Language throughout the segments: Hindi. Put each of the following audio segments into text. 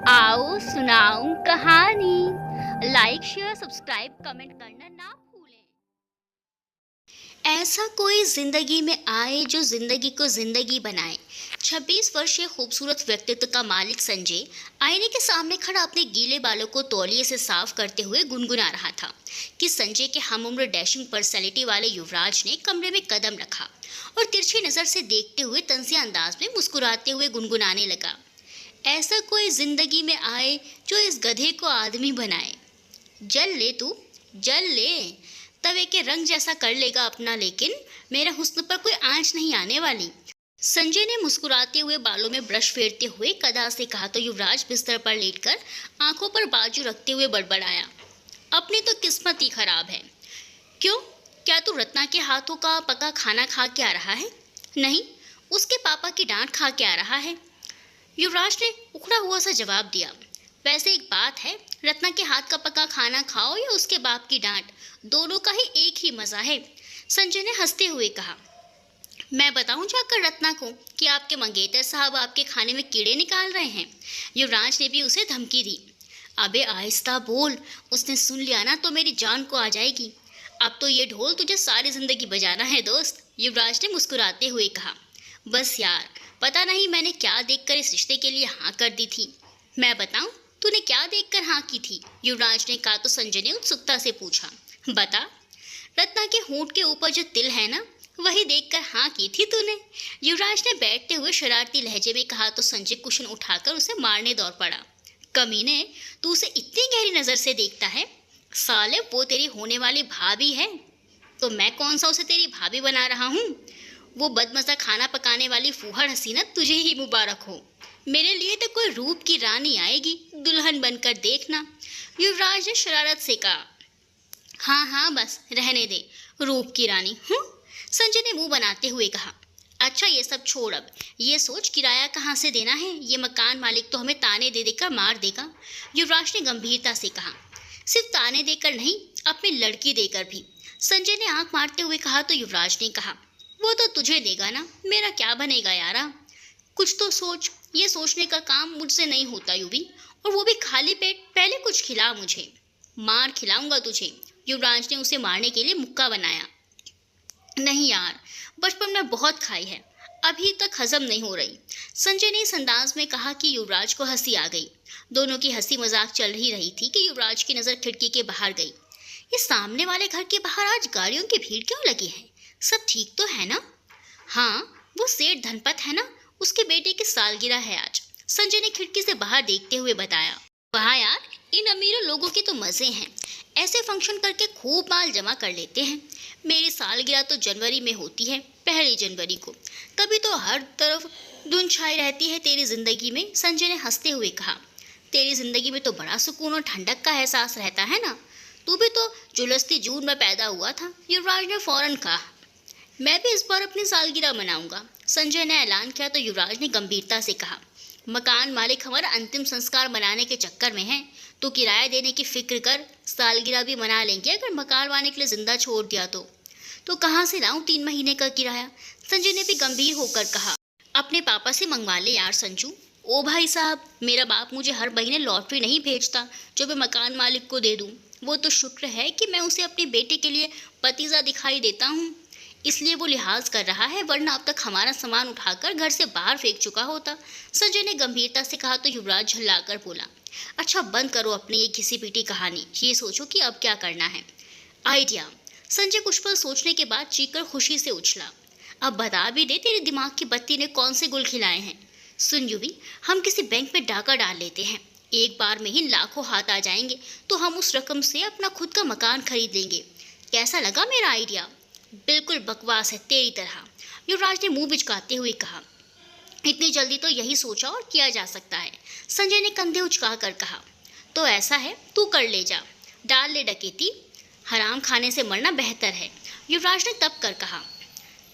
आओ सुनाऊं कहानी। लाइक शेयर सब्सक्राइब कमेंट करना ना भूलें। ऐसा कोई जिंदगी में आए जो जिंदगी को जिंदगी बनाए। 26 वर्षीय खूबसूरत व्यक्तित्व का मालिक संजय आईने के सामने खड़ा अपने गीले बालों को तौलिए से साफ करते हुए गुनगुना रहा था कि संजय के हमउम्र डैशिंग पर्सनैलिटी वाले युवराज ने कमरे में कदम रखा और तिरछी नजर से देखते हुए तंजिया अंदाज में मुस्कुराते हुए गुनगुनाने लगा। ऐसा कोई जिंदगी में आए जो इस गधे को आदमी बनाए। जल ले तू, जल ले, तवे के रंग जैसा कर लेगा अपना, लेकिन मेरा हुस्न पर कोई आंच नहीं आने वाली। संजय ने मुस्कुराते हुए बालों में ब्रश फेरते हुए कदा से कहा तो युवराज बिस्तर पर लेटकर आंखों पर बाजू रखते हुए बड़बड़ाया, अपनी तो किस्मत ही खराब है। क्यों, क्या तू रत्ना के हाथों का पका खाना खा के आ रहा है? नहीं, उसके पापा की डांट खा के आ रहा है। युवराज ने उखड़ा हुआ सा जवाब दिया। वैसे एक बात है, रत्ना के हाथ का पका खाना खाओ या उसके बाप की डांट, दोनों का ही एक ही मजा है। संजय ने हंसते हुए कहा, मैं बताऊं जाकर रत्ना को कि आपके मंगेतर साहब आपके खाने में कीड़े निकाल रहे हैं। युवराज ने भी उसे धमकी दी। अबे आहिस्ता बोल, उसने सुन लिया ना तो मेरी जान को आ जाएगी। अब तो ये ढोल तुझे सारी जिंदगी बजाना है दोस्त, युवराज ने मुस्कुराते हुए कहा। बस यार, पता नहीं मैंने क्या देखकर इस रिश्ते के लिए हाँ कर दी थी। मैं बताऊं तूने क्या देखकर हाँ की थी? युवराज ने कहा तो संजय ने उत्सुकता से पूछा। बता। रत्ना के होंठ के ऊपर जो तिल है ना, वही देखकर हाँ की थी तूने, युवराज ने बैठते हुए शरारती लहजे में कहा तो संजय कुशन उठाकर उसे मारने दौड़ पड़ा। कमीने, तू उसे इतनी गहरी नजर से देखता है? साले वो तेरी होने वाली भाभी है। तो मैं कौन सा उसे तेरी भाभी बना रहा हूँ? वो बदमजा खाना पकाने वाली फूहड़ हसीना तुझे ही मुबारक हो। मेरे लिए तो कोई रूप की रानी आएगी, दुल्हन बनकर देखना, युवराज ने शरारत से कहा। हाँ हाँ बस रहने दे, रूप की रानी हूँ, संजय ने मुंह बनाते हुए कहा। अच्छा ये सब छोड़, अब ये सोच किराया कहाँ से देना है, ये मकान मालिक तो हमें ताने दे देकर मार देगा, युवराज ने गंभीरता से कहा। सिर्फ ताने देकर नहीं, अपनी लड़की देकर भी, संजय ने आंख मारते हुए कहा तो युवराज ने कहा। वो तो तुझे देगा ना, मेरा क्या बनेगा यारा? कुछ तो सोच, ये सोचने का काम मुझसे नहीं होता यूं और वो भी खाली पेट। पहले कुछ खिला मुझे। मार खिलाऊंगा तुझे, युवराज ने उसे मारने के लिए मुक्का बनाया। नहीं यार, बचपन में बहुत खाई है, अभी तक हजम नहीं हो रही, संजय ने इस अंदाज में कहा कि युवराज को हंसी आ गई। दोनों की हंसी मजाक चल ही रही थी कि युवराज की नज़र खिड़की के बाहर गई। इस सामने वाले घर के बाहर आज गाड़ियों की भीड़ क्यों लगी है? सब ठीक तो है ना? हाँ, वो सेठ धनपत है ना, उसके बेटे की सालगिरह है आज, संजय ने खिड़की से बाहर देखते हुए बताया। वाह यार, इन अमीरों लोगों के तो मजे हैं, ऐसे फंक्शन करके खूब माल जमा कर लेते हैं। मेरी सालगिरह तो जनवरी में होती है, 1 जनवरी को, तभी तो हर तरफ धुंध छाई रहती है तेरी जिंदगी में, संजय ने हंसते हुए कहा। तेरी जिंदगी में तो बड़ा सुकून और ठंडक का एहसास रहता है ना, तू भी तो जुलस्ती जून में पैदा हुआ था, युवराज ने फौरन कहा। मैं भी इस बार अपनी सालगिरह मनाऊंगा, संजय ने ऐलान किया तो युवराज ने गंभीरता से कहा। मकान मालिक हमारा अंतिम संस्कार मनाने के चक्कर में है, तो किराया देने की फिक्र कर, सालगिरह भी मना लेंगे अगर मकान वाले के लिए जिंदा छोड़ दिया तो कहाँ से लाऊं 3 महीने का किराया, संजय ने भी गंभीर होकर कहा। अपने पापा से मंगवा ले यार संजू। ओ भाई साहब, मेरा बाप मुझे हर महीने लॉटरी नहीं भेजता जो मैं मकान मालिक को दे दूं, वो तो शुक्र है कि मैं उसे अपने बेटे के लिए पतीजा दिखाई देता हूँ, इसलिए वो लिहाज कर रहा है, वरना अब तक हमारा सामान उठाकर घर से बाहर फेंक चुका होता, संजय ने गंभीरता से कहा तो युवराज झल्लाकर बोला। अच्छा बंद करो अपनी ये घिसी पीटी कहानी, ये सोचो कि अब क्या करना है। आइडिया, संजय कुछ पल सोचने के बाद चीखकर खुशी से उछला। अब बता भी दे तेरे दिमाग की बत्ती ने कौन से गुल खिलाए हैं। सुन यूवी, हम किसी बैंक में डाका डाल लेते हैं, एक बार में ही लाखों हाथ आ जाएंगे, तो हम उस रकम से अपना खुद का मकान खरीद लेंगे। कैसा लगा मेरा आइडिया? बिल्कुल बकवास है तेरी तरह, युवराज ने मुंह बिचकाते हुए कहा। इतनी जल्दी तो यही सोचा और किया जा सकता है, संजय ने कंधे उचका कर कहा। तो ऐसा है, तू कर ले जा, डाल ले डकैती, हराम खाने से मरना बेहतर है, युवराज ने तब कर कहा।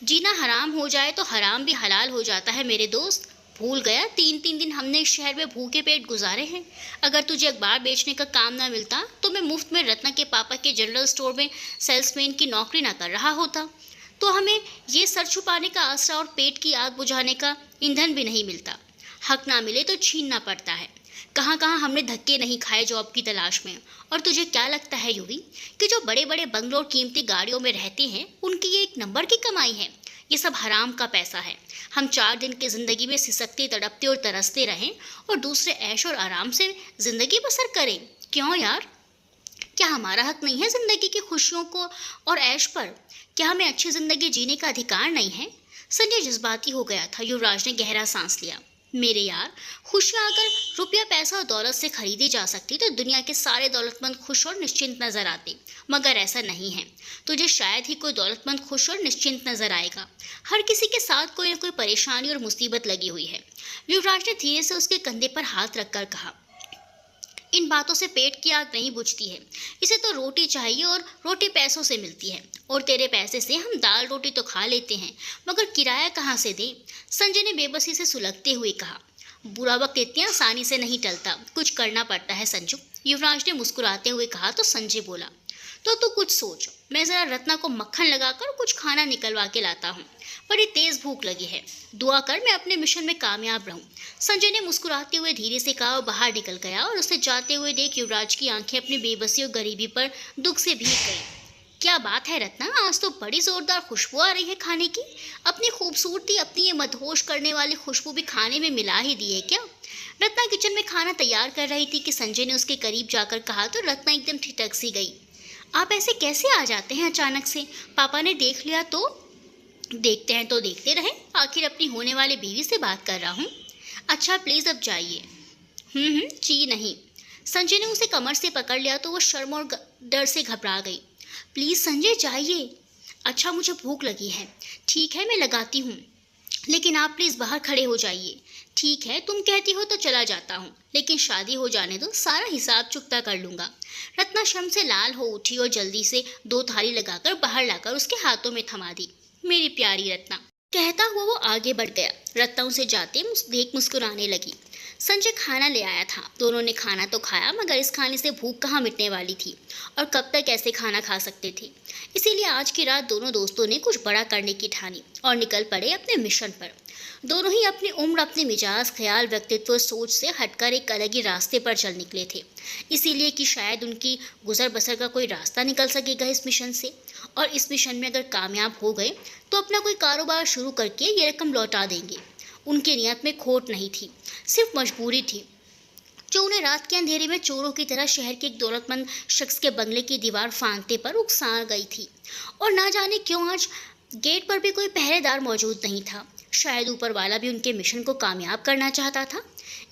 जीना हराम हो जाए तो हराम भी हलाल हो जाता है मेरे दोस्त, भूल गया 3-3 दिन हमने इस शहर में भूखे पेट गुजारे हैं। अगर तुझे अखबार बेचने का काम ना मिलता तो मैं मुफ्त में रत्ना के पापा के जनरल स्टोर में सेल्समैन की नौकरी ना कर रहा होता, तो हमें ये सर छुपाने का आसरा और पेट की आग बुझाने का ईंधन भी नहीं मिलता। हक ना मिले तो छीनना पड़ता है। कहाँ कहाँ हमने धक्के नहीं खाए जॉब की तलाश में। और तुझे क्या लगता है युवी कि जो बड़े बड़े बंगलों और कीमती गाड़ियों में रहते हैं उनकी ये एक नंबर की कमाई है? ये सब हराम का पैसा है। हम 4 दिन की जिंदगी में सिसकते तड़पते और तरसते रहें और दूसरे ऐश और आराम से जिंदगी बसर करें। क्यों यार? क्या हमारा हक नहीं है जिंदगी की खुशियों को और ऐश पर? क्या हमें अच्छी जिंदगी जीने का अधिकार नहीं है? संजय जज्बाती हो गया था। युवराज ने गहरा सांस लिया। मेरे यार, खुशियाँ अगर रुपया पैसा और दौलत से खरीदी जा सकती तो दुनिया के सारे दौलतमंद खुश और निश्चिंत नजर आते, मगर ऐसा नहीं है। तुझे शायद ही कोई दौलतमंद खुश और निश्चिंत नजर आएगा। हर किसी के साथ कोई न कोई परेशानी और मुसीबत लगी हुई है। युवराज ने धीरे से उसके कंधे पर हाथ रखकर कहा, इन बातों से पेट की आग नहीं बुझती है। इसे तो रोटी चाहिए और रोटी पैसों से मिलती है, और तेरे पैसे से हम दाल रोटी तो खा लेते हैं, मगर किराया कहाँ से दें? संजय ने बेबसी से सुलगते हुए कहा। बुरा वक्त इतनी आसानी से नहीं टलता, कुछ करना पड़ता है संजू। युवराज ने मुस्कुराते हुए कहा तो संजय बोला, तो तू कुछ सोच। मैं जरा रत्ना को मक्खन लगाकर कुछ खाना निकलवा के लाता हूँ। बड़ी तेज भूख लगी है। दुआ कर मैं अपने मिशन में कामयाब रहूं। संजय ने मुस्कुराते हुए धीरे से कहा और बाहर निकल गया। और उसे जाते हुए देख युवराज की आंखें अपनी बेबसी और गरीबी पर दुख से भीग गई। क्या बात है रत्ना, आज तो बड़ी जोरदार खुशबू आ रही है खाने की। अपनी खूबसूरती, अपनी ये मदहोश करने वाली खुशबू भी खाने में मिला ही दी है क्या? रत्ना किचन में खाना तैयार कर रही थी कि संजय ने उसके करीब जाकर कहा तो रत्ना एकदम ठिठक सी गई। आप ऐसे कैसे आ जाते हैं अचानक से? पापा ने देख लिया तो? देखते हैं तो देखते रहे, आखिर अपनी होने वाली बीवी से बात कर रहा हूँ। अच्छा प्लीज़ अब जाइए। जी नहीं। संजय ने उसे कमर से पकड़ लिया तो वो शर्म और डर से घबरा गई। प्लीज़ संजय जाइए। अच्छा मुझे भूख लगी है। ठीक है मैं लगाती हूँ, लेकिन आप प्लीज़ बाहर खड़े हो जाइए। ठीक है तुम कहती हो तो चला जाता हूँ, लेकिन शादी हो जाने दो, सारा हिसाब चुकता कर लूँगा। रत्ना शर्म से लाल हो उठी और जल्दी से 2 थाली लगाकर बाहर लाकर उसके हाथों में थमा दी। मेरी प्यारी रत्ना, कहता हुआ वो आगे बढ़ गया। रत्ना उसे जाते देख मुस्कुराने लगी। संजय खाना ले आया था। दोनों ने खाना तो खाया, मगर इस खाने से भूख कहाँ मिटने वाली थी और कब तक ऐसे खाना खा सकते थे। इसीलिए आज की रात दोनों दोस्तों ने कुछ बड़ा करने की ठानी और निकल पड़े अपने मिशन पर। दोनों ही अपनी उम्र, अपने मिजाज, ख्याल, व्यक्तित्व, सोच से हटकर एक अलग ही रास्ते पर चल निकले थे। इसीलिए कि शायद उनकी गुजर बसर का कोई रास्ता निकल सकेगा इस मिशन से, और इस मिशन में अगर कामयाब हो गए तो अपना कोई कारोबार शुरू करके ये रकम लौटा देंगे। उनकी नियत में खोट नहीं थी, सिर्फ मजबूरी थी जो उन्हें रात के अंधेरे में चोरों की तरह शहर के एक दौलतमंद शख्स के बंगले की दीवार फांदते पर उकसा गई थी। और ना जाने क्यों आज गेट पर भी कोई पहरेदार मौजूद नहीं था। शायद ऊपर वाला भी उनके मिशन को कामयाब करना चाहता था।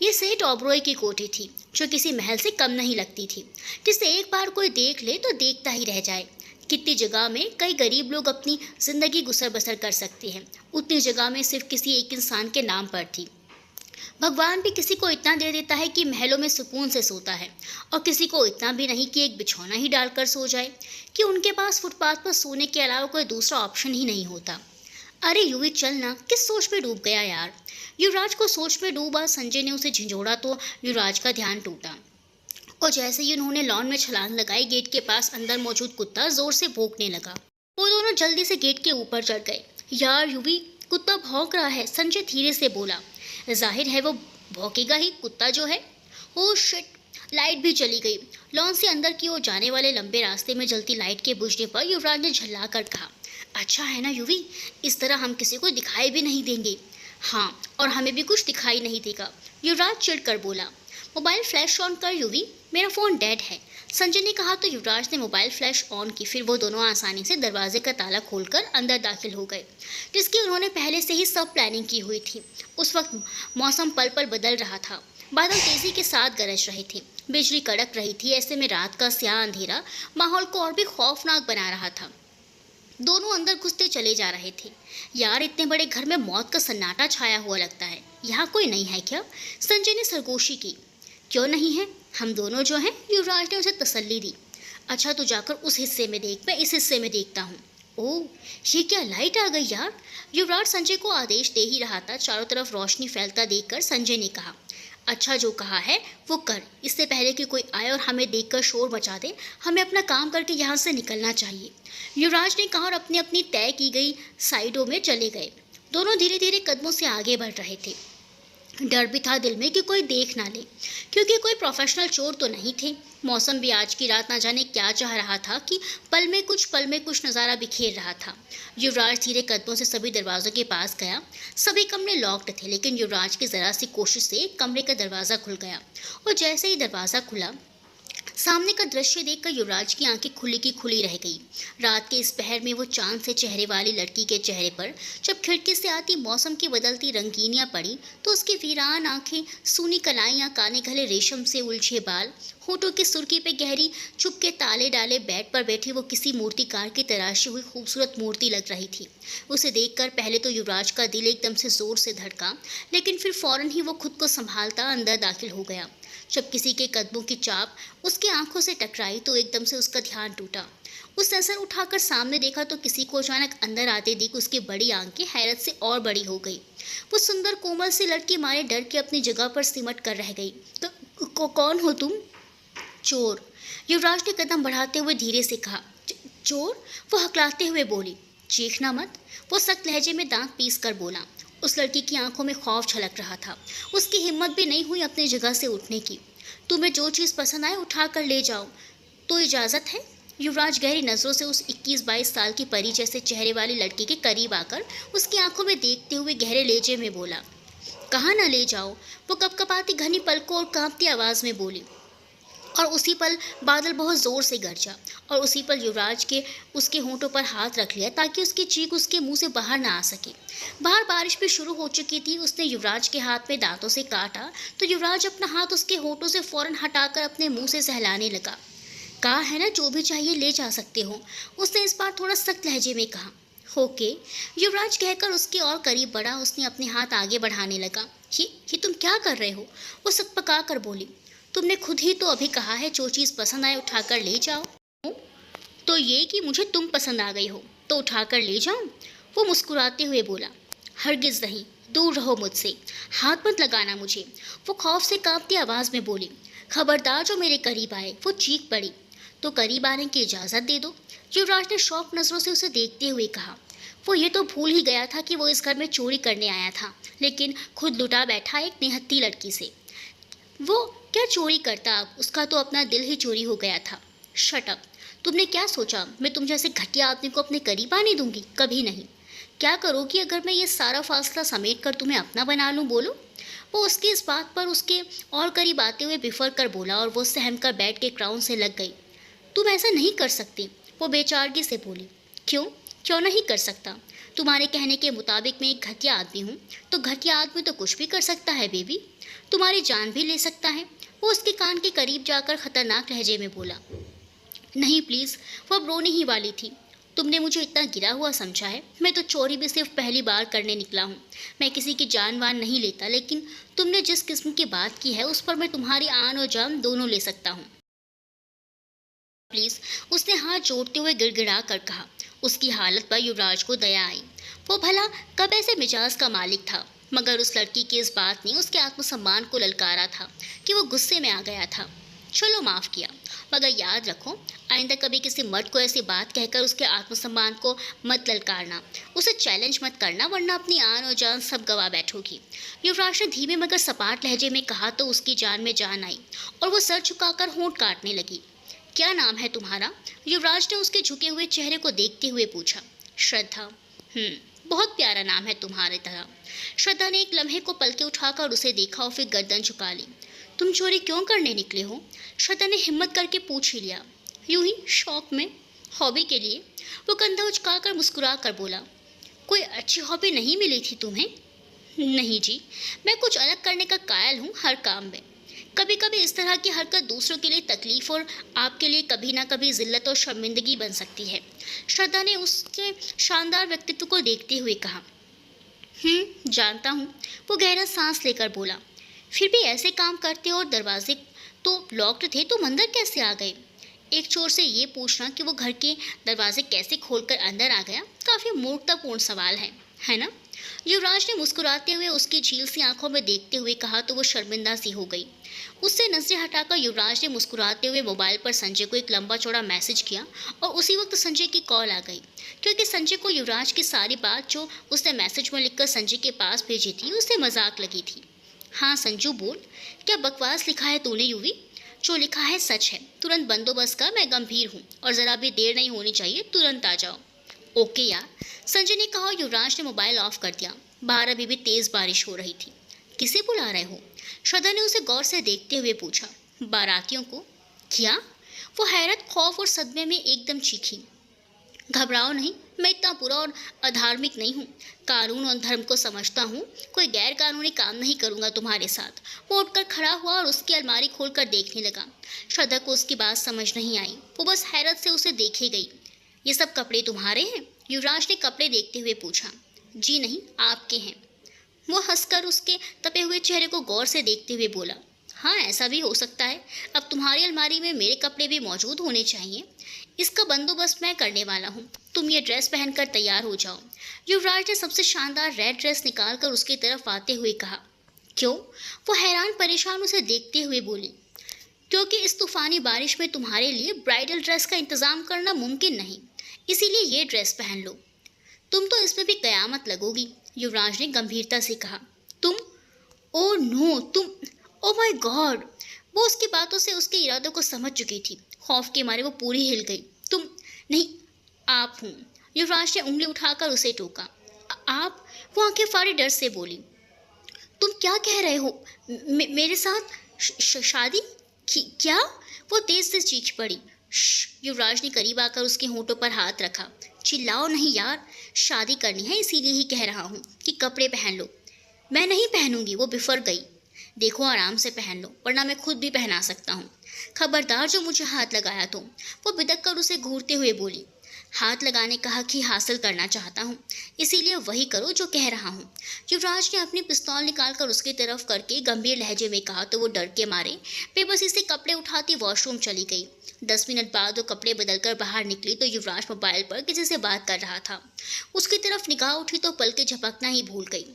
ये सेठ ओबरॉय की कोठी थी, जो किसी महल से कम नहीं लगती थी, जिसे एक बार कोई देख ले तो देखता ही रह जाए। कितनी जगह में कई गरीब लोग अपनी जिंदगी गुजर बसर कर सकते हैं, उतनी जगह में सिर्फ किसी एक इंसान के नाम पर थी। भगवान भी किसी को इतना दे देता है कि महलों में सुकून से सोता है, और किसी को इतना भी नहीं कि एक बिछौना ही डालकर सो जाए, कि उनके पास फुटपाथ पर सोने के अलावा कोई दूसरा ऑप्शन ही नहीं होता। अरे युवी चल ना, किस सोच में डूब गया यार? युवराज को सोच में डूबा संजय ने उसे झंझोड़ा तो युवराज का ध्यान टूटा, और जैसे ही उन्होंने लॉन में छलांग लगाई, गेट के पास अंदर मौजूद कुत्ता जोर से भौंकने लगा। वो दोनों जल्दी से गेट के ऊपर चढ़ गए। यार युवी, कुत्ता भौंक रहा है, संजय धीरे से बोला। जाहिर है वो भौंकेगा ही, कुत्ता जो है। ओह शिट, लाइट भी चली गई। लॉन से अंदर की ओर जाने वाले लंबे रास्ते में जलती लाइट के बुझने पर युवराज ने झल्ला कर कहा, अच्छा है ना युवी, इस तरह हम किसी को दिखाई भी नहीं देंगे। हाँ, और हमें भी कुछ दिखाई नहीं देगा, युवराज चिढ़कर बोला। मोबाइल फ्लैश ऑन कर युवी, मेरा फ़ोन डेड है, संजय ने कहा तो युवराज ने मोबाइल फ्लैश ऑन की। फिर वो दोनों आसानी से दरवाजे का ताला खोलकर अंदर दाखिल हो गए, जिसकी उन्होंने पहले से ही सब प्लानिंग की हुई थी। उस वक्त मौसम पल पल बदल रहा था। बादल तेजी के साथ गरज रहे थे, बिजली कड़क रही थी। ऐसे में रात का स्याह अंधेरा माहौल को और भी खौफनाक बना रहा था। दोनों अंदर घुसते चले जा रहे थे। यार, इतने बड़े घर में मौत का सन्नाटा छाया हुआ लगता है। यहाँ कोई नहीं है क्या? संजय ने सरगोशी की। क्यों नहीं है, हम दोनों जो हैं, युवराज ने उसे तसल्ली दी। अच्छा तू जाकर उस हिस्से में देख, मैं इस हिस्से में देखता हूँ। ओह, ये क्या लाइट आ गई यार? युवराज संजय को आदेश दे ही रहा था। चारों तरफ रोशनी फैलता देखकर संजय ने कहा, अच्छा जो कहा है वो कर, इससे पहले कि कोई आए और हमें देखकर शोर मचा दे। हमें अपना काम करके यहाँ से निकलना चाहिए, युवराज ने कहा और अपनी अपनी तय की गई साइडों में चले गए। दोनों धीरे धीरे कदमों से आगे बढ़ रहे थे। डर भी था दिल में कि कोई देख ना ले, क्योंकि कोई प्रोफेशनल चोर तो नहीं थे। मौसम भी आज की रात ना जाने क्या चाह रहा था कि पल में कुछ नज़ारा बिखेर रहा था। युवराज धीरे कदमों से सभी दरवाजों के पास गया। सभी कमरे लॉक्ड थे, लेकिन युवराज की जरा सी कोशिश से एक कमरे का दरवाज़ा खुल गया। और जैसे ही दरवाज़ा खुला, सामने का दृश्य देखकर युवराज की आंखें खुली की खुली रह गई। रात के इस पहर में वो चांद से चेहरे वाली लड़की के चेहरे पर जब खिड़की से आती मौसम की बदलती रंगीनियां पड़ी, तो उसकी वीरान आंखें, सूनी कलाइयां, काने घले रेशम से उलझे बाल, होठों की सुर्खी पे गहरी चुप के ताले डाले बेड पर बैठी वो किसी मूर्तिकार की तराशी हुई खूबसूरत मूर्ति लग रही थी। उसे देखकर पहले तो युवराज का दिल एकदम से जोर से धड़का, लेकिन फिर फौरन ही वो खुद को संभालता अंदर दाखिल हो गया। जब किसी के कदमों की चाप उसकी आंखों से टकराई तो एकदम से उसका ध्यान टूटा। उस नजर उठाकर सामने देखा तो किसी को अचानक अंदर आते देख उसकी बड़ी आंखें हैरत से और बड़ी हो गई। वो सुंदर कोमल सी लड़की मारे डर के अपनी जगह पर सिमट कर रह गई। तो कौन हो तुम? चोर, युवराज ने कदम बढ़ाते हुए धीरे से कहा। चोर? वो हकलाते हुए बोली। चीखना मत, वो सख्त लहजे में दांत पीस कर बोला। उस लड़की की आंखों में खौफ छलक रहा था। उसकी हिम्मत भी नहीं हुई अपनी जगह से उठने की। तुम्हें जो चीज़ पसंद आए उठा कर ले जाओ, तो इजाज़त है? युवराज गहरी नज़रों से उस 21-22 साल की परी जैसे चेहरे वाली लड़की के करीब आकर उसकी आंखों में देखते हुए गहरे लहजे में बोला। कहाँ ना ले जाओ, वो कपकपाती घनी पलकों और कांपती आवाज़ में बोली। और उसी पल बादल बहुत ज़ोर से गरजा, और उसी पल युवराज के उसके होंठों पर हाथ रख लिया ताकि उसकी चीख उसके मुंह से बाहर ना आ सके। बाहर बारिश भी शुरू हो चुकी थी। उसने युवराज के हाथ में दांतों से काटा तो युवराज अपना हाथ उसके होंठों से फौरन हटाकर अपने मुंह से सहलाने लगा। कहा है ना, जो भी चाहिए ले जा सकते हो, उसने इस बार थोड़ा सख्त लहजे में कहा। होके, युवराज कहकर उसके और करीब बढ़ा। उसने अपने हाथ आगे बढ़ाने लगा। ये तुम क्या कर रहे हो? वो सकपका कर बोली। तुमने खुद ही तो अभी कहा है जो चीज़ पसंद आए उठाकर ले जाओ। तो ये कि मुझे तुम पसंद आ गई हो तो उठाकर ले जाऊं? वो मुस्कुराते हुए बोला। हरगिज़ नहीं, दूर रहो मुझसे, हाथ मत लगाना मुझे, वो खौफ से कांपती आवाज़ में बोली। खबरदार जो मेरे करीब आए, वो चीख पड़ी। तो करीब आने की इजाज़त दे दो, युवराज ने शौक नज़रों से उसे देखते हुए कहा। वो ये तो भूल ही गया था कि वो इस घर में चोरी करने आया था, लेकिन खुद लुटा बैठा एक निहत्थी लड़की से। वो क्या चोरी करता, अब उसका तो अपना दिल ही चोरी हो गया था। शट अप, तुमने क्या सोचा मैं तुम जैसे घटिया आदमी को अपने करीब आने दूंगी? कभी नहीं। क्या करोगी अगर मैं ये सारा फासला समेट कर तुम्हें अपना बना लूं? बोलो। वो उसकी इस बात पर उसके और करीब आते हुए बिफर कर बोला और वो सहम कर बेड के क्राउन से लग गई। तुम ऐसा नहीं कर सकती, वो बेचारगी से बोली। क्यों नहीं कर सकता? तुम्हारे कहने के मुताबिक मैं एक घटिया आदमी हूँ, तो घटिया आदमी तो कुछ भी कर सकता है बेबी, तुम्हारी जान भी ले सकता है। वो उसके कान के करीब जाकर खतरनाक लहजे में बोला। नहीं प्लीज़, वो अब रोने ही वाली थी। तुमने मुझे इतना गिरा हुआ समझा है? मैं तो चोरी भी सिर्फ पहली बार करने निकला हूँ। मैं किसी की जान वान नहीं लेता, लेकिन तुमने जिस किस्म की बात की है उस पर मैं तुम्हारी आन और जान दोनों ले सकता हूँ। प्लीज़, उसने हाथ जोड़ते हुए गिड़गिड़ा कर कहा। उसकी हालत पर युवराज को दया आई। वो भला कब ऐसे मिजाज का मालिक था, मगर उस लड़की की इस बात ने उसके आत्मसम्मान को ललकारा था कि वो गुस्से में आ गया था। चलो माफ़ किया, मगर याद रखो आइंदा कभी किसी मर्द को ऐसी बात कहकर उसके आत्मसम्मान को मत ललकारना, उसे चैलेंज मत करना, वरना अपनी आन और जान सब गवा बैठोगी। युवराज ने धीमे मगर सपाट लहजे में कहा तो उसकी जान में जान आई और वो सर झुकाकर होंठ काटने लगी। क्या नाम है तुम्हारा? युवराज ने उसके झुके हुए चेहरे को देखते हुए पूछा। श्रद्धा। बहुत प्यारा नाम है तुम्हारे तरह। श्रद्धा ने एक लम्हे को पलके उठाकर उसे देखा और फिर गर्दन झुका ली। तुम चोरी क्यों करने निकले हो? श्रद्धा ने हिम्मत करके पूछ ही लिया। यूं ही शौक में, हॉबी के लिए। वो कंधा उचकाकर मुस्कुरा कर बोला। कोई अच्छी हॉबी नहीं मिली थी तुम्हें? नहीं जी, मैं कुछ अलग करने का कायल हूँ हर काम में। कभी कभी इस तरह की हरकत दूसरों के लिए तकलीफ और आपके लिए कभी ना कभी जिल्लत और शर्मिंदगी बन सकती है। श्रद्धा ने उसके शानदार व्यक्तित्व को देखते हुए कहा। जानता हूँ, वो गहरा सांस लेकर बोला। फिर भी ऐसे काम करते हो और दरवाजे तो लॉक्ड थे, तुम अंदर कैसे आ गए? एक चोर से ये पूछना कि वो घर के दरवाजे कैसे खोलकर अंदर आ गया, काफ़ी मूर्खतापूर्ण सवाल है ना? युवराज ने मुस्कुराते हुए उसकी झील सी आंखों में देखते हुए कहा तो वो शर्मिंदा सी हो गई। उससे नजरें हटाकर युवराज ने मुस्कुराते हुए मोबाइल पर संजय को एक लंबा चौड़ा मैसेज किया और उसी वक्त संजय की कॉल आ गई, क्योंकि संजय को युवराज की सारी बात जो उसने मैसेज में लिखकर संजय के पास भेजी थी उससे मजाक लगी थी। हाँ संजू बोल, क्या बकवास लिखा है तूने यूवी? जो लिखा है सच है। तुरंत बंदोबस्त का, मैं गंभीर हूँ और ज़रा भी देर नहीं होनी चाहिए, तुरंत आ जाओ। ओके यार, संजय ने कहा और युवराज ने मोबाइल ऑफ कर दिया। बाहर अभी भी तेज़ बारिश हो रही थी। किसे बुला रहे हो? श्रद्धा ने उसे गौर से देखते हुए पूछा। बारातियों को। क्या? वो हैरत, खौफ और सदमे में एकदम चीखी। घबराओ नहीं, मैं इतना बुरा और अधार्मिक नहीं हूँ। कानून और धर्म को समझता हूँ। कोई गैर कानूनी काम नहीं करूँगा तुम्हारे साथ। वो उठकर खड़ा हुआ और उसकी अलमारी खोलकर देखने लगा। श्रद्धा को उसकी बात समझ नहीं आई। वो बस हैरत से उसे देखे गई। ये सब कपड़े तुम्हारे हैं? युवराज ने कपड़े देखते हुए पूछा। जी नहीं, आपके हैं। वो हंसकर उसके तपे हुए चेहरे को गौर से देखते हुए बोला। हाँ, ऐसा भी हो सकता है। अब तुम्हारी अलमारी में मेरे कपड़े भी मौजूद होने चाहिए। इसका बंदोबस्त मैं करने वाला हूँ। तुम ये ड्रेस पहनकर तैयार हो जाओ। युवराज ने सबसे शानदार रेड ड्रेस निकालकर उसकी तरफ आते हुए कहा। क्यों? वो हैरान परेशान उसे देखते हुए बोली। क्योंकि इस तूफानी बारिश में तुम्हारे लिए ब्राइडल ड्रेस का इंतजाम करना मुमकिन नहीं, इसीलिए ये ड्रेस पहन लो। तुम तो इसमें भी कयामत लगोगी, युवराज ने गंभीरता से कहा। तुम? ओ नो, तुम? Oh my God! वो उसकी बातों से उसके इरादों को समझ चुकी थी। खौफ के मारे वो पूरी हिल गई। तुम नहीं, आप हूँ। युवराज ने उंगली उठाकर उसे टोका। आप? वो आंखें फाड़े डर से बोली। तुम क्या कह रहे हो? मेरे साथ शादी? क्या? वो तेज से चीख पड़ी। युवराज ने करीब आकर उसके होंठों पर हाथ रखा। चिल्लाओ नहीं यार, शादी करनी है इसीलिए ही कह रहा हूँ कि कपड़े पहन लो। मैं नहीं पहनूंगी, वो बिफर गई। देखो, आराम से पहन लो, वरना मैं खुद भी पहना सकता हूँ। खबरदार जो मुझे हाथ लगाया तो। वो बिदक कर उसे घूरते हुए बोली। हाथ लगाने का हक ही हासिल करना चाहता हूँ, इसीलिए वही करो जो कह रहा हूँ। युवराज ने अपनी पिस्तौल निकालकर उसकी तरफ करके गंभीर लहजे में कहा तो वो डर के मारे बेबसी से कपड़े उठाती वॉशरूम चली गई। 10 मिनट बाद वो कपड़े बदलकर बाहर निकली तो युवराज मोबाइल पर किसी से बात कर रहा था। उसकी तरफ निगाह उठी तो पलकें झपकना ही भूल गई।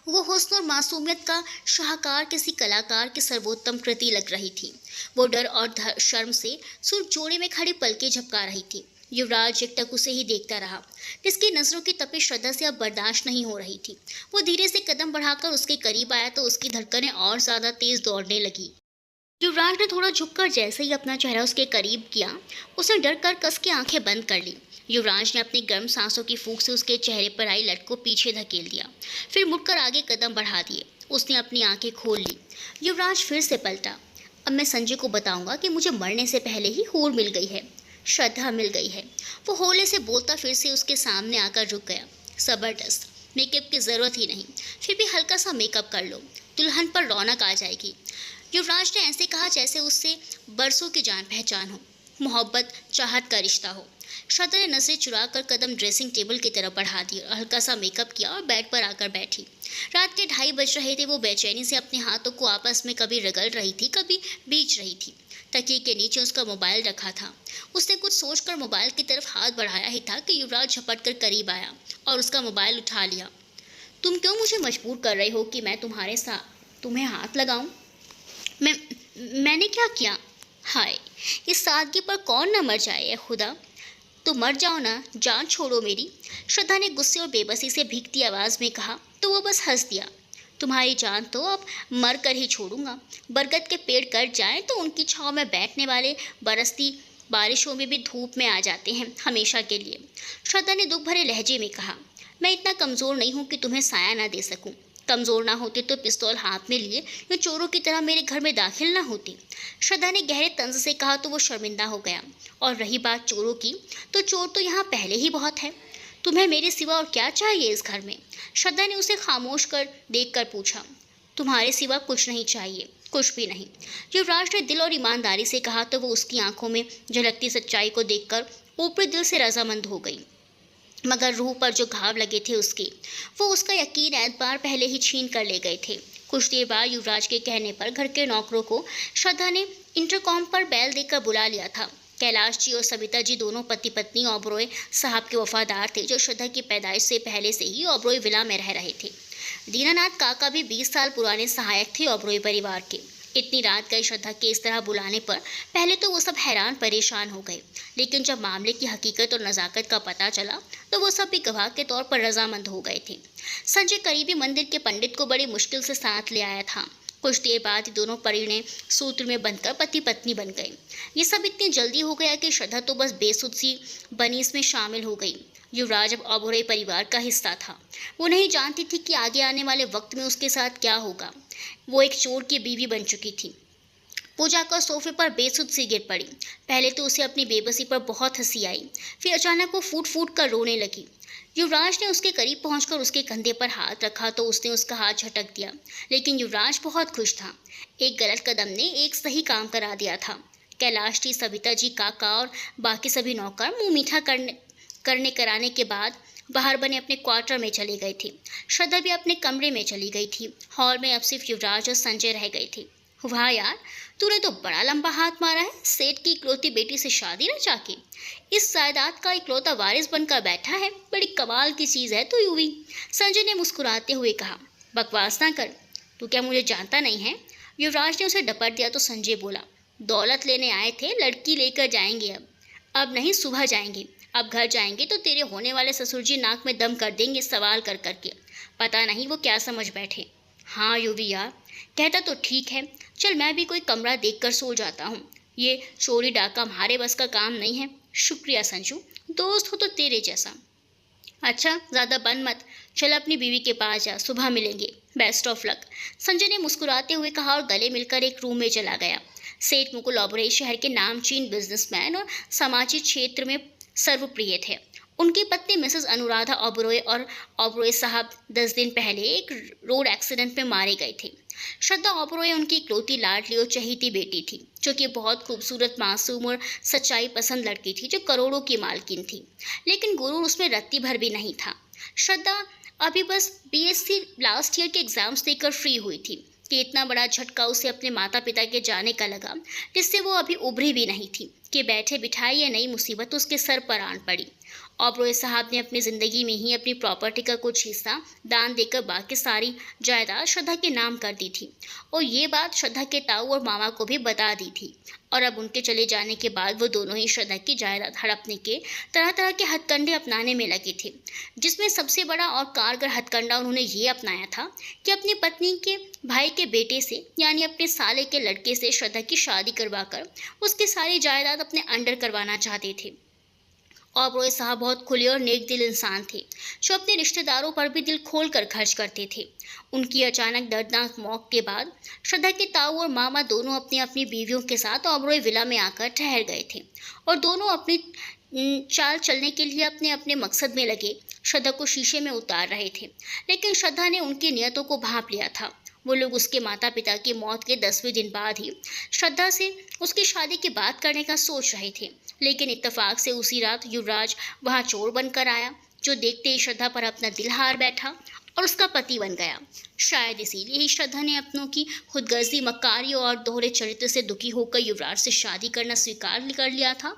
वो हुस्न और मासूमियत का शाहकार किसी कलाकार की सर्वोत्तम कृति लग रही थी। वो डर और शर्म से सुर जोड़े में खड़ी पलकें झपका रही थी। युवराज एकटक उसे ही देखता रहा। जिसकी नजरों की तपिश श्रद्धा से अब बर्दाश्त नहीं हो रही थी। वो धीरे से कदम बढ़ाकर उसके करीब आया तो उसकी धड़कनें और ज्यादा तेज दौड़ने लगी। युवराज ने थोड़ा झुककर जैसे ही अपना चेहरा उसके करीब किया, उसने डर कर कस के आंखें बंद कर ली। युवराज ने अपनी गर्म सांसों की फूंक से उसके चेहरे पर आई लट को पीछे धकेल दिया, फिर मुड़कर आगे कदम बढ़ा दिए। उसने अपनी आंखें खोल ली। युवराज फिर से पलटा। अब मैं संजय को बताऊंगा कि मुझे मरने से पहले ही हूर मिल गई है, श्रद्धा मिल गई है। वो होले से बोलता फिर से उसके सामने आकर रुक गया। जबरदस्त, मेकअप की ज़रूरत ही नहीं, फिर भी हल्का सा मेकअप कर लो, दुल्हन पर रौनक आ जाएगी। युवराज ने ऐसे कहा जैसे उससे बरसों की जान पहचान हो, मोहब्बत चाहत का रिश्ता हो। श्रद्धा ने नजरें चुराकर कदम ड्रेसिंग टेबल की तरफ बढ़ा दिए और हल्का सा मेकअप किया और बेड पर आकर बैठी। रात के 2:30 बज रहे थे। वो बेचैनी से अपने हाथों को आपस में कभी रगड़ रही थी, कभी बीच रही थी। तकिए के नीचे उसका मोबाइल रखा था। उसने कुछ सोचकर मोबाइल की तरफ हाथ बढ़ाया ही था कि युवराज झपट कर करीब आया और उसका मोबाइल उठा लिया। तुम क्यों मुझे मजबूर कर रहे हो कि मैं तुम्हारे साथ तुम्हें हाथ लगाऊं? मैंने क्या किया? हाय, इस सादगी पर कौन न मर जाए खुदा। तो मर जाओ ना, जान छोड़ो मेरी, श्रद्धा ने गुस्से और बेबसी से भीगती आवाज़ में कहा तो वो बस हंस दिया। तुम्हारी जान तो अब मर कर ही छोड़ूंगा। बरगद के पेड़ कट जाएं तो उनकी छांव में बैठने वाले बरसती बारिशों में भी धूप में आ जाते हैं हमेशा के लिए। श्रद्धा ने दुख भरे लहजे में कहा। मैं इतना कमज़ोर नहीं हूँ कि तुम्हें साया ना दे सकूँ। कमज़ोर ना होती तो पिस्तौल हाथ में लिए यूँ चोरों की तरह मेरे घर में दाखिल ना होती। श्रद्धा ने गहरे तंज से कहा तो वो शर्मिंदा हो गया। और रही बात चोरों की, तो चोर तो यहाँ पहले ही बहुत है। तुम्हें मेरे सिवा और क्या चाहिए इस घर में? श्रद्धा ने उसे खामोश कर देख कर पूछा। तुम्हारे सिवा कुछ नहीं चाहिए, कुछ भी नहीं, युवराज ने दिल और ईमानदारी से कहा तो वो उसकी आंखों में झलकती सच्चाई को देखकर ऊपरी दिल से रजामंद हो गई। मगर रूह पर जो घाव लगे थे उसके, वो उसका यकीन एतबार पहले ही छीन कर ले गए थे। कुछ देर बाद युवराज के कहने पर घर के नौकरों को श्रद्धा ने इंटरकॉम पर बैल देकर बुला लिया था। कैलाश जी और सविता जी दोनों पति पत्नी ओबरॉय साहब के वफादार थे, जो श्रद्धा की पैदाइश से पहले से ही ओबरॉय विला में रह रहे थे। दीनानाथ काका भी 20 साल पुराने सहायक थे ओबरॉय परिवार के। इतनी रात गई श्रद्धा के इस तरह बुलाने पर पहले तो वो सब हैरान परेशान हो गए, लेकिन जब मामले की हकीकत और नज़ाकत का पता चला तो वो सब भी गवाह के तौर पर रजामंद हो गए थे। संजय करीबी मंदिर के पंडित को बड़ी मुश्किल से साथ ले आया था। कुछ देर बाद ही दोनों परिणय सूत्र में बंधकर पति पत्नी बन गए। ये सब इतनी जल्दी हो गया कि श्रद्धा तो बस बेसुध सी बनी इसमें शामिल हो गई। युवराज अब ओबेरॉय परिवार का हिस्सा था। वो नहीं जानती थी कि आगे आने वाले वक्त में उसके साथ क्या होगा। वो एक चोर की बीवी बन चुकी थी। वो जाकर सोफे पर बेसुध सी गिर पड़ी। पहले तो उसे अपनी बेबसी पर बहुत हंसी आई, फिर अचानक वो फूट फूट कर रोने लगी। युवराज ने उसके करीब पहुंचकर उसके कंधे पर हाथ रखा तो उसने उसका हाथ झटक दिया, लेकिन युवराज बहुत खुश था। एक गलत कदम ने एक सही काम करा दिया था। कैलाश जी, सविता जी, काका और बाकी सभी नौकर मुंह मीठा करने कराने के बाद बाहर बने अपने क्वार्टर में चले गए थे। श्रद्धा भी अपने कमरे में चली गई थी। हॉल में अब सिर्फ युवराज और संजय रह गए थे। वाह यार, तूने तो बड़ा लंबा हाथ मारा है। सेठ की इकलौती बेटी से शादी न जाके इस जायदाद का इकलौता वारिस बनकर बैठा है। बड़ी कमाल की चीज़ है तू यूवी। संजय ने मुस्कुराते हुए कहा। बकवास ना कर, तू क्या मुझे जानता नहीं है? युवराज ने उसे डपट दिया तो संजय बोला, दौलत लेने आए थे, लड़की लेकर जाएंगे। अब नहीं, सुबह जाएंगे। अब घर जाएंगे तो तेरे होने वाले ससुर जी नाक में दम कर देंगे सवाल कर करके। पता नहीं वो क्या समझ बैठे। हाँ यूवी यार, कहता तो ठीक है। चल मैं भी कोई कमरा देखकर सो जाता हूँ। ये चोरी डाका हमारे बस का काम नहीं है। शुक्रिया संजू, दोस्त हो तो तेरे जैसा। अच्छा, ज़्यादा बन मत। चल अपनी बीवी के पास जा, सुबह मिलेंगे। बेस्ट ऑफ लक, संजय ने मुस्कुराते हुए कहा और गले मिलकर एक रूम में चला गया। सेठ मुकुल ओबेरॉय शहर के नामचीन बिजनेसमैन और सामाजिक क्षेत्र में सर्वप्रिय थे। उनकी पत्नी मिसेस अनुराधा ओबेरॉय और ओबेरॉय साहब 10 दिन पहले एक रोड एक्सीडेंट में मारे गए थे। श्रद्धा ओबेरॉय उनकी इकलौती लाडली और चहेती बेटी थी, जो कि बहुत खूबसूरत, मासूम और सच्चाई पसंद लड़की थी, जो करोड़ों की मालकिन थी। लेकिन गुरूर उसमें रत्ती भर भी नहीं था। श्रद्धा अभी बस बीएससी लास्ट ईयर के एग्जाम्स देकर फ्री हुई थी कि इतना बड़ा झटका उसे अपने माता पिता के जाने का लगा, जिससे वो अभी उभरी भी नहीं थी कि बैठे बिठाई ये नई मुसीबत उसके सर पर आन पड़ी। ओबेरॉय साहब ने अपनी ज़िंदगी में ही अपनी प्रॉपर्टी का कुछ हिस्सा दान देकर बाकी सारी जायदाद श्रद्धा के नाम कर दी थी, और ये बात श्रद्धा के ताऊ और मामा को भी बता दी थी। और अब उनके चले जाने के बाद वो दोनों ही श्रद्धा की जायदाद हड़पने के तरह तरह के हथकंडे अपनाने में लगे थे, जिसमें सबसे बड़ा और कारगर हथकंडा उन्होंने ये अपनाया था कि अपनी पत्नी के भाई के बेटे से, यानी अपने साले के लड़के से श्रद्धा की शादी करवाकर उसकी सारी जायदाद अपने अंडर करवाना चाहते थे। ओबेरॉय साहब बहुत खुले और नेक दिल इंसान थे, जो अपने रिश्तेदारों पर भी दिल खोल कर खर्च करते थे। उनकी अचानक दर्दनाक मौत के बाद श्रद्धा के ताऊ और मामा दोनों अपनी अपनी बीवियों के साथ ओबेरॉय विला में आकर ठहर गए थे, और दोनों अपनी चाल चलने के लिए अपने अपने मकसद में लगे श्रद्धा को शीशे में उतार रहे थे। लेकिन श्रद्धा ने उनकी नियतों को भांप लिया था। वो लोग उसके माता पिता की मौत के 10वें दिन बाद ही श्रद्धा से उसकी शादी की बात करने का सोच रहे थे, लेकिन इत्तेफाक से उसी रात युवराज वहाँ चोर बनकर आया, जो देखते ही श्रद्धा पर अपना दिल हार बैठा और उसका पति बन गया। शायद इसीलिए ही श्रद्धा ने अपनों की खुदगर्जी, मक्कारी और दोहरे चरित्र से दुखी होकर युवराज से शादी करना स्वीकार कर लिया था,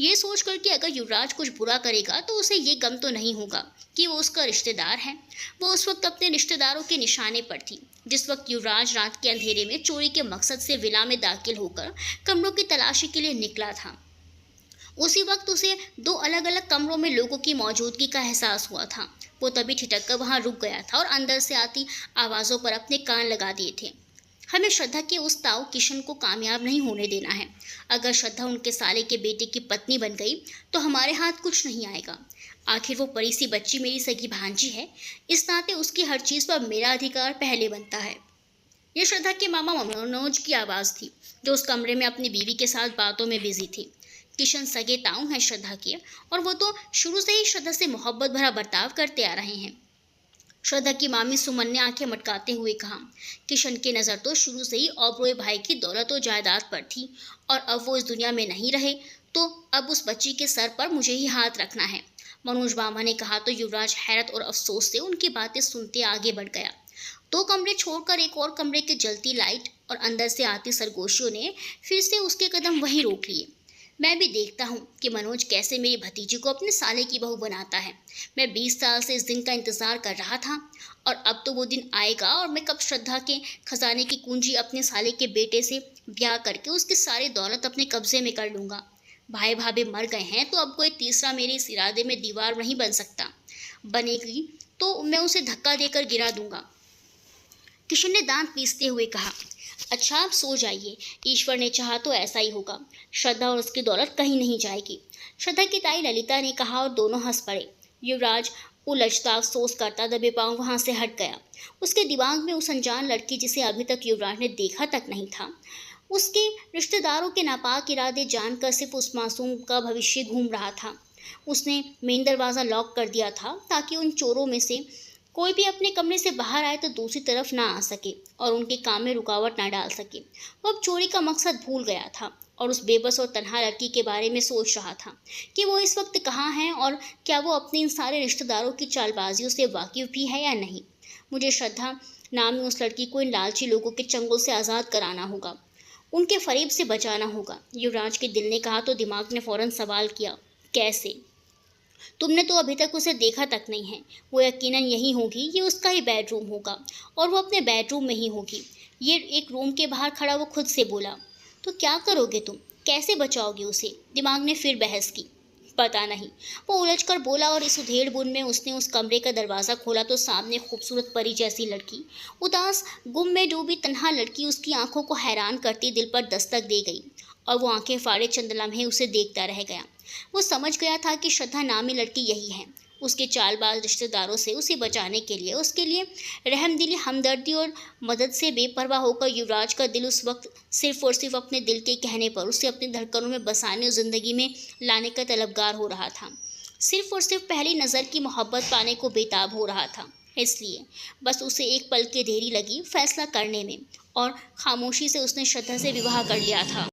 ये सोचकर कि अगर युवराज कुछ बुरा करेगा तो उसे ये गम तो नहीं होगा कि वो उसका रिश्तेदार है। वो उस वक्त अपने रिश्तेदारों के निशाने पर थी, जिस वक्त युवराज रात के अंधेरे में चोरी के मकसद से विला में दाखिल होकर कमरों की तलाशी के लिए निकला था। उसी वक्त उसे 2 अलग अलग कमरों में लोगों की मौजूदगी का एहसास हुआ था। वो तभी ठिठक कर वहाँ रुक गया था और अंदर से आती आवाज़ों पर अपने कान लगा दिए थे। हमें श्रद्धा के उस ताऊ किशन को कामयाब नहीं होने देना है। अगर श्रद्धा उनके साले के बेटे की पत्नी बन गई तो हमारे हाथ कुछ नहीं आएगा। आखिर वो परी सी बच्ची मेरी सगी भांजी है, इस नाते उसकी हर चीज़ पर मेरा अधिकार पहले बनता है। ये श्रद्धा के मामा मनोज की आवाज़ थी, जो उस कमरे में अपनी बीवी के साथ बातों में बिजी थी। किशन सगे ताऊ हैं श्रद्धा के, और वो तो शुरू से ही श्रद्धा से मोहब्बत भरा बर्ताव करते आ रहे हैं। श्रद्धा की मामी सुमन ने आंखें मटकाते हुए कहा। किशन की नज़र तो शुरू से ही ओबेरॉय भाई की दौलत और जायदाद पर थी, और अब वो इस दुनिया में नहीं रहे तो अब उस बच्ची के सर पर मुझे ही हाथ रखना है। मनोज मामा ने कहा तो युवराज हैरत और अफसोस से उनकी बातें सुनते आगे बढ़ गया। 2 कमरे छोड़कर एक और कमरे की जलती लाइट और अंदर से आती सरगोशियों ने फिर से उसके कदम वहीं रोक लिए। मैं भी देखता हूँ कि मनोज कैसे मेरी भतीजी को अपने साले की बहू बनाता है। मैं 20 साल से इस दिन का इंतज़ार कर रहा था और अब तो वो दिन आएगा और मैं कब श्रद्धा के खजाने की कुंजी अपने साले के बेटे से ब्याह करके उसकी सारी दौलत अपने कब्जे में कर लूँगा। भाई भाभी मर गए हैं तो अब कोई तीसरा मेरे इस इरादे में दीवार नहीं बन सकता। बनेगी तो मैं उसे धक्का देकर गिरा दूंगा। किशन ने दांत पीसते हुए कहा, अच्छा आप सो जाइए, ईश्वर ने चाहा तो ऐसा ही होगा। श्रद्धा और उसकी दौलत कहीं नहीं जाएगी। श्रद्धा की ताई ललिता ने कहा और दोनों हंस पड़े। युवराज उलझता अफसोस करता दबे पांव वहां से हट गया। उसके दिमाग में उस अनजान लड़की जिसे अभी तक युवराज ने देखा तक नहीं था, उसके रिश्तेदारों के नापाक इरादे जानकर सिर्फ उस मासूम का भविष्य घूम रहा था। उसने मेन दरवाज़ा लॉक कर दिया था ताकि उन चोरों में से कोई भी अपने कमरे से बाहर आए तो दूसरी तरफ ना आ सके और उनके काम में रुकावट ना डाल सके। वो अब चोरी का मकसद भूल गया था और उस बेबस और तन्हा लड़की के बारे में सोच रहा था कि वो इस वक्त कहाँ है और क्या वो अपने इन सारे रिश्तेदारों की चालबाजियों से वाकिफ भी है या नहीं। मुझे श्रद्धा नामी उस लड़की को इन लालची लोगों के चंगुल से आज़ाद कराना होगा, उनके फरेब से बचाना होगा। युवराज के दिल ने कहा तो दिमाग ने फौरन सवाल किया, कैसे? तुमने तो अभी तक उसे देखा तक नहीं है। वो यकीनन यही होगी, ये उसका ही बेडरूम होगा और वो अपने बेडरूम में ही होगी। ये एक रूम के बाहर खड़ा वो खुद से बोला। तो क्या करोगे तुम, कैसे बचाओगे उसे? दिमाग ने फिर बहस की। पता नहीं, वो उलझ कर बोला और इस उधेड़-बुन में उसने उस कमरे का दरवाज़ा खोला तो सामने खूबसूरत परी जैसी लड़की, उदास गुम में डूबी तन्हा लड़की उसकी आंखों को हैरान करती दिल पर दस्तक दे गई और वो आंखें फाड़े चंद लम्हे उसे देखता रह गया। वो समझ गया था कि श्रद्धा नामी लड़की यही है। उसके चालबाज रिश्तेदारों से उसे बचाने के लिए, उसके लिए रहमदिली, हमदर्दी और मदद से बेपरवाह होकर युवराज का दिल उस वक्त सिर्फ और सिर्फ अपने दिल के कहने पर उसे अपनी धड़कनों में बसाने और ज़िंदगी में लाने का तलबगार हो रहा था। सिर्फ और सिर्फ पहली नज़र की मोहब्बत पाने को बेताब हो रहा था। इसलिए बस उसे एक पल की देरी लगी फैसला करने में और खामोशी से उसने श्रद्धा से विवाह कर लिया था।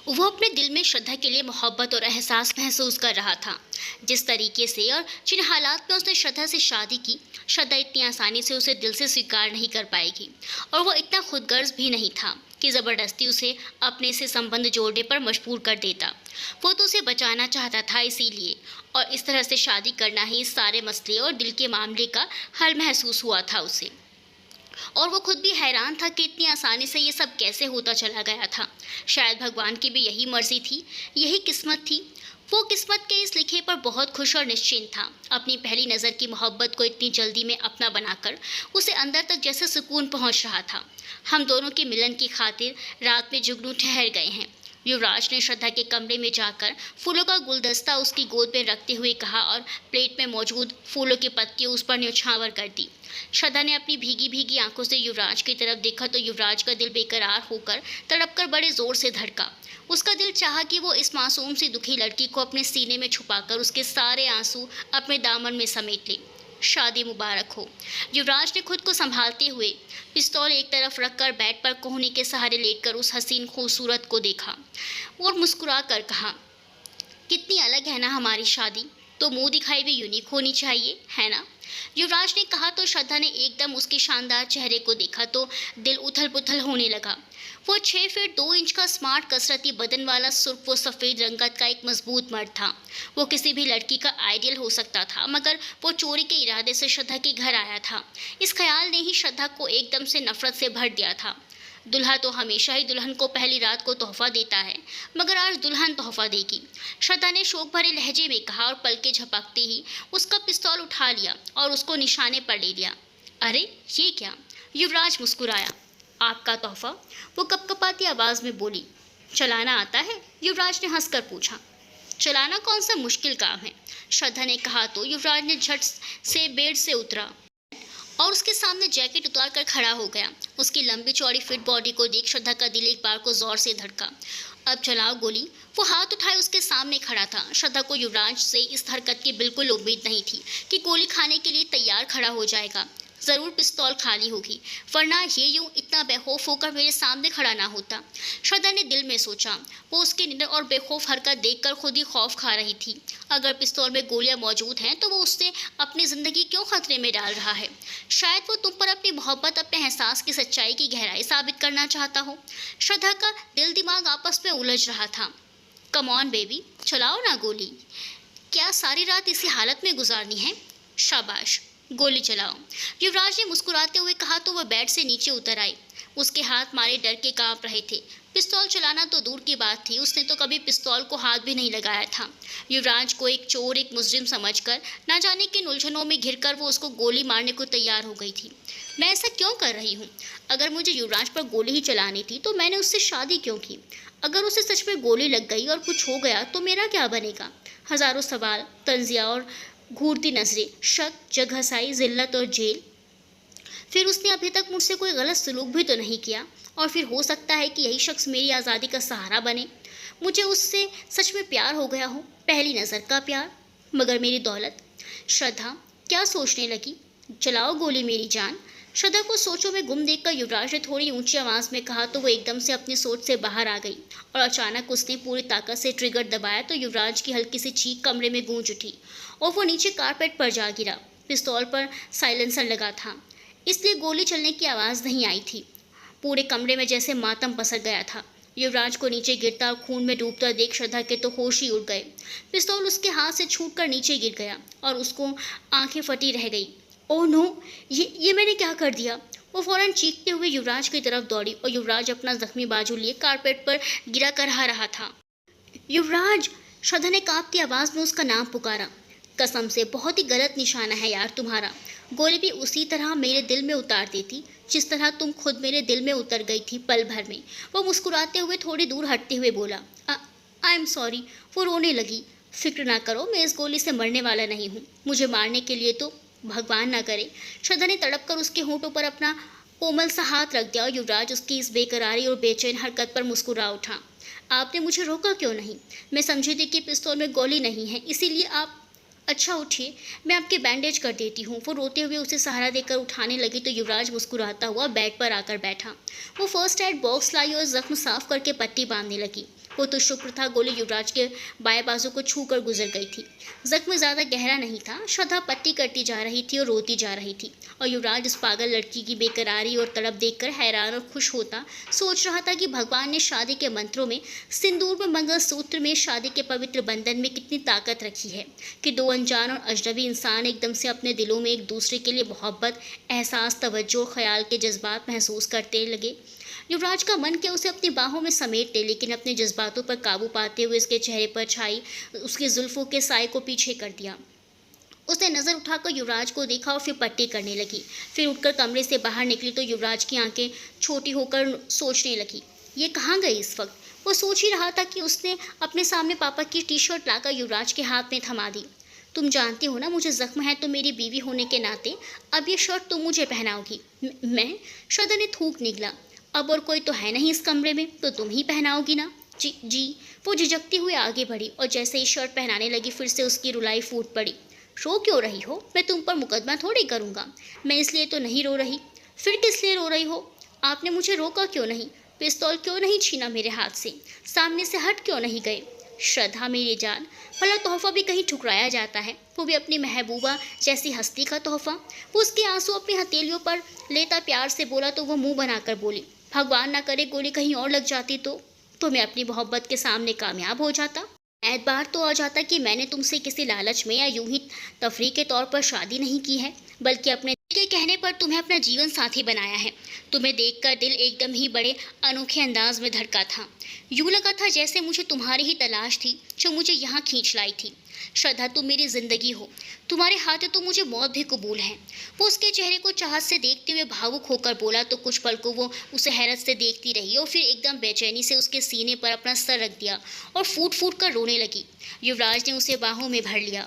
वो अपने दिल में श्रद्धा के लिए मोहब्बत और एहसास महसूस कर रहा था। जिस तरीके से और जिन हालात में उसने श्रद्धा से शादी की, श्रद्धा इतनी आसानी से उसे दिल से स्वीकार नहीं कर पाएगी और वो इतना खुदगर्ज भी नहीं था कि ज़बरदस्ती उसे अपने से संबंध जोड़ने पर मजबूर कर देता। वो तो उसे बचाना चाहता था, इसीलिए और इस तरह से शादी करना ही इस सारे मसले और दिल के मामले का हल महसूस हुआ था उसे। और वो खुद भी हैरान था कि इतनी आसानी से ये सब कैसे होता चला गया था। शायद भगवान की भी यही मर्जी थी, यही किस्मत थी। वो किस्मत के इस लिखे पर बहुत खुश और निश्चिंत था। अपनी पहली नज़र की मोहब्बत को इतनी जल्दी में अपना बनाकर उसे अंदर तक जैसे सुकून पहुंच रहा था। हम दोनों के मिलन की खातिर रात में जुगनू ठहर गए हैं। युवराज ने श्रद्धा के कमरे में जाकर फूलों का गुलदस्ता उसकी गोद में रखते हुए कहा और प्लेट में मौजूद फूलों की पत्तियां उस पर न्यौछावर कर दी। श्रद्धा ने अपनी भीगी भीगी आंखों से युवराज की तरफ देखा तो युवराज का दिल बेकरार होकर तड़पकर बड़े जोर से धड़का। उसका दिल चाहा कि वो इस मासूम सी दुखी लड़की को अपने सीने में छुपाकर उसके सारे आंसू अपने दामन में समेट ले। शादी मुबारक हो। युवराज ने खुद को संभालते हुए पिस्तौल एक तरफ रखकर बेड पर कोहनी के सहारे लेटकर उस हसीन खूबसूरत को देखा और मुस्कुरा कर कहा, कितनी अलग है ना हमारी शादी, तो मुंह दिखाई भी यूनिक होनी चाहिए, है ना? युवराज ने कहा तो श्रद्धा ने एकदम उसके शानदार चेहरे को देखा तो दिल उथल पुथल होने लगा। वो 6 फीट 2 इंच का स्मार्ट कसरती बदन वाला सुर्ख व सफ़ेद रंगत का एक मजबूत मर्द था। वो किसी भी लड़की का आइडियल हो सकता था, मगर वो चोरी के इरादे से श्रद्धा के घर आया था। इस ख्याल ने ही श्रद्धा को एकदम से नफरत से भर दिया था। दुल्हा तो हमेशा ही दुल्हन को पहली रात को तोहफा देता है, मगर आज दुल्हन तोहफा देगी, श्रद्धा ने शोक भरे लहजे में कहा और पलके झपकते ही उसका पिस्तौल उठा लिया और उसको निशाने पर ले लिया। अरे ये क्या? युवराज मुस्कुराया। आपका तोहफा? वो कपकपाती आवाज़ में बोली। चलाना आता है? युवराज ने हंसकर पूछा। चलाना कौन सा मुश्किल काम है, श्रद्धा ने कहा तो युवराज ने झट से बेड से उतरा और उसके सामने जैकेट उतार कर खड़ा हो गया। उसकी लंबी चौड़ी फिट बॉडी को देख श्रद्धा का दिल एक बार को जोर से धड़का। अब चलाओ गोली। वो हाथ उठाए उसके सामने खड़ा था। श्रद्धा को युवराज से इस हरकत की बिल्कुल उम्मीद नहीं थी कि गोली खाने के लिए तैयार खड़ा हो जाएगा। ज़रूर पिस्तौल खाली होगी, वरना ये यूँ इतना बेखौफ होकर मेरे सामने खड़ा ना होता, श्रद्धा ने दिल में सोचा। वो उसकी निडर और बेखौफ हरकत देखकर खुद ही खौफ खा रही थी। अगर पिस्तौल में गोलियां मौजूद हैं तो वो उससे अपनी ज़िंदगी क्यों खतरे में डाल रहा है? शायद वो तुम पर अपनी मोहब्बत, अपने एहसास की सच्चाई की गहराई साबित करना चाहता हो। श्रद्धा का दिल दिमाग आपस में उलझ रहा था। कम ऑन बेबी, चलाओ ना गोली। क्या सारी रात इसी हालत में गुजारनी है? शाबाश, गोली चलाओ। युवराज ने मुस्कुराते हुए कहा तो वह बेड से नीचे उतर आई। उसके हाथ मारे डर के कांप रहे थे। पिस्तौल चलाना तो दूर की बात थी, उसने तो कभी पिस्तौल को हाथ भी नहीं लगाया था। युवराज को एक चोर, एक मुजरिम समझकर ना जाने किन उलझनों में घिरकर वो उसको गोली मारने को तैयार हो गई थी। मैं ऐसा क्यों कर रही हूँ? अगर मुझे युवराज पर गोली ही चलानी थी तो मैंने उससे शादी क्यों की? अगर उसे सच में गोली लग गई और कुछ हो गया तो मेरा क्या बनेगा? हजारों सवाल, तंजिया और घूरती नजरें, शक, जगहसाई, जिल्लत और जेल। फिर उसने अभी तक मुझसे कोई गलत सलूक भी तो नहीं किया, और फिर हो सकता है कि यही शख्स मेरी आज़ादी का सहारा बने। मुझे उससे सच में प्यार हो गया हो, पहली नज़र का प्यार। मगर मेरी दौलत। श्रद्धा क्या सोचने लगी? चलाओ गोली मेरी जान। श्रद्धा को सोचों में गुम देखकर युवराज ने थोड़ी ऊंची आवाज़ में कहा तो वो एकदम से अपनी सोच से बाहर आ गई, और अचानक उसने पूरी ताकत से ट्रिगर दबाया तो युवराज की हल्की सी चीख कमरे में गूंज उठी और वो नीचे कारपेट पर जा गिरा। पिस्तौल पर साइलेंसर लगा था, इसलिए गोली चलने की आवाज़ नहीं आई थी। पूरे कमरे में जैसे मातम पसर गया था। युवराज को नीचे गिरता और खून में डूबता देख श्रद्धा के तो होश ही उड़ गए। पिस्तौल उसके हाथ से छूटकर नीचे गिर गया और उसको आंखें फटी रह गई। ओह नो, ये मैंने क्या कर दिया? वो फौरन चीखते हुए युवराज की तरफ दौड़ी और युवराज अपना जख्मी बाजू लिए कारपेट पर गिरा कर रहा था। युवराज! श्रद्धा ने कांपती आवाज़ में उसका नाम पुकारा। कसम से बहुत ही गलत निशाना है यार तुम्हारा। गोली भी उसी तरह मेरे दिल में उतार देती जिस तरह तुम खुद मेरे दिल में उतर गई थी पल भर में। वो मुस्कुराते हुए थोड़ी दूर हटते हुए बोला। I am sorry. वो रोने लगी। फिक्र ना करो, मैं इस गोली से मरने वाला नहीं हूँ। मुझे मारने के लिए तो भगवान ना करे। श्रद्धा ने तड़प कर उसके होंठों पर अपना कोमल सा हाथ रख दिया और युवराज उसकी इस बेकरारी और बेचैन हरकत पर मुस्कुरा उठा। आपने मुझे रोका क्यों नहीं? मैं समझी थी कि पिस्तौल में गोली नहीं है, इसीलिए आप। अच्छा उठिए, मैं आपके बैंडेज कर देती हूँ। वो रोते हुए उसे सहारा देकर उठाने लगी तो युवराज मुस्कुराता हुआ बेड पर आकर बैठा। वो फर्स्ट एड बॉक्स लाई और जख्म साफ करके पट्टी बांधने लगी। वो तो शुक्र था गोली युवराज के बाएं बाजू को छू कर गुजर गई थी। जख्म ज़्यादा गहरा नहीं था। श्रद्धा पट्टी करती जा रही थी और रोती जा रही थी, और युवराज इस पागल लड़की की बेकरारी और तड़प देखकर हैरान और खुश होता सोच रहा था कि भगवान ने शादी के मंत्रों में, सिंदूर में, मंगलसूत्र में, शादी के पवित्र बंधन में कितनी ताकत रखी है कि दो अनजान और अजनबी इंसान एकदम से अपने दिलों में एक दूसरे के लिए मोहब्बत, एहसास, तवज्जो, ख्याल के जज्बात महसूस करते लगे। युवराज का मन क्या उसे अपनी बाहों में समेट ले, लेकिन अपने जज्बातों पर काबू पाते हुए उसके चेहरे पर छाई उसकी जुल्फों के साए को पीछे कर दिया। उसने नज़र उठाकर युवराज को देखा और फिर पट्टी करने लगी। फिर उठकर कमरे से बाहर निकली तो युवराज की आंखें छोटी होकर सोचने लगी, ये कहाँ गई इस वक्त? वो सोच ही रहा था कि उसने अपने सामने पापा की टी शर्ट लाकर युवराज के हाथ में थमा दी। तुम जानती हो ना मुझे ज़ख्म है, तो मेरी बीवी होने के नाते अब ये शर्ट तुम मुझे पहनाओगी। मैं? श्रद्धा ने थूक निकला। अब और कोई तो है नहीं इस कमरे में, तो तुम ही पहनाओगी ना? जी जी। वो झिझकती हुई आगे बढ़ी और जैसे ही शर्ट पहनाने लगी फिर से उसकी रुलाई फूट पड़ी। रो क्यों रही हो? मैं तुम पर मुकदमा थोड़ी करूँगा। मैं इसलिए तो नहीं रो रही। फिर किस लिए रो रही हो? आपने मुझे रोका क्यों नहीं? पिस्तौल क्यों नहीं छीना मेरे हाथ से? सामने से हट क्यों नहीं गए? श्रद्धा मेरी जान, भला तोहफा भी कहीं ठुकराया जाता है, वो भी अपनी महबूबा जैसी हस्ती का तोहफा। वो उसके आंसू अपनी हथेलियों पर लेता प्यार से बोला तो वो मुंह बनाकर बोली, भगवान ना करे गोली कहीं और लग जाती तो मैं अपनी मोहब्बत के सामने कामयाब हो जाता। एतबार तो आ जाता कि मैंने तुमसे किसी लालच में या यूं ही तफरीह के तौर पर शादी नहीं की है, बल्कि अपने दिल के कहने पर तुम्हें अपना जीवन साथी बनाया है। तुम्हें देखकर दिल एकदम ही बड़े अनोखे अंदाज में धड़का था। यूं लगा था जैसे मुझे तुम्हारी ही तलाश थी जो मुझे यहाँ खींच लाई थी। श्रद्धा, तुम मेरी जिंदगी हो, तुम्हारे हाथों तो मुझे मौत भी कबूल है। वो उसके चेहरे को चाहत से देखते हुए भावुक होकर बोला तो कुछ पल को वो उसे हैरत से देखती रही और फिर एकदम बेचैनी से उसके सीने पर अपना सर रख दिया और फूट फूट कर रोने लगी। युवराज ने उसे बाहों में भर लिया,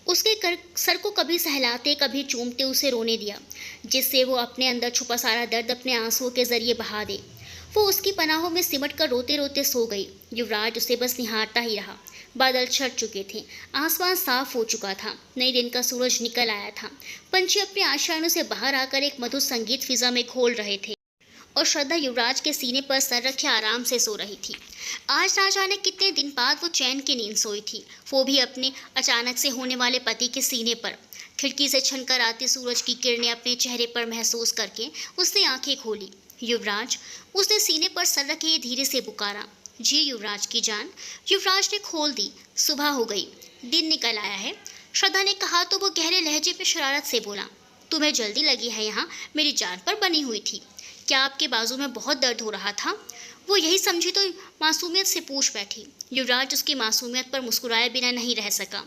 उसके सर को कभी सहलाते कभी चूमते उसे रोने दिया, जिससे वो अपने अंदर छुपा सारा दर्द अपने आंसुओं के जरिए बहा दे। वो उसकी पनाहों में सिमट कर रोते रोते सो गई। युवराज उसे बस निहारता ही रहा। बादल छट चुके थे, आसमान साफ हो चुका था, नए दिन का सूरज निकल आया था। पंछी अपने आशाओं से बाहर आकर एक मधुर संगीत फिजा में घोल रहे थे और श्रद्धा युवराज के सीने पर सर रखे आराम से सो रही थी। आज ना जाने कितने दिन बाद वो चैन की नींद सोई थी, वो भी अपने अचानक से होने वाले पति के सीने पर। खिड़की से छनकर आते सूरज की किरणें अपने चेहरे पर महसूस करके उसने आंखें खोली। युवराज, उसने सीने पर सर रखे धीरे से पुकारा। जी युवराज की जान। युवराज ने खोल दी। सुबह हो गई, दिन निकल आया है। श्रद्धा ने कहा तो वो गहरे लहजे पे शरारत से बोला, तुम्हें जल्दी लगी है यहाँ, मेरी जान पर बनी हुई थी। क्या आपके बाजू में बहुत दर्द हो रहा था? वो यही समझी तो मासूमियत से पूछ बैठी। युवराज उसकी मासूमियत पर मुस्कुराए बिना नहीं रह सका।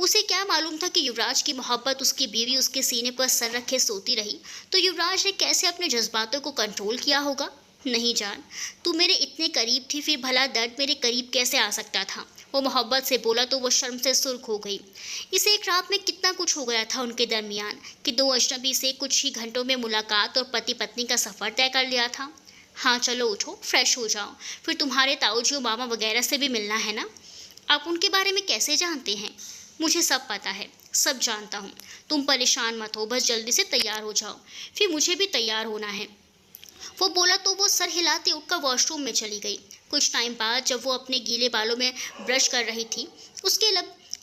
उसे क्या मालूम था कि युवराज की मोहब्बत, उसकी बीवी उसके सीने पर सर रखे सोती रही तो युवराज ने कैसे अपने जज्बातों को कंट्रोल किया होगा। नहीं जान, तू मेरे इतने करीब थी, फिर भला दर्द मेरे करीब कैसे आ सकता था? वो मोहब्बत से बोला तो वो शर्म से सुर्ख हो गई। इस एक रात में कितना कुछ हो गया था उनके दरमियान कि दो अजनबी से कुछ ही घंटों में मुलाकात और पति पत्नी का सफ़र तय कर लिया था। हाँ चलो उठो, फ्रेश हो जाओ, फिर तुम्हारे ताऊजी और मामा वगैरह से भी मिलना है ना। आप उनके बारे में कैसे जानते हैं? मुझे सब पता है, सब जानता हूँ। तुम परेशान मत हो, बस जल्दी से तैयार हो जाओ, फिर मुझे भी तैयार होना है। वो बोला तो वो सर हिलाते उठकर वॉशरूम में चली गई। कुछ टाइम बाद जब वो अपने गीले बालों में ब्रश कर रही थी, उसके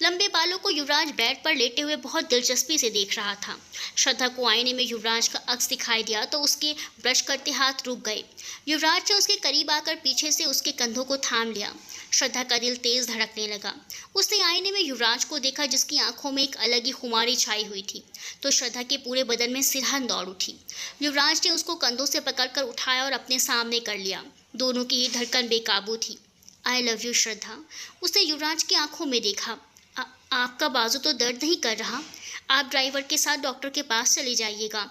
लंबे बालों को युवराज बेड पर लेटे हुए बहुत दिलचस्पी से देख रहा था। श्रद्धा को आईने में युवराज का अक्स दिखाई दिया तो उसके ब्रश करते हाथ रुक गए। युवराज ने उसके करीब आकर पीछे से उसके कंधों को थाम लिया। श्रद्धा का दिल तेज धड़कने लगा। उसने आईने में युवराज को देखा जिसकी आंखों में एक अलग ही खुमारी छाई हुई थी, तो श्रद्धा के पूरे बदन में सिरहन दौड़ उठी। युवराज ने उसको कंधों से पकड़कर उठाया और अपने सामने कर लिया। दोनों की ही धड़कन बेकाबू थी। आई लव यू श्रद्धा। उसने युवराज की आंखों में देखा। आपका बाजू तो दर्द नहीं कर रहा? आप ड्राइवर के साथ डॉक्टर के पास चले जाइएगा।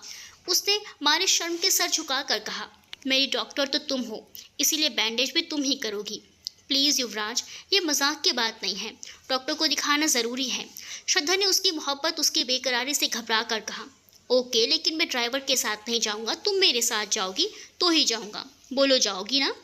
उसने मारे शर्म के सर झुकाकर कहा। मेरी डॉक्टर तो तुम हो, इसीलिए बैंडेज भी तुम ही करोगी। प्लीज़ युवराज, ये मजाक की बात नहीं है, डॉक्टर को दिखाना ज़रूरी है। श्रद्धा ने उसकी मोहब्बत, उसकी बेकरारी से घबरा कर कहा। ओके, लेकिन मैं ड्राइवर के साथ नहीं जाऊँगा, तुम मेरे साथ जाओगी तो ही जाऊँगा। बोलो, जाओगी ना?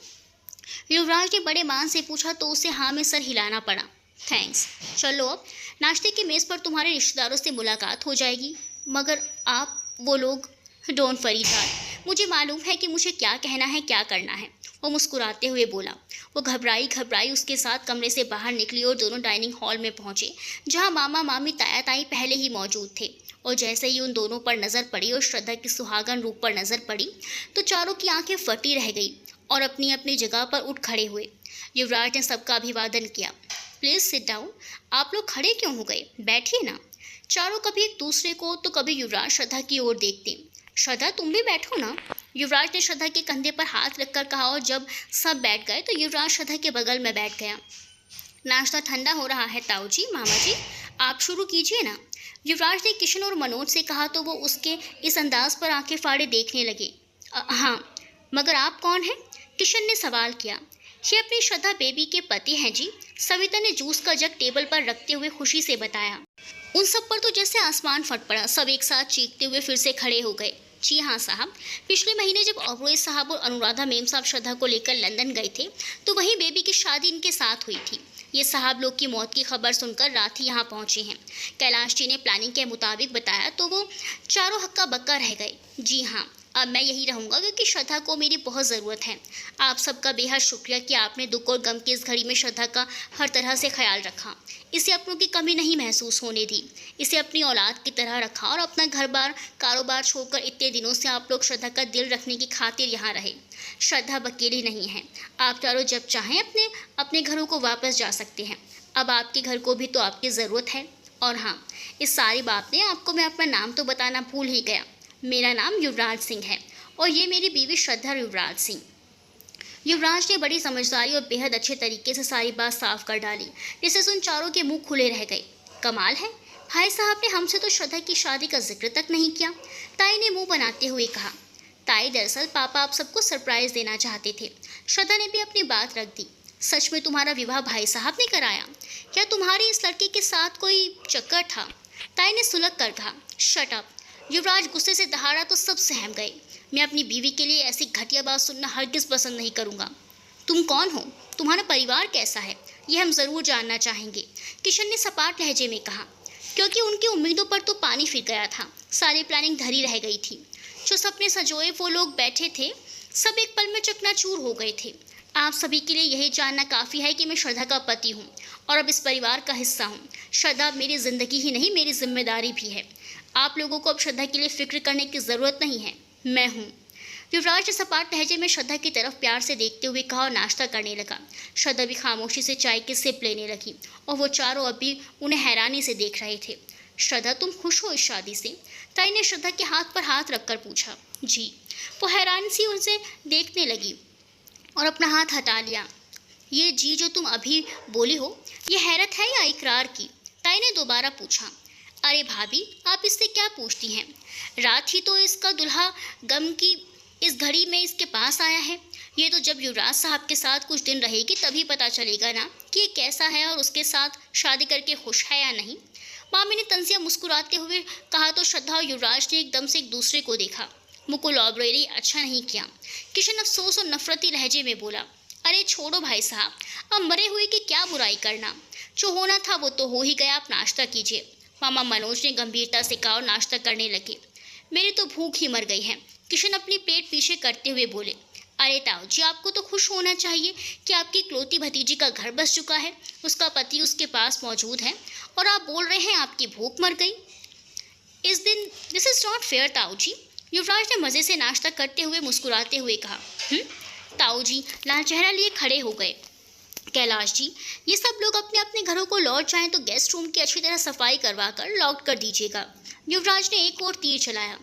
युवराज ने बड़े मान से पूछा तो उसे हाँ में सर हिलाना पड़ा। थैंक्स। चलो अब नाश्ते की मेज़ पर तुम्हारे रिश्तेदारों से मुलाकात हो जाएगी। मगर आप, वो लोग? डोंट वरी डॉट, मुझे मालूम है कि मुझे क्या कहना है, क्या करना है। वो मुस्कुराते हुए बोला। वो घबराई घबराई उसके साथ कमरे से बाहर निकली और दोनों डाइनिंग हॉल में पहुंचे, जहां मामा मामी ताया ताई पहले ही मौजूद थे। और जैसे ही उन दोनों पर नज़र पड़ी और श्रद्धा के सुहागन रूप पर नज़र पड़ी तो चारों की आंखें फटी रह गई और अपनी अपनी जगह पर उठ खड़े हुए। युवराज ने सबका अभिवादन किया। Please sit down. आप लोग खड़े क्यों हो गए? बैठिए ना। चारों कभी एक दूसरे को तो कभी युवराज श्रद्धा की ओर देखते। श्रद्धा, तुम भी बैठो ना। युवराज ने श्रद्धा के कंधे पर हाथ रखकर कहा और जब सब बैठ गए तो युवराज श्रद्धा के बगल में बैठ गया। नाश्ता ठंडा हो रहा है ताऊ जी, मामा जी, आप शुरू कीजिए ना। युवराज ने किशन और मनोज से कहा तो वो उसके इस अंदाज पर आंखें फाड़े देखने लगे। हाँ, मगर आप कौन हैं? किशन ने सवाल किया। ये अपनी श्रद्धा बेबी के पति हैं जी, सविता ने जूस का जग टेबल पर रखते हुए खुशी से बताया। उन सब पर तो जैसे आसमान फट पड़ा। सब एक साथ चीखते हुए फिर से खड़े हो गए। जी हाँ साहब, पिछले महीने जब अवरोज साहब और अनुराधा मेम साहब श्रद्धा को लेकर लंदन गए थे तो वहीं बेबी की शादी इनके साथ हुई थी। ये साहब लोग की मौत की खबर सुनकर रात ही यहाँ पहुँचे हैं। कैलाश जी ने प्लानिंग के मुताबिक बताया तो वो चारों हक्का बक्का रह गए। जी हाँ, अब मैं यही रहूँगा क्योंकि श्रद्धा को मेरी बहुत ज़रूरत है। आप सबका बेहद शुक्रिया कि आपने दुख और गम की इस घड़ी में श्रद्धा का हर तरह से ख्याल रखा। इसे अपनों की कमी नहीं महसूस होने दी। इसे अपनी औलाद की तरह रखा और अपना घर बार कारोबार छोड़कर इतने दिनों से आप लोग श्रद्धा का दिल रखने की खातिर यहाँ रहे। श्रद्धा अकेली नहीं है। आप चारों जब चाहें अपने अपने घरों को वापस जा सकते हैं। अब आपके घर को भी तो आपकी ज़रूरत है। और हाँ, इस सारी बात में आपको मैं अपना नाम तो बताना भूल ही गया। मेरा नाम युवराज सिंह है और ये मेरी बीवी श्रद्धा युवराज सिंह। युवराज ने बड़ी समझदारी और बेहद अच्छे तरीके से सारी बात साफ कर डाली, जिससे सुन चारों के मुंह खुले रह गए। कमाल है, भाई साहब ने हमसे तो श्रद्धा की शादी का जिक्र तक नहीं किया। ताई ने मुंह बनाते हुए कहा। ताई, दरअसल पापा आप सबको सरप्राइज देना चाहते थे। श्रद्धा ने भी अपनी बात रख दी। सच में तुम्हारा विवाह भाई साहब ने कराया? क्या तुम्हारी इस लड़के के साथ कोई चक्कर था? ताई ने सुलग कर कहा। Shut up. युवराज गुस्से से दहाड़ा तो सब सहम गए। मैं अपनी बीवी के लिए ऐसी घटिया बात सुनना हरगिज़ पसंद नहीं करूँगा। तुम कौन हो? तुम्हारा परिवार कैसा है? ये हम ज़रूर जानना चाहेंगे, किशन ने सपाट लहजे में कहा। क्योंकि उनकी उम्मीदों पर तो पानी फिर गया था। सारी प्लानिंग धरी रह गई थी। जो सपने सजोए वो लोग बैठे थे, सब एक पल में चकनाचूर हो गए थे। आप सभी के लिए यही जानना काफ़ी है कि मैं श्रद्धा का पति हूँ और अब इस परिवार का हिस्सा हूँ। श्रद्धा मेरी ज़िंदगी ही नहीं, मेरी जिम्मेदारी भी है। आप लोगों को अब श्रद्धा के लिए फ़िक्र करने की ज़रूरत नहीं है। मैं हूँ। युवराज ने सपाट लहजे में श्रद्धा की तरफ प्यार से देखते हुए कहा और नाश्ता करने लगा। श्रद्धा भी खामोशी से चाय की सिप लेने लगी और वो चारों अभी उन्हें हैरानी से देख रहे थे। श्रद्धा, तुम खुश हो इस शादी से? ताई ने श्रद्धा के हाथ पर हाथ रखकर पूछा। जी। वो हैरानी से उसे देखने लगी और अपना हाथ हटा लिया। ये जी जो तुम अभी बोली हो, ये हैरत है या इकरार की? ताई ने दोबारा पूछा। अरे भाभी, आप इससे क्या पूछती हैं? रात ही तो इसका दुल्हा गम की इस घड़ी में इसके पास आया है। ये तो जब युवराज साहब के साथ कुछ दिन रहेगी तभी पता चलेगा ना कि ये कैसा है और उसके साथ शादी करके खुश है या नहीं। मामी ने तंजिया मुस्कुराते हुए कहा तो श्रद्धा और युवराज ने एकदम से एक दूसरे को देखा। मुकुल लाइब्रेरी अच्छा नहीं किया, किशन अफसोस और नफरती लहजे में बोला। अरे छोड़ो भाई साहब, अब मरे हुए की क्या बुराई करना, जो होना था वो तो हो ही गया, आप नाश्ता कीजिए। मामा मनोज ने गंभीरता से कहा और नाश्ता करने लगे। मेरी तो भूख ही मर गई है, किशन अपनी प्लेट पीछे करते हुए बोले। अरे ताऊ जी, आपको तो खुश होना चाहिए कि आपकी इकलौती भतीजी का घर बस चुका है, उसका पति उसके पास मौजूद है और आप बोल रहे हैं आपकी भूख मर गई। दिस इज़ नॉट फेयर ताऊ जी, युवराज ने मज़े से नाश्ता करते हुए मुस्कुराते हुए कहा। ताऊ जी लाल चेहरा लिए खड़े हो गए। कैलाश जी, ये सब लोग अपने अपने घरों को लौट जाएं तो गेस्ट रूम की अच्छी तरह सफाई करवा कर लॉक कर दीजिएगा। युवराज ने एक और तीर चलाया।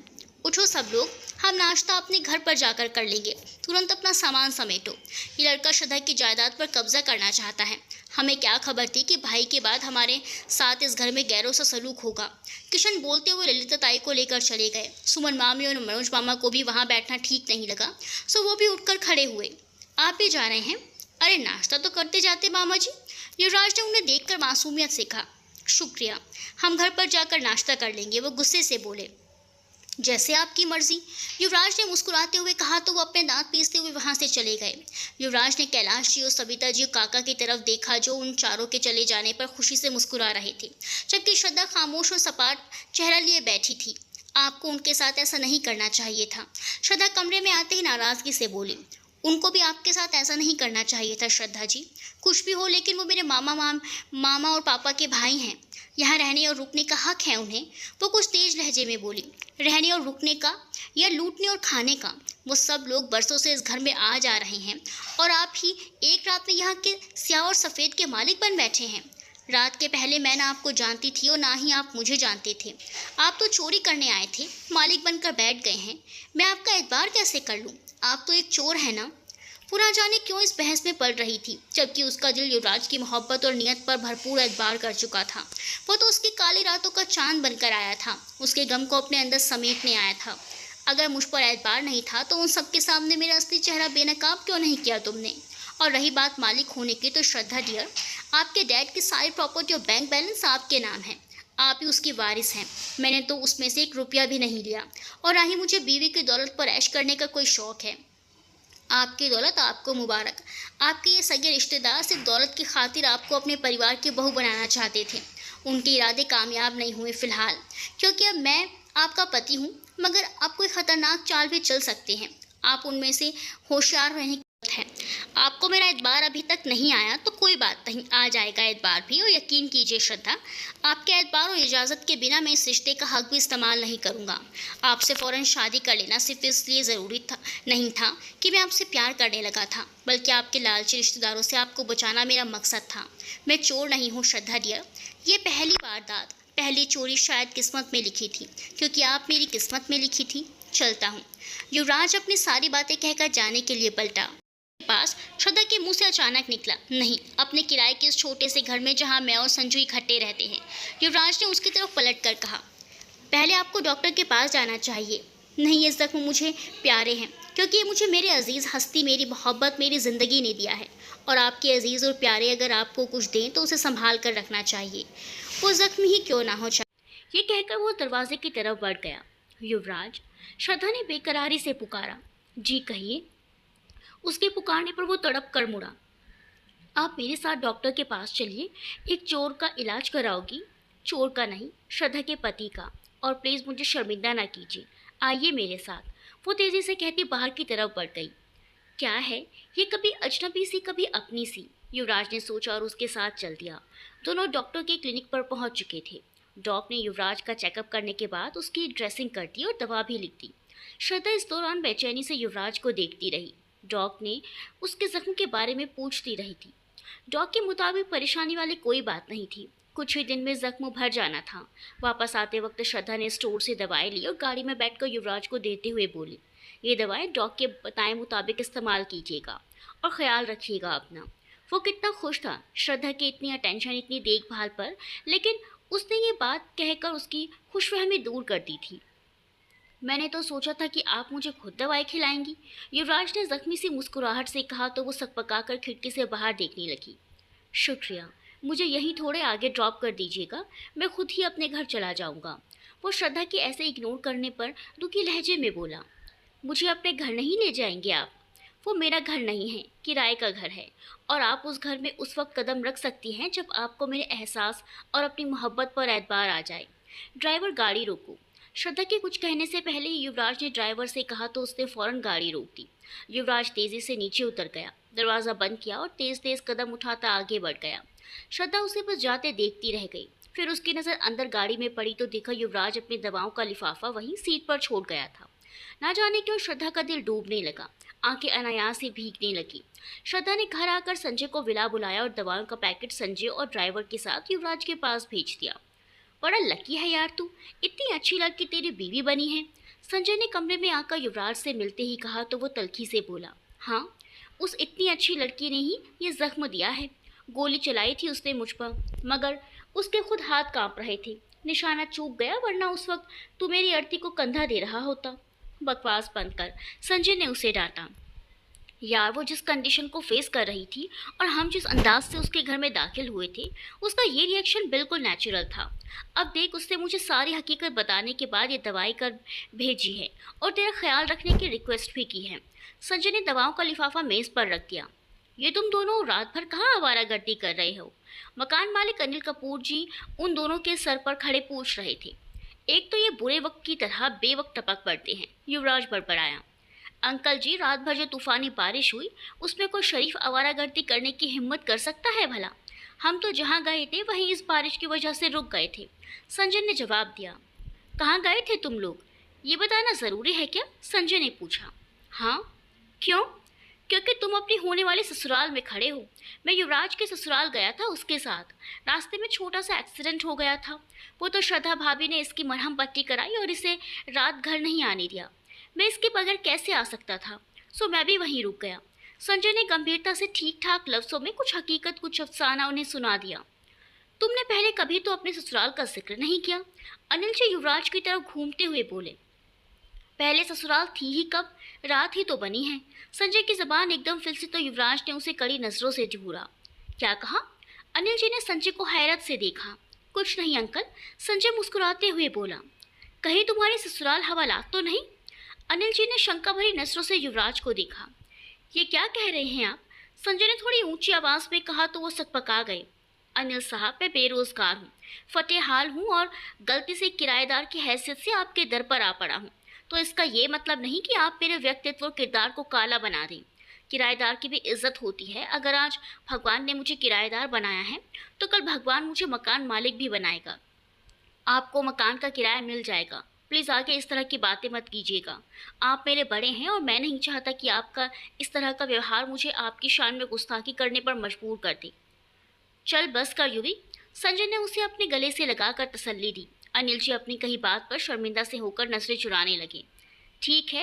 उठो सब लोग, हम नाश्ता अपने घर पर जाकर कर लेंगे, तुरंत अपना सामान समेटो। ये लड़का श्रद्धा की जायदाद पर कब्जा करना चाहता है। हमें क्या खबर थी कि भाई के बाद हमारे साथ इस घर में गैरों सा सलूक होगा। किशन बोलते हुए ललिता ताई को लेकर चले गए। सुमन मामी और मनोज मामा को भी वहाँ बैठना ठीक नहीं लगा, सो वो भी उठकर खड़े हुए। आप भी जा रहे हैं? अरे नाश्ता तो करते जाते मामा जी, युवराज ने उन्हें देखकर मासूमियत से कहा। शुक्रिया, हम घर पर जाकर नाश्ता कर लेंगे, वो गुस्से से बोले। जैसे आपकी मर्जी, युवराज ने मुस्कुराते हुए कहा तो वो अपने दांत पीसते हुए वहां से चले गए। युवराज ने कैलाश जी और सविता जी और काका की तरफ देखा जो उन चारों के चले जाने पर खुशी से मुस्कुरा रहे थे, जबकि श्रद्धा खामोश और सपाट चेहरा लिए बैठी थी। आपको उनके साथ ऐसा नहीं करना चाहिए था, श्रद्धा कमरे में आते ही नाराजगी से बोली। उनको भी आपके साथ ऐसा नहीं करना चाहिए था श्रद्धा जी, कुछ भी हो लेकिन वो मेरे मामा और पापा के भाई हैं, यहाँ रहने और रुकने का हक है उन्हें। वो कुछ तेज लहजे में बोली। रहने और रुकने का या लूटने और खाने का? वो सब लोग बरसों से इस घर में आ जा रहे हैं और आप ही एक रात में यहाँ के स्याह और सफ़ेद के मालिक बन बैठे हैं। रात के पहले मैं ना आपको जानती थी और ना ही आप मुझे जानते थे। आप तो चोरी करने आए थे, मालिक बनकर बैठ गए हैं। मैं आपका एतबार कैसे कर लूँ? आप तो एक चोर हैं ना। पुना जाने क्यों इस बहस में पड़ रही थी, जबकि उसका दिल युवराज की मोहब्बत और नियत पर भरपूर एतबार कर चुका था। वो तो उसकी काली रातों का चांद बनकर आया था, उसके गम को अपने अंदर समेटने आया था। अगर मुझ पर एतबार नहीं था तो उन सबके सामने मेरा असली चेहरा बेनकाब क्यों नहीं किया तुमने? और रही बात मालिक होने की, तो श्रद्धा डियर, आपके डैड की सारी प्रॉपर्टी और बैंक बैलेंस आपके नाम है, आप ही उसकी वारिस हैं। मैंने तो उसमें से 1 रुपया भी नहीं लिया और ना ही मुझे बीवी की दौलत पर ऐश करने का कोई शौक़ है। आपकी दौलत आपको मुबारक। आपके ये सगे रिश्तेदार सिर्फ दौलत की खातिर आपको अपने परिवार की बहू बनाना चाहते थे। उनके इरादे कामयाब नहीं हुए फ़िलहाल, क्योंकि अब मैं आपका पति हूँ, मगर आप कोई ख़तरनाक चाल भी चल सकते हैं। आप उनमें से होशियार रहने की ज़रूरत है। आपको मेरा एतबार अभी तक नहीं आया तो कोई बात नहीं, आ जाएगा एतबार भी। और यकीन कीजिए श्रद्धा, आपके एतबार और इजाज़त के बिना मैं इस रिश्ते का हक भी इस्तेमाल नहीं करूँगा। आपसे फ़ौरन शादी कर लेना सिर्फ इसलिए ज़रूरी नहीं था कि मैं आपसे प्यार करने लगा था, बल्कि आपके लालची रिश्तेदारों से आपको बचाना मेरा मकसद था। मैं चोर नहीं हूँ श्रद्धा डियर। ये पहली वारदात, पहली चोरी शायद किस्मत में लिखी थी, क्योंकि आप मेरी किस्मत में लिखी थी। चलता हूँ। युवराज अपनी सारी बातें कहकर जाने के लिए पलटा। पास श्रद्धा के मुंह से अचानक निकला, नहीं, अपने किराए के इस छोटे से घर में जहां मैं और संजू इकट्ठे रहते हैं। युवराज ने उसकी तरफ पलट कर कहा, पहले आपको डॉक्टर के पास जाना चाहिए। नहीं, ये जख्म मुझे प्यारे हैं, क्योंकि ये मुझे मेरे अजीज़ हस्ती, मेरी मोहब्बत, मेरी ज़िंदगी ने दिया है। और आपके अजीज़ और प्यारे अगर आपको कुछ दें तो उसे संभाल कर रखना चाहिए, वो जख्म ही क्यों ना हो चाहिए। ये कहकर वो दरवाजे की तरफ बढ़ गया। युवराज, श्रद्धा ने बेकरारी से पुकारा। जी कहिए। उसके पुकारने पर वो तड़प कर मुड़ा। आप मेरे साथ डॉक्टर के पास चलिए, एक चोर का इलाज कराओगी। चोर का नहीं, श्रद्धा के पति का। और प्लीज़ मुझे शर्मिंदा ना कीजिए, आइए मेरे साथ। वो तेज़ी से कहती बाहर की तरफ बढ़ गई। क्या है ये, कभी अजनबी सी कभी अपनी सी, युवराज ने सोचा और उसके साथ चल दिया। दोनों डॉक्टर के क्लिनिक पर पहुंच चुके थे। डॉक ने युवराज का चेकअप करने के बाद उसकी ड्रेसिंग कर दी और दवा भी लिख दी। श्रद्धा इस दौरान बेचैनी से युवराज को देखती रही। डॉग ने उसके जख्म के बारे में पूछती रही थी। डॉग के मुताबिक परेशानी वाली कोई बात नहीं थी, कुछ ही दिन में जख्म भर जाना था। वापस आते वक्त श्रद्धा ने स्टोर से दवाएं ली और गाड़ी में बैठकर युवराज को देते हुए बोली, ये दवाएं डॉग के बताए मुताबिक इस्तेमाल कीजिएगा और ख्याल रखिएगा अपना। वो कितना खुश था श्रद्धा की इतनी अटेंशन, इतनी देखभाल पर, लेकिन उसने ये बात कहकर उसकी खुशफहमी दूर कर दी थी। मैंने तो सोचा था कि आप मुझे खुद दवाई खिलाएंगी, युवराज ने जख्मी सी मुस्कुराहट से कहा तो वो सकपकाकर खिड़की से बाहर देखने लगी। शुक्रिया, मुझे यहीं थोड़े आगे ड्रॉप कर दीजिएगा, मैं खुद ही अपने घर चला जाऊंगा। वो श्रद्धा के ऐसे इग्नोर करने पर दुखी लहजे में बोला, मुझे अपने घर नहीं ले जाएंगे आप? वो मेरा घर नहीं है, किराए का घर है, और आप उस घर में उस वक्त कदम रख सकती हैं जब आपको मेरे एहसास और अपनी मोहब्बत पर एतबार आ जाए। ड्राइवर, गाड़ी रोको। श्रद्धा के कुछ कहने से पहले ही युवराज ने ड्राइवर से कहा तो उसने फौरन गाड़ी रोक दी। युवराज तेजी से नीचे उतर गया, दरवाज़ा बंद किया और तेज तेज कदम उठाता आगे बढ़ गया। श्रद्धा उसे बस जाते देखती रह गई। फिर उसकी नज़र अंदर गाड़ी में पड़ी तो देखा युवराज अपनी दवाओं का लिफाफा वहीं सीट पर छोड़ गया था। ना जाने क्यों श्रद्धा का दिल डूबने लगा, आंखें अनायास ही भीगने लगी। श्रद्धा ने घर आकर संजय को विला बुलाया और दवाओं का पैकेट संजय और ड्राइवर के साथ युवराज के पास भेज दिया। बड़ा लकी है यार तू, इतनी अच्छी लड़की तेरी बीवी बनी है, संजय ने कमरे में आकर युवराज से मिलते ही कहा तो वो तल्खी से बोला, हाँ, उस इतनी अच्छी लड़की ने ही ये जख्म दिया है। गोली चलाई थी उसने मुझ पर, मगर उसके खुद हाथ कांप रहे थे, निशाना चूक गया, वरना उस वक्त तू मेरी अर्थी को कंधा दे रहा होता। बकवास बंद कर, संजय ने उसे डांटा। यार वो जिस कंडीशन को फेस कर रही थी और हम जिस अंदाज से उसके घर में दाखिल हुए थे, उसका ये रिएक्शन बिल्कुल नेचुरल था। अब देख, उसने मुझे सारी हकीकत बताने के बाद ये दवाई कर भेजी है और तेरा ख्याल रखने की रिक्वेस्ट भी की है। संजय ने दवाओं का लिफाफा मेज़ पर रख दिया। ये तुम दोनों रात भर कहाँ आवारागर्दी कर रहे हो? मकान मालिक अनिल कपूर जी उन दोनों के सर पर खड़े पूछ रहे थे। एक तो ये बुरे वक्त की तरह बेवक्त टपक पड़ते हैं, युवराज बड़बड़ाया। अंकल जी, रात भर जो तूफानी बारिश हुई उसमें कोई शरीफ आवारागर्दी करने की हिम्मत कर सकता है भला? हम तो जहाँ गए थे वहीं इस बारिश की वजह से रुक गए थे, संजय ने जवाब दिया। कहाँ गए थे तुम लोग, ये बताना ज़रूरी है क्या? संजय ने पूछा। हाँ, क्यों? क्योंकि तुम अपनी होने वाले ससुराल में खड़े हो। मैं युवराज के ससुराल गया था उसके साथ, रास्ते में छोटा सा एक्सीडेंट हो गया था। वो तो श्रद्धा भाभी ने इसकी मरहम पट्टी कराई और इसे रात घर नहीं आने दिया। मैं इसके बगैर कैसे आ सकता था, सो मैं भी वहीं रुक गया। संजय ने गंभीरता से ठीक ठाक लफ्ज़ों में कुछ हकीकत, कुछ अफसाना उन्हें सुना दिया। तुमने पहले कभी तो अपने ससुराल का जिक्र नहीं किया, अनिल जी युवराज की तरफ घूमते हुए बोले। पहले ससुराल थी ही कब, रात ही तो बनी है। संजय की ज़बान एकदम फिसली तो युवराज ने उसे कड़ी नज़रों से घूरा। क्या कहा? अनिल जी ने संजय को हैरत से देखा। कुछ नहीं अंकल, संजय मुस्कुराते हुए बोला। कहीं तुम्हारी ससुराल हवालात तो नहीं? अनिल जी ने शंका भरी नज़रों से युवराज को देखा। ये क्या कह रहे हैं आप? संजय ने थोड़ी ऊंची आवाज़ में कहा तो वो सकपका गए। अनिल साहब, मैं बेरोज़गार हूँ, फतेहाल हूँ और गलती से किराएदार की हैसियत से आपके दर पर आ पड़ा हूँ। तो इसका ये मतलब नहीं कि आप मेरे व्यक्तित्व और किरदार को काला बना दें। किराएदार की भी इज्जत होती है। अगर आज भगवान ने मुझे किराएदार बनाया है तो कल भगवान मुझे मकान मालिक भी बनाएगा। आपको मकान का किराया मिल जाएगा। प्लीज़ आगे इस तरह की बातें मत कीजिएगा। आप मेरे बड़े हैं और मैं नहीं चाहता कि आपका इस तरह का व्यवहार मुझे आपकी शान में गुस्ताखी करने पर मजबूर कर दे। चल बस कर युवी, संजय ने उसे अपने गले से लगाकर तसल्ली दी। अनिल जी अपनी कही बात पर शर्मिंदा से होकर नजरें चुराने लगे। ठीक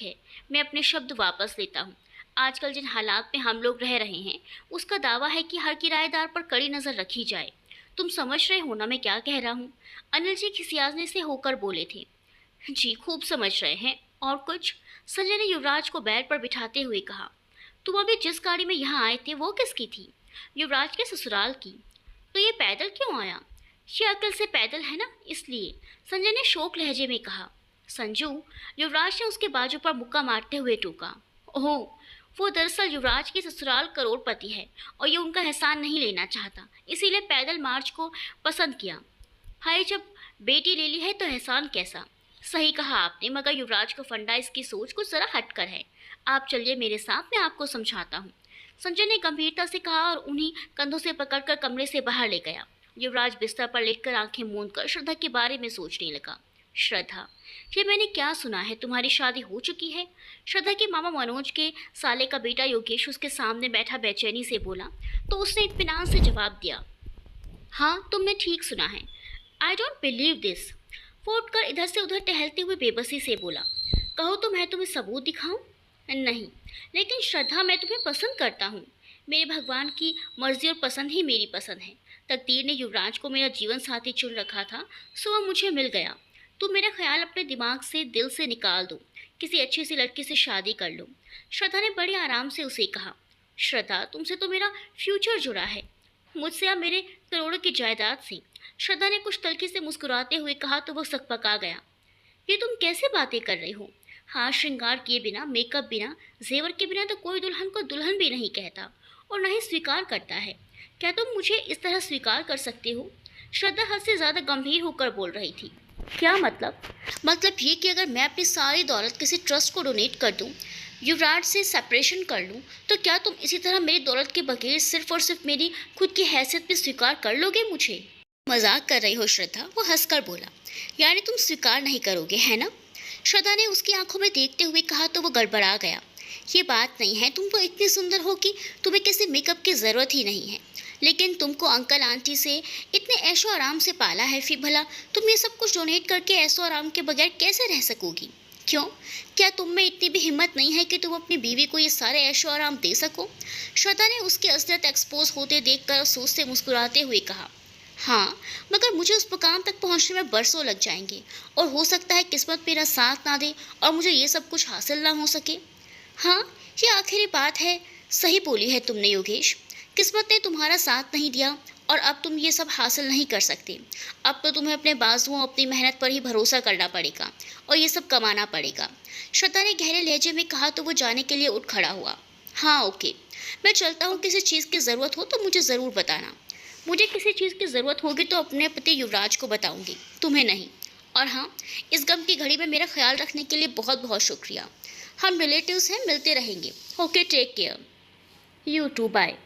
है, मैं अपने शब्द वापस लेता हूँ। आजकल जिन हालात में हम लोग रह रहे हैं उसका दावा है कि हर किराएदार पर कड़ी नज़र रखी जाए। तुम समझ रहे हो ना मैं क्या कह रहा हूँ? अनिल जी खिसियाने से होकर बोले थे। जी खूब समझ रहे हैं। और कुछ? संजय ने युवराज को बेड पर बिठाते हुए कहा। तुम अभी जिस गाड़ी में यहाँ आए थे वो किसकी थी? युवराज के ससुराल की। तो ये पैदल क्यों आया? ये अकल से पैदल है ना, इसलिए, संजय ने शोक लहजे में कहा। संजू, युवराज ने उसके बाजू पर मुक्का मारते हुए टोका। ओह, वो दरअसल युवराज की ससुराल करोड़पति है और ये उनका एहसान नहीं लेना चाहता, इसीलिए पैदल मार्च को पसंद किया। हाय, जब बेटी ले ली है तो एहसान कैसा? सही कहा आपने, मगर युवराज का फंडा, इसकी सोच कुछ ज़रा हटकर है। आप चलिए मेरे साथ, मैं आपको समझाता हूँ, संजय ने गंभीरता से कहा और उन्हीं कंधों से पकड़कर कमरे से बाहर ले गया। युवराज बिस्तर पर लेटकर आंखें मूंद कर श्रद्धा के बारे में सोचने लगा। श्रद्धा, ये मैंने क्या सुना है, तुम्हारी शादी हो चुकी है? श्रद्धा के मामा मनोज के साले का बेटा योगेश उसके सामने बैठा बेचैनी से बोला, तो उसने इत्मीनान से जवाब दिया, हाँ तुमने ठीक सुना है। I don't believe this. वो उठकर इधर से उधर टहलते हुए बेबसी से बोला, कहो तो मैं तुम्हें सबूत दिखाऊं? नहीं, लेकिन श्रद्धा मैं तुम्हें पसंद करता हूँ। मेरे भगवान की मर्जी और पसंद ही मेरी पसंद है। तकदीर ने युवराज को मेरा जीवन साथी चुन रखा था, सो वह मुझे मिल गया। तुम मेरा ख्याल अपने दिमाग से दिल से निकाल दो, किसी अच्छी सी लड़की से शादी कर लो। श्रद्धा ने बड़े आराम से उसे कहा, श्रद्धा तुमसे तो मेरा फ्यूचर जुड़ा है, मुझसे या मेरे करोड़ों की जायदाद से। श्रद्धा ने कुछ तल्खी से मुस्कुराते हुए कहा तो वह सकपका गया। ये तुम कैसे बातें कर रही हो? हाथ श्रृंगार किए बिना, मेकअप बिना, जेवर के बिना तो कोई दुल्हन को दुल्हन भी नहीं कहता और न ही स्वीकार करता है। क्या तुम मुझे इस तरह स्वीकार कर सकते हो? श्रद्धा हद से ज़्यादा गंभीर होकर बोल रही थी। क्या मतलब? मतलब ये कि अगर मैं अपनी सारी दौलत किसी ट्रस्ट को डोनेट कर दूं, युवराज से सेपरेशन कर लूं, तो क्या तुम इसी तरह मेरी दौलत के बगैर सिर्फ और सिर्फ मेरी खुद की हैसियत पे स्वीकार कर लोगे मुझे? मजाक कर रही हो श्रद्धा? वो हंसकर बोला। यानी तुम स्वीकार नहीं करोगे, है ना? श्रद्धा ने उसकी आंखों में देखते हुए कहा तो वो गड़बड़ा गया। ये बात नहीं है, तुम तो इतनी सुंदर हो कि तुम्हें किसी मेकअप की ज़रूरत ही नहीं है। लेकिन तुमको अंकल आंटी से इतने ऐशो आराम से पाला है, फिर भला तुम ये सब कुछ डोनेट करके ऐशो आराम के बगैर कैसे रह सकोगी? क्यों? क्या तुम में इतनी भी हिम्मत नहीं है कि तुम अपनी बीवी को ये सारे ऐशो आराम दे सको? श्रद्धा ने उसकी असलियत एक्सपोज होते देखकर अफसोस से मुस्कुराते हुए कहा, हाँ, मगर मुझे उस मुकाम तक पहुंचने में बरसों लग जाएंगे और हो सकता है किस्मत मेरा साथ ना दे और मुझे ये सब कुछ हासिल ना हो सके। हाँ, ये आखिरी बात है, सही बोली है तुमने योगेश। किस्मत ने तुम्हारा साथ नहीं दिया और अब तुम ये सब हासिल नहीं कर सकते। अब तो तुम्हें अपने बाजुओं, अपनी मेहनत पर ही भरोसा करना पड़ेगा और ये सब कमाना पड़ेगा। श्रद्धा ने गहरे लहजे में कहा तो वो जाने के लिए उठ खड़ा हुआ। हाँ ओके, मैं चलता हूँ, किसी चीज़ की ज़रूरत हो तो मुझे ज़रूर बताना। मुझे किसी चीज़ की ज़रूरत होगी तो अपने पति युवराज को बताऊंगी, तुम्हें नहीं। और हाँ, इस गम की घड़ी में मेरा ख्याल रखने के लिए बहुत बहुत शुक्रिया। हम रिलेटिव्स हैं, मिलते रहेंगे। Okay, take care. You too, bye.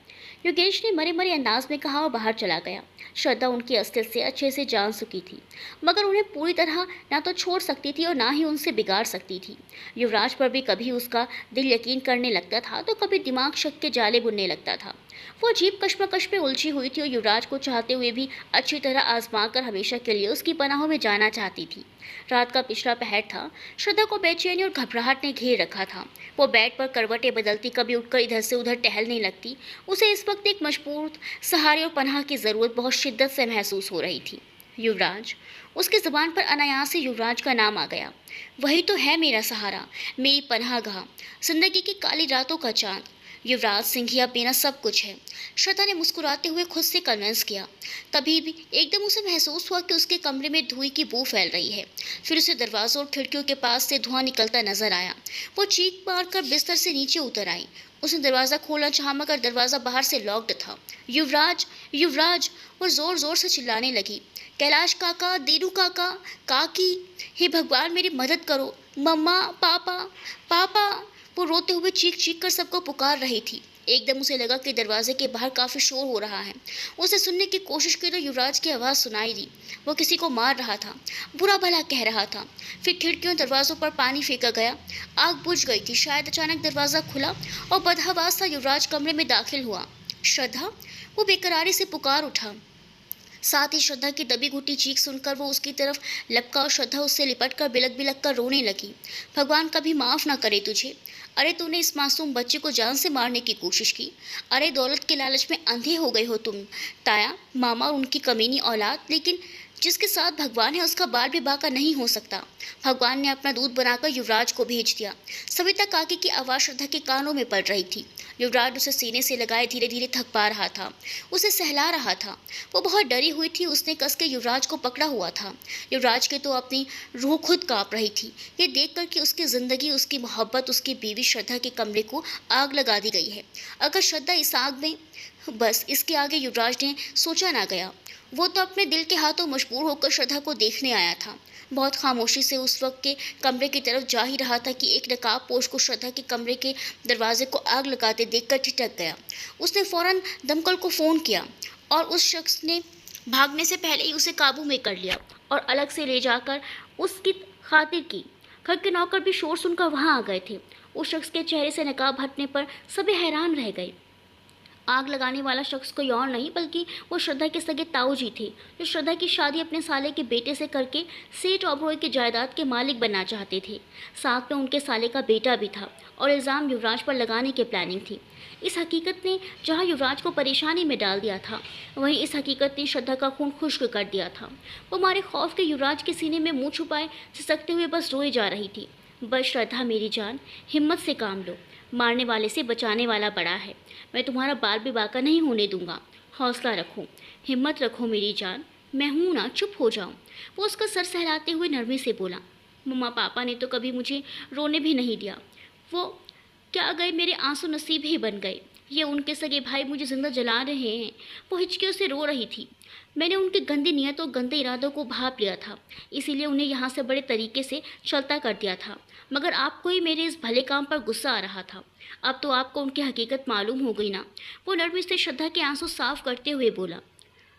Yogesh ने मरे मरे अंदाज में कहा और बाहर चला गया। श्रद्धा उनकी अस्तित्व से अच्छे से जान चुकी थी, मगर उन्हें पूरी तरह ना तो छोड़ सकती थी और ना ही उनसे बिगाड़ सकती थी। युवराज पर भी कभी उसका दिल यकीन करने लगता था तो कभी दिमाग शक के जाले बुनने लगता था। वो अजीब कश्मकश में उलझी हुई थी और युवराज को चाहते हुए भी अच्छी तरह आजमा कर हमेशा के लिए उसकी पनाहों में जाना चाहती थी। रात का पिछला पहर था। श्रद्धा को बेचैनी और घबराहट ने घेर रखा था। वो बेड पर करवटें बदलती, कभी उठकर इधर से उधर टहलने लगती। उसे इस वक्त एक मजबूत सहारे और पनाह की ज़रूरत बहुत शिद्दत से महसूस हो रही थी। युवराज, उसकी ज़ुबान पर अनायास से युवराज का नाम आ गया। वही तो है मेरा सहारा, मेरी पनाहगाह, जिंदगी की काली रातों का चांद। युवराज सिंह ही अब मेरा सब कुछ है। श्रद्धा ने मुस्कुराते हुए खुद से कन्विंस किया। तभी भी एकदम उसे महसूस हुआ कि उसके कमरे में धुएं की बू फैल रही है। फिर उसे दरवाज़ों और खिड़कियों के पास से धुआं निकलता नजर आया। वो चीख मारकर बिस्तर से नीचे उतर आई। उसने दरवाज़ा खोलना चाहा मगर दरवाज़ा बाहर से लॉक्ड था। युवराज, युवराज, वो ज़ोर ज़ोर से चिल्लाने लगी। कैलाश काका, दीनू काका, काकी, हे भगवान मेरी मदद करो, मम्मा, पापा, पापा। वो रोते हुए चीख चीख कर सबको पुकार रही थी। एकदम उसे लगा कि दरवाजे के बाहर काफ़ी शोर हो रहा है। उसे सुनने की कोशिश की तो युवराज की आवाज़ सुनाई दी। वो किसी को मार रहा था, बुरा भला कह रहा था। फिर खिड़कियों दरवाज़ों पर पानी फेंका गया। आग बुझ गई थी। शायद अचानक दरवाज़ा खुला और बदहवास सा युवराज कमरे में दाखिल हुआ। श्रद्धा, वो बेकरारी से पुकार उठा। साथ ही श्रद्धा की दबी घुटी चीख सुनकर वो उसकी तरफ लपका और श्रद्धा उससे लिपट कर बिलक बिलक कर रोने लगी। भगवान कभी माफ़ ना करे तुझे। अरे तूने इस मासूम बच्चे को जान से मारने की कोशिश की। अरे दौलत के लालच में अंधे हो गए हो तुम, ताया, मामा और उनकी कमीनी औलाद। लेकिन जिसके साथ भगवान है उसका बाल भी बाका नहीं हो सकता। भगवान ने अपना दूध बनाकर युवराज को भेज दिया। सविता काकी की आवाज़ श्रद्धा के कानों में पड़ रही थी। युवराज उसे सीने से लगाए धीरे धीरे थक पा रहा था, उसे सहला रहा था। वो बहुत डरी हुई थी। उसने कस के युवराज को पकड़ा हुआ था। युवराज के तो अपनी रूह खुद काँप रही थी, ये देखकर कि उसकी ज़िंदगी, उसकी मोहब्बत, उसकी बीवी श्रद्धा के कमरे को आग लगा दी गई है। अगर श्रद्धा इस आग में, बस इसके आगे युवराज ने सोचा ना गया। वो तो अपने दिल के हाथों मजबूर होकर श्रद्धा को देखने आया था। बहुत खामोशी से उस वक्त के कमरे की तरफ जा ही रहा था कि एक नकाबपोश को श्रद्धा के कमरे के दरवाजे को आग लगाते देखकर ठिठक गया। उसने फौरन दमकल को फ़ोन किया और उस शख्स ने भागने से पहले ही उसे काबू में कर लिया और अलग से ले जाकर उसकी खातिर की। घर के नौकर भी शोर सुनकर वहां आ गए थे। उस शख्स के चेहरे से नकाब हटने पर सभी हैरान रह गए। आग लगाने वाला शख्स कोई और नहीं बल्कि वो श्रद्धा के सगे ताऊ जी थे, जो श्रद्धा की शादी अपने साले के बेटे से करके सेठ ओबरॉय की जायदाद के मालिक बनना चाहते थे। साथ में उनके साले का बेटा भी था और इल्ज़ाम युवराज पर लगाने की प्लानिंग थी। इस हकीकत ने जहां युवराज को परेशानी में डाल दिया था, वहीं इस हकीकत ने श्रद्धा का खून खुश्क कर दिया था। वो मारे खौफ के युवराज के सीने में मुंह छुपाए सिसकते हुए बस रोए जा रही थी। बस श्रद्धा मेरी जान, हिम्मत से काम लो। मारने वाले से बचाने वाला बड़ा है। मैं तुम्हारा बाल भी बाका नहीं होने दूंगा। हौसला रखो, हिम्मत रखो मेरी जान। मैं हूं ना, चुप हो जाओ। वो उसका सर सहलाते हुए नरमी से बोला। मम्मा पापा ने तो कभी मुझे रोने भी नहीं दिया। वो क्या गए, मेरे आंसू नसीब ही बन गए। ये उनके सगे भाई मुझे जिंदा जला रहे हैं। वो हिचकियों से रो रही थी। मैंने उनकी गंदी नीयत और गंदे इरादों को भांप लिया था, इसीलिए उन्हें यहाँ से बड़े तरीके से चलता कर दिया था। मगर आपको ही मेरे इस भले काम पर गुस्सा आ रहा था। अब तो आपको उनकी हकीकत मालूम हो गई ना। वो नरमी से श्रद्धा के आंसू साफ करते हुए बोला।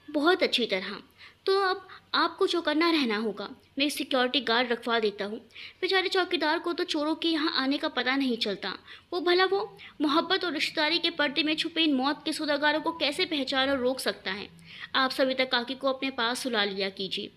बहुत अच्छी तरह। तो अब आपको चौकन्ना रहना होगा। मैं सिक्योरिटी गार्ड रखवा देता हूँ। बेचारे चौकीदार को तो चोरों के यहाँ आने का पता नहीं चलता। वो मोहब्बत और रिश्तेदारी के पर्दे में छुपे इन मौत के सौदागारों को कैसे पहचान और रोक सकता है। आप सविता काकी को अपने पास सुला लिया कीजिए।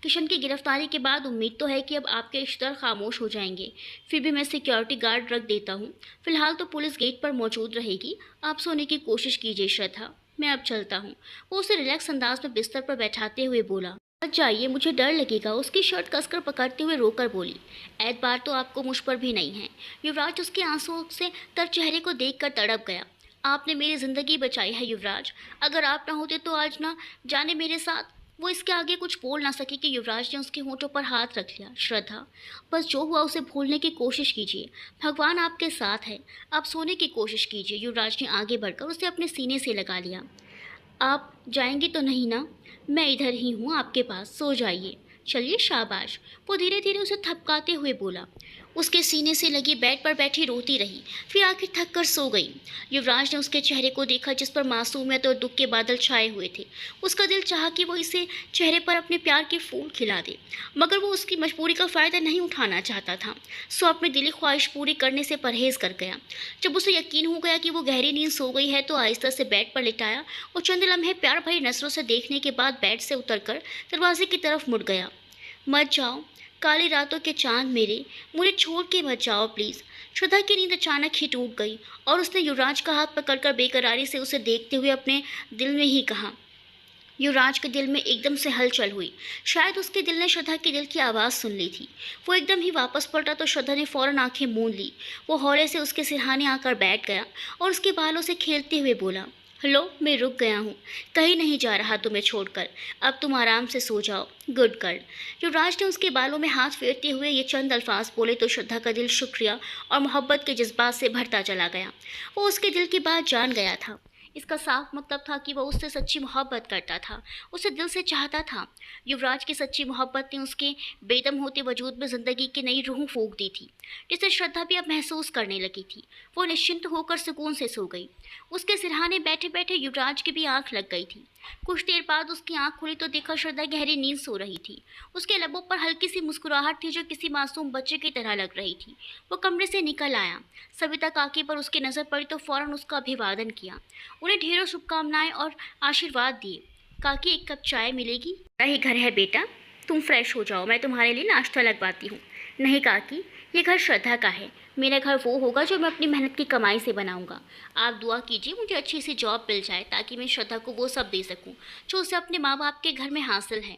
किशन की गिरफ्तारी के बाद उम्मीद तो है कि अब आपके रिश्तेदार खामोश हो जाएंगे। फिर भी मैं सिक्योरिटी गार्ड रख देता हूँ। फिलहाल तो पुलिस गेट पर मौजूद रहेगी। आप सोने की कोशिश कीजिए श्रद्धा। मैं अब चलता हूँ। वो उसे रिलैक्स अंदाज में बिस्तर पर बैठाते हुए बोला। मत जाइए, मुझे डर लगेगा। उसकी शर्ट कसकर पकड़ते हुए रोकर बोली। एतबार तो आपको मुझ पर भी नहीं है। युवराज उसके आंसुओं से तर चेहरे को देखकर तड़प गया। आपने मेरी जिंदगी बचाई है युवराज। अगर आप ना होते तो आज ना जाने मेरे साथ। वो इसके आगे कुछ बोल ना सके कि युवराज ने उसके होठों पर हाथ रख लिया। श्रद्धा, बस जो हुआ उसे भूलने की कोशिश कीजिए। भगवान आपके साथ है। आप सोने की कोशिश कीजिए। युवराज ने आगे बढ़कर उसे अपने सीने से लगा लिया। आप जाएंगे तो नहीं ना? मैं इधर ही हूँ आपके पास, सो जाइए। चलिए शाबाश। वो धीरे धीरे उसे थपकाते हुए बोला। उसके सीने से लगी बेड पर बैठी रोती रही, फिर आखिर थक कर सो गई। युवराज ने उसके चेहरे को देखा जिस पर मासूमियत और दुख के बादल छाए हुए थे। उसका दिल चाहा कि वो इसे चेहरे पर अपने प्यार के फूल खिला दे, मगर वो उसकी मजबूरी का फ़ायदा नहीं उठाना चाहता था। सो अपनी दिली ख्वाहिश पूरी करने से परहेज़ कर गया। जब उसे यकीन हो गया कि वो गहरी नींद सो गई है तो आहिस्ता से बेड पर लिटाया और चंद लम्हे प्यार भरी नज़रों से देखने के बाद बेड से उतरकर दरवाजे की तरफ मुड़ गया। मत जाओ काली रातों के चांद मेरे, मुझे छोड़ के मत जाओ प्लीज़। श्रद्धा की नींद अचानक ही टूट गई और उसने युवराज का हाथ पकड़कर बेकरारी से उसे देखते हुए अपने दिल में ही कहा। युवराज के दिल में एकदम से हलचल हुई। शायद उसके दिल ने श्रद्धा के दिल की आवाज़ सुन ली थी। वो एकदम ही वापस पलटा तो श्रद्धा ने फ़ौरन आंखें मूंद ली। वो हौले से उसके सिरहाने आकर बैठ गया और उसके बालों से खेलते हुए बोला। लो, मैं रुक गया हूँ। कहीं नहीं जा रहा तुम्हें छोड़कर। अब तुम आराम से सो जाओ। Good girl. युवराज ने उसके बालों में हाथ फेरते हुए ये चंद अल्फाज बोले तो श्रद्धा का दिल शुक्रिया और मोहब्बत के जज्बात से भरता चला गया। वो उसके दिल की बात जान गया था। इसका साफ मतलब था कि वह उससे सच्ची मोहब्बत करता था, उसे दिल से चाहता था। युवराज की सच्ची मोहब्बत ने उसके बेदम होते वजूद में ज़िंदगी की नई रूह फूंक दी थी, जिसे श्रद्धा भी अब महसूस करने लगी थी। वो निश्चिंत होकर सुकून से सो गई। उसके सिरहाने बैठे बैठे युवराज की भी आंख लग गई थी। कुछ देर बाद उसकी आंख खुली तो देखा श्रद्धा गहरी नींद सो रही थी। उसके लबों पर हल्की सी मुस्कुराहट थी जो किसी मासूम बच्चे की तरह लग रही थी। वो कमरे से निकल आया। सविता काकी पर उसकी नज़र पड़ी तो फौरन उसका अभिवादन किया, उन्हें ढेरों शुभकामनाएं और आशीर्वाद दिए। काकी, एक कप चाय मिलेगी? मेरा ही घर है बेटा, तुम फ्रेश हो जाओ, मैं तुम्हारे लिए नाश्ता लगवाती हूँ। नहीं काकी, ये घर श्रद्धा का है। मेरा घर वो होगा जो मैं अपनी मेहनत की कमाई से बनाऊंगा। आप दुआ कीजिए मुझे अच्छी सी जॉब मिल जाए ताकि मैं श्रद्धा को वो सब दे सकूं जो उसे अपने माँ बाप के घर में हासिल है।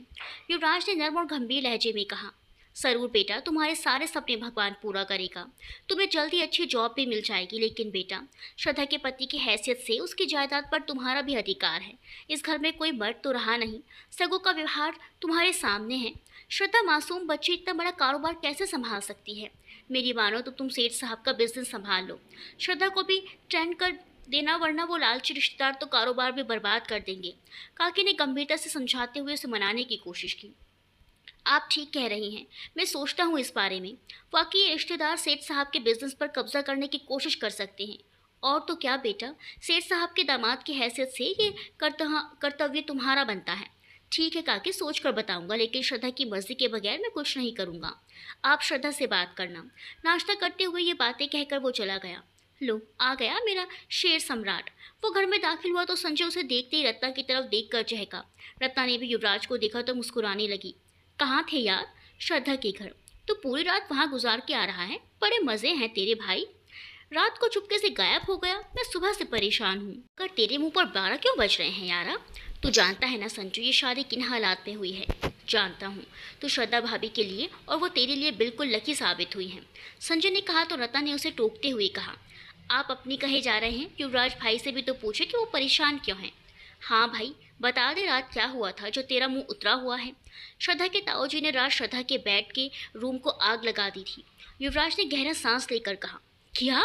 युवराज ने नर्म और गंभीर लहजे में कहा। ज़रूर बेटा, तुम्हारे सारे सपने भगवान पूरा करेगा। तुम्हें जल्दी अच्छी जॉब भी मिल जाएगी। लेकिन बेटा, श्रद्धा के पति की हैसियत से उसकी जायदाद पर तुम्हारा भी अधिकार है। इस घर में कोई मर्द तो रहा नहीं। सगों का व्यवहार तुम्हारे सामने है। श्रद्धा मासूम बच्ची इतना बड़ा कारोबार कैसे संभाल सकती है? मेरी मानो तो तुम सेठ साहब का बिजनेस संभाल लो। श्रद्धा को भी ट्रेंड कर देना, वरना वो लालची रिश्तेदार तो कारोबार भी बर्बाद कर देंगे। काकी ने गंभीरता से समझाते हुए उसे मनाने की कोशिश की। आप ठीक कह रही हैं, मैं सोचता हूँ इस बारे में। वाकई ये रिश्तेदार सेठ साहब के बिजनेस पर कब्जा करने की कोशिश कर सकते हैं। और तो क्या बेटा, सेठ साहब के दामाद की हैसियत से ये कर्तव्य तुम्हारा बनता है। ठीक है काकी, सोच कर बताऊंगा, लेकिन श्रद्धा की मर्जी के बगैर मैं कुछ नहीं करूंगा। आप श्रद्धा से बात करना। नाश्ता करते हुए ये बातें कहकर वो चला गया। लो आ गया मेरा शेर सम्राट। वो घर में दाखिल हुआ तो संजय उसे देखते ही रत्ना की तरफ देख कर चहका। रत्ना ने भी युवराज को देखा तो मुस्कुराने लगी। कहाँ थे यार? श्रद्धा के घर। तो पूरी रात वहाँ गुजार के आ रहा है, बड़े मज़े हैं तेरे भाई। रात को चुपके से गायब हो गया, मैं सुबह से परेशान हूँ। कर तेरे मुंह पर 12 क्यों बज रहे हैं यारा? तू जानता है ना संजू, ये शादी किन हालात में हुई है। जानता हूँ। तो श्रद्धा भाभी के लिए और वो तेरे लिए बिल्कुल लकी साबित हुई हैं। संजय ने कहा तो रत्ना ने उसे टोकते हुए कहा, आप अपनी कहे जा रहे हैं? युवराज भाई से भी तो पूछे कि वो परेशान क्यों हैं। हाँ भाई, बता दे रात क्या हुआ था जो तेरा मुंह उतरा हुआ है। श्रद्धा के ताऊजी ने रात श्रद्धा के बेड के रूम को आग लगा दी थी। युवराज ने गहरा सांस लेकर कहा। क्या?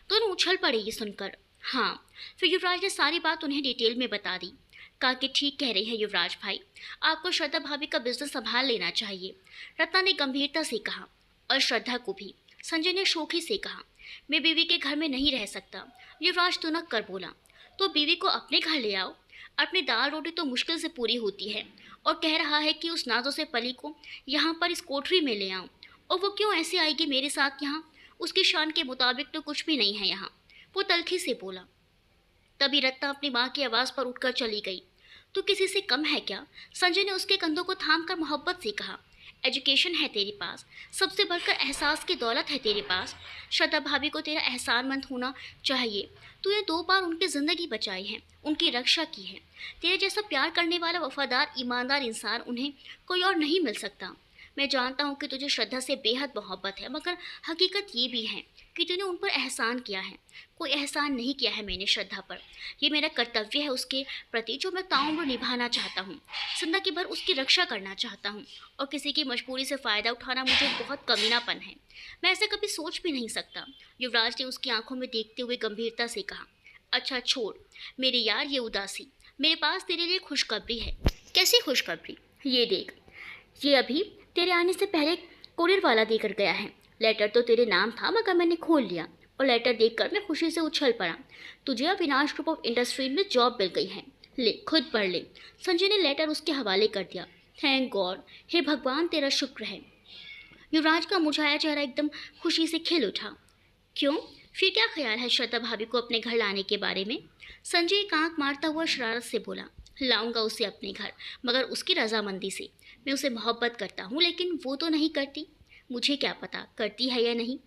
दोनों उछल पड़े ये सुनकर। हाँ। फिर युवराज ने सारी बात उन्हें डिटेल में बता दी। कहा कि ठीक कह रही है युवराज भाई, आपको श्रद्धा भाभी का बिजनेस संभाल लेना चाहिए। रत्ना ने गंभीरता से कहा। और श्रद्धा को भी। संजय ने शोखी से कहा। मैं बीवी के घर में नहीं रह सकता। युवराज तुनक कर बोला। तो बीवी को अपने घर ले आओ। अपनी दाल रोटी तो मुश्किल से पूरी होती है, और कह रहा है कि उस नाजों से पली को यहाँ पर इस कोठरी में ले आऊँ। और वो क्यों ऐसे आएगी मेरे साथ यहाँ? उसकी शान के मुताबिक तो कुछ भी नहीं है यहाँ। वो तल्खी से बोला। तभी रत्ना अपनी माँ की आवाज़ पर उठकर चली गई। तू किसी से कम है क्या? संजय ने उसके कंधों को थाम कर मोहब्बत से कहा। एजुकेशन है तेरे पास, सबसे बढ़कर एहसास की दौलत है तेरे पास। श्रद्धा भाभी को तेरा एहसानमंद होना चाहिए। तूने 2 बार उनकी ज़िंदगी बचाई है, उनकी रक्षा की है। तेरे जैसा प्यार करने वाला वफादार ईमानदार इंसान उन्हें कोई और नहीं मिल सकता। मैं जानता हूँ कि तुझे श्रद्धा से बेहद मोहब्बत है, मगर हकीकत ये भी है कि तूने उन पर एहसान किया है। कोई एहसान नहीं किया है मैंने श्रद्धा पर। ये मेरा कर्तव्य है उसके प्रति, जो मैं ताउम्र निभाना चाहता हूँ। जिंदगी भर उसकी रक्षा करना चाहता हूँ, और किसी की मजबूरी से फ़ायदा उठाना मुझे बहुत कमीनापन है। मैं ऐसे कभी सोच भी नहीं सकता। युवराज ने उसकी आंखों में देखते हुए गंभीरता से कहा। अच्छा छोड़ मेरे यार ये उदासी, मेरे पास तेरे लिए खुशखबरी है। कैसी खुशखबरी? ये देख, ये अभी तेरे आने से पहले कोरियर वाला देकर गया है। लेटर तो तेरे नाम था, मगर मैंने खोल लिया, और लेटर देखकर मैं खुशी से उछल पड़ा। तुझे अविनाश ग्रुप ऑफ इंडस्ट्रीज में जॉब मिल गई है। ले खुद पढ़ ले। संजय ने लेटर उसके हवाले कर दिया। थैंक गॉड, हे भगवान तेरा शुक्र है। युवराज का मुरझाया चेहरा एकदम खुशी से खिल उठा। क्यों? फिर क्या ख्याल है श्रद्धा भाभी को अपने घर लाने के बारे में? संजय एक आंख मारता हुआ शरारत से बोला। लाऊंगा उसे अपने घर, मगर उसकी रजामंदी से। मैं उसे मोहब्बत करता हूँ, लेकिन वो तो नहीं करती। मुझे क्या पता करती है या नहीं।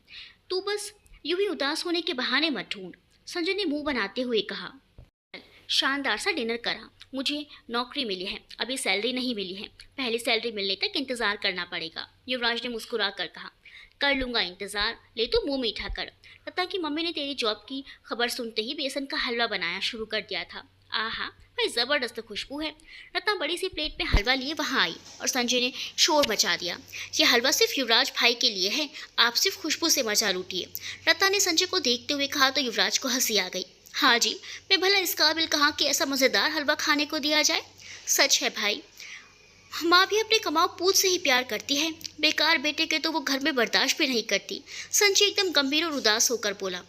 तू बस यूं ही उदास होने के बहाने मत ढूंढ। संजय ने मुंह बनाते हुए कहा। शानदार सा डिनर करा। मुझे नौकरी मिली है, अभी सैलरी नहीं मिली है। पहली सैलरी मिलने तक इंतज़ार करना पड़ेगा। युवराज ने मुस्कुरा कर कहा। कर लूँगा इंतज़ार, ले तो मुंह मीठा कर। रत्ना की मम्मी ने तेरी जॉब की खबर सुनते ही बेसन का हलवा बनाया शुरू कर दिया था। आहा, भाई ज़बरदस्त खुशबू है। रत्ना बड़ी सी प्लेट में हलवा लिए वहाँ आई, और संजय ने शोर मचा दिया। ये हलवा सिर्फ युवराज भाई के लिए है, आप सिर्फ खुशबू से मजा लूटिए। रत्ना ने संजय को देखते हुए कहा तो युवराज को हंसी आ गई। हाँ जी, मैं भला इस काबिल कहाँ कि ऐसा मज़ेदार हलवा खाने को दिया जाए। सच है भाई, माँ भी अपने कमाऊ पूत से ही प्यार करती है। बेकार बेटे के तो वो घर में बर्दाश्त भी नहीं करती। संजय एकदम गंभीर और उदास होकर बोला।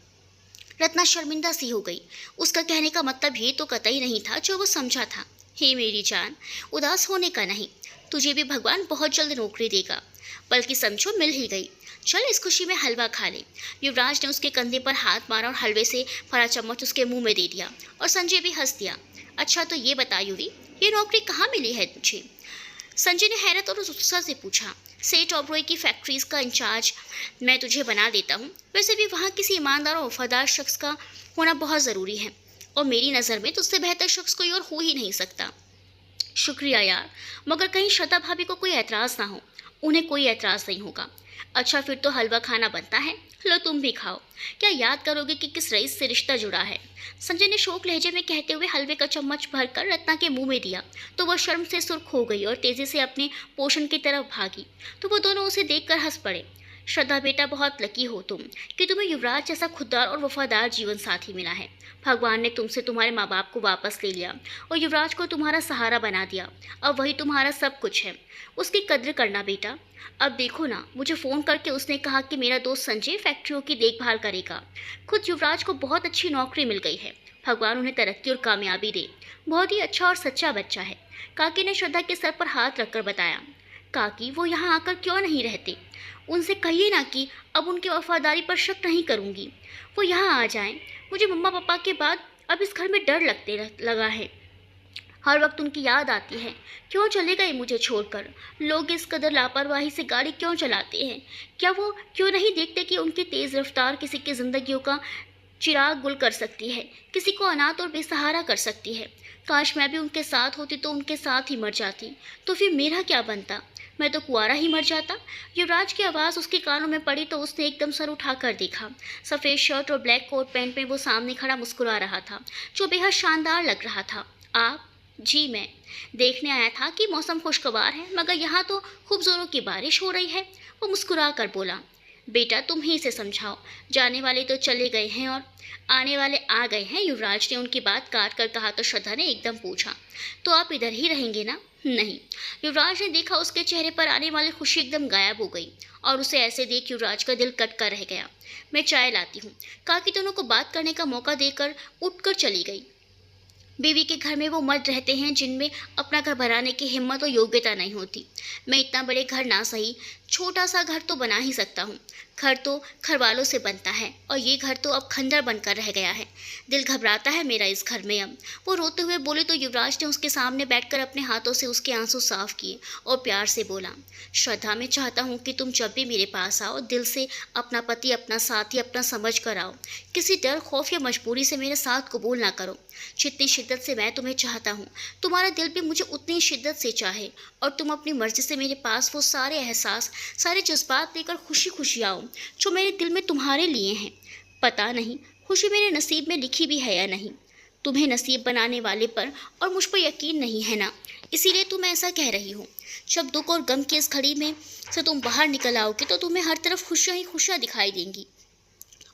रत्ना शर्मिंदा सी हो गई। उसका कहने का मतलब ये तो कतई नहीं था जो वो समझा था। हे मेरी जान, उदास होने का नहीं, तुझे भी भगवान बहुत जल्द नौकरी देगा। बल्कि समझो मिल ही गई। चल इस खुशी में हलवा खा ले। युवराज ने उसके कंधे पर हाथ मारा और हलवे से भरा चम्मच उसके मुंह में दे दिया, और संजय भी हंस दिया। अच्छा तो ये बता यूवी, ये नौकरी कहाँ मिली है तुझे? संजय ने हैरत और उत्साह से पूछा। सेठ ऑब्रॉय की फैक्ट्रीज का इंचार्ज मैं तुझे बना देता हूँ। वैसे भी वहाँ किसी ईमानदार और वफादार शख्स का होना बहुत ज़रूरी है, और मेरी नज़र में तुझसे बेहतर शख्स कोई और हो ही नहीं सकता। शुक्रिया यार, मगर कहीं श्रद्धा भाभी को कोई एतराज़ ना हो। उन्हें कोई एतराज़ नहीं होगा। अच्छा फिर तो हलवा खाना बनता है, लो तुम भी खाओ। क्या याद करोगे कि किस रईस से रिश्ता जुड़ा है? संजय ने शोक लहजे में कहते हुए हलवे का चम्मच भरकर रत्ना के मुंह में दिया, तो वह शर्म से सुर्ख हो गई और तेजी से अपने पोषण की तरफ भागी। तो वो दोनों उसे देखकर हंस पड़े। श्रद्धा बेटा, बहुत लकी हो तुम कि तुम्हें युवराज जैसा खुददार और वफादार जीवन साथी मिला है। भगवान ने तुमसे तुम्हारे माँ बाप को वापस ले लिया और युवराज को तुम्हारा सहारा बना दिया। अब वही तुम्हारा सब कुछ है। उसकी कद्र करना बेटा। अब देखो ना, मुझे फ़ोन करके उसने कहा कि मेरा दोस्त संजय फैक्ट्रियों की देखभाल करेगा। खुद युवराज को बहुत अच्छी नौकरी मिल गई है। भगवान उन्हें तरक्की और कामयाबी दे। बहुत ही अच्छा और सच्चा बच्चा है। काकी ने श्रद्धा के सर पर हाथ रखकर बताया। काकी, वो यहाँ आकर क्यों नहीं रहते? उनसे कहिए ना कि अब उनकी वफादारी पर शक नहीं करूँगी। वो यहाँ आ जाएं। मुझे मम्मा पापा के बाद अब इस घर में डर लगा है। हर वक्त उनकी याद आती है। क्यों चले गए मुझे छोड़कर? लोग इस कदर लापरवाही से गाड़ी क्यों चलाते हैं? क्या वो क्यों नहीं देखते कि उनकी तेज़ रफ्तार किसी की ज़िंदगियों का चिराग गुल कर सकती है, किसी को अनाथ और बेसहारा कर सकती है? काश मैं भी उनके साथ होती तो उनके साथ ही मर जाती। तो फिर मेरा क्या बनता? मैं तो कुंवारा ही मर जाता। युवराज की आवाज़ उसके कानों में पड़ी तो उसने एकदम सर उठाकर देखा। सफ़ेद शर्ट और ब्लैक कोट पैंट में वो सामने खड़ा मुस्कुरा रहा था, जो बेहद शानदार लग रहा था। आप? जी मैं देखने आया था कि मौसम खुशगवार है, मगर यहाँ तो खूब ज़ोरों की बारिश हो रही है। वो मुस्कुरा कर बोला। बेटा, तुम ही इसे समझाओ। जाने वाले तो चले गए हैं और आने वाले आ गए हैं। युवराज ने उनकी बात काट कर कहा तो श्रद्धा ने एकदम पूछा, तो आप इधर ही रहेंगे ना? नहीं। युवराज ने देखा उसके चेहरे पर आने वाली खुशी एकदम गायब हो गई और उसे ऐसे देख युवराज का दिल कट कर रह गया। मैं चाय लाती हूँ। काकी दोनों को बात करने का मौका देकर उठकर चली गई। बीवी के घर में वो मर्द रहते हैं जिनमें अपना घर बनाने की हिम्मत और योग्यता नहीं होती। मैं इतना बड़े घर ना सही, छोटा सा घर तो बना ही सकता हूँ। घर तो घर वालों से बनता है और ये घर तो अब खंडर बनकर रह गया है। दिल घबराता है मेरा इस घर में अब। वो रोते हुए बोले तो युवराज ने उसके सामने बैठकर अपने हाथों से उसके आंसू साफ किए और प्यार से बोला, श्रद्धा, मैं चाहता हूँ कि तुम जब भी मेरे पास आओ दिल से अपना पति, अपना साथी, अपना समझ कर आओ। किसी डर, खौफ या मजबूरी से मेरे साथ कबूल ना करो। जितनी शिद्दत से मैं तुम्हें चाहता हूँ, तुम्हारा दिल भी मुझे उतनी शिद्दत से चाहे और तुम अपनी मर्जी से मेरे पास वो सारे एहसास, सारे जज्बात लेकर खुशी खुशी आओ जो मेरे दिल में तुम्हारे लिए हैं। पता नहीं खुशी मेरे नसीब में लिखी भी है या नहीं। तुम्हें नसीब बनाने वाले पर और मुझ पर यकीन नहीं है ना, इसीलिए तुम ऐसा कह रही हो। जब दुख और गम की इस घड़ी में से तुम बाहर निकल आओगे तो तुम्हें हर तरफ खुशियाँ ही खुशियाँ दिखाई देंगी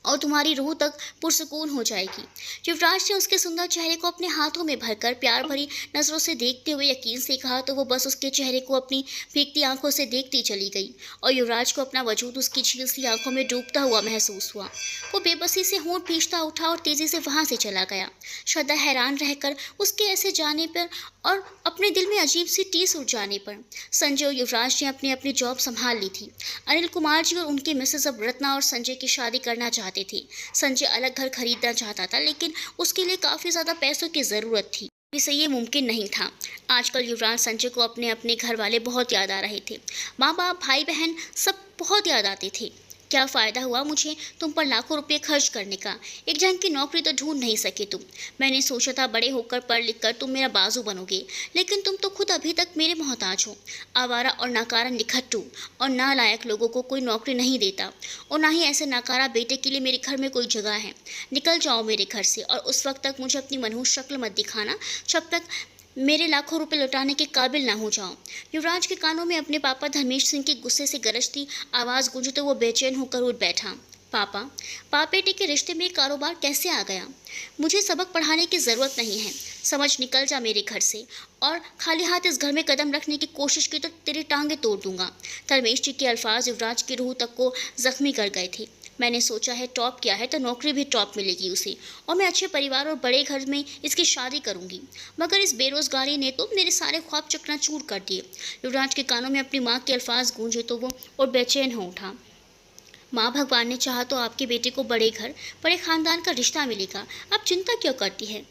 और तुम्हारी रूह तक पुरसकून हो जाएगी। युवराज ने उसके सुंदर चेहरे को अपने हाथों में भरकर प्यार भरी नज़रों से देखते हुए यकीन से कहा तो वो बस उसके चेहरे को अपनी भीगती आंखों से देखती चली गई और युवराज को अपना वजूद उसकी झील सी आंखों में डूबता हुआ महसूस हुआ। वो बेबसी से होंठ भींचता उठा और तेज़ी से वहाँ से चला गया। श्रद्धा हैरान रहकर उसके ऐसे जाने पर और अपने दिल में अजीब सी टीस उठ जाने पर संजय और युवराज ने अपनी अपनी जॉब संभाल ली थी। अनिल कुमार जी और उनकी मिसेस अब रत्ना और संजय की शादी करना चाहते थे। संजय अलग घर खरीदना चाहता था, लेकिन उसके लिए काफ़ी ज़्यादा पैसों की ज़रूरत थी, इसे ये मुमकिन नहीं था। आजकल युवराज संजय को अपने अपने घर वाले बहुत याद आ रहे थे। माँ बाप, भाई बहन सब बहुत याद आते थे। क्या फ़ायदा हुआ मुझे तुम पर लाखों रुपए खर्च करने का? एक ढंग की नौकरी तो ढूंढ नहीं सके तुम। मैंने सोचा था बड़े होकर पढ़ लिख कर तुम मेरा बाजू बनोगे, लेकिन तुम तो खुद अभी तक मेरे मोहताज हो। आवारा और नाकारा निखट्टू और नालायक लोगों को कोई नौकरी नहीं देता और ना ही ऐसे नाकारा बेटे के लिए मेरे घर में कोई जगह है। निकल जाओ मेरे घर से और उस वक्त तक मुझे अपनी मनहूस शक्ल मत दिखाना जब तक मेरे लाखों रुपए लौटाने के काबिल ना हो जाओ। युवराज के कानों में अपने पापा धर्मेश सिंह की गुस्से से गरजती आवाज़ गूंजी तो वो बेचैन होकर उठ बैठा। पापा, बाप बेटे के रिश्ते में कारोबार कैसे आ गया? मुझे सबक पढ़ाने की ज़रूरत नहीं है। समझ, निकल जा मेरे घर से और खाली हाथ इस घर में कदम रखने की कोशिश की तो तेरी टांगें तोड़ दूंगा। धर्मेश जी के अल्फाज युवराज की रूह तक को जख्मी कर गए थे। मैंने सोचा है टॉप किया है तो नौकरी भी टॉप मिलेगी उसे और मैं अच्छे परिवार और बड़े घर में इसकी शादी करूंगी, मगर इस बेरोजगारी ने तो मेरे सारे ख्वाब चकनाचूर कर दिए। युवराज के कानों में अपनी माँ के अल्फाज गूंजे तो वो और बेचैन हो उठा। माँ, भगवान ने चाहा तो आपके बेटे को बड़े घर, बड़े खानदान का रिश्ता मिलेगा। आप चिंता क्यों करती है?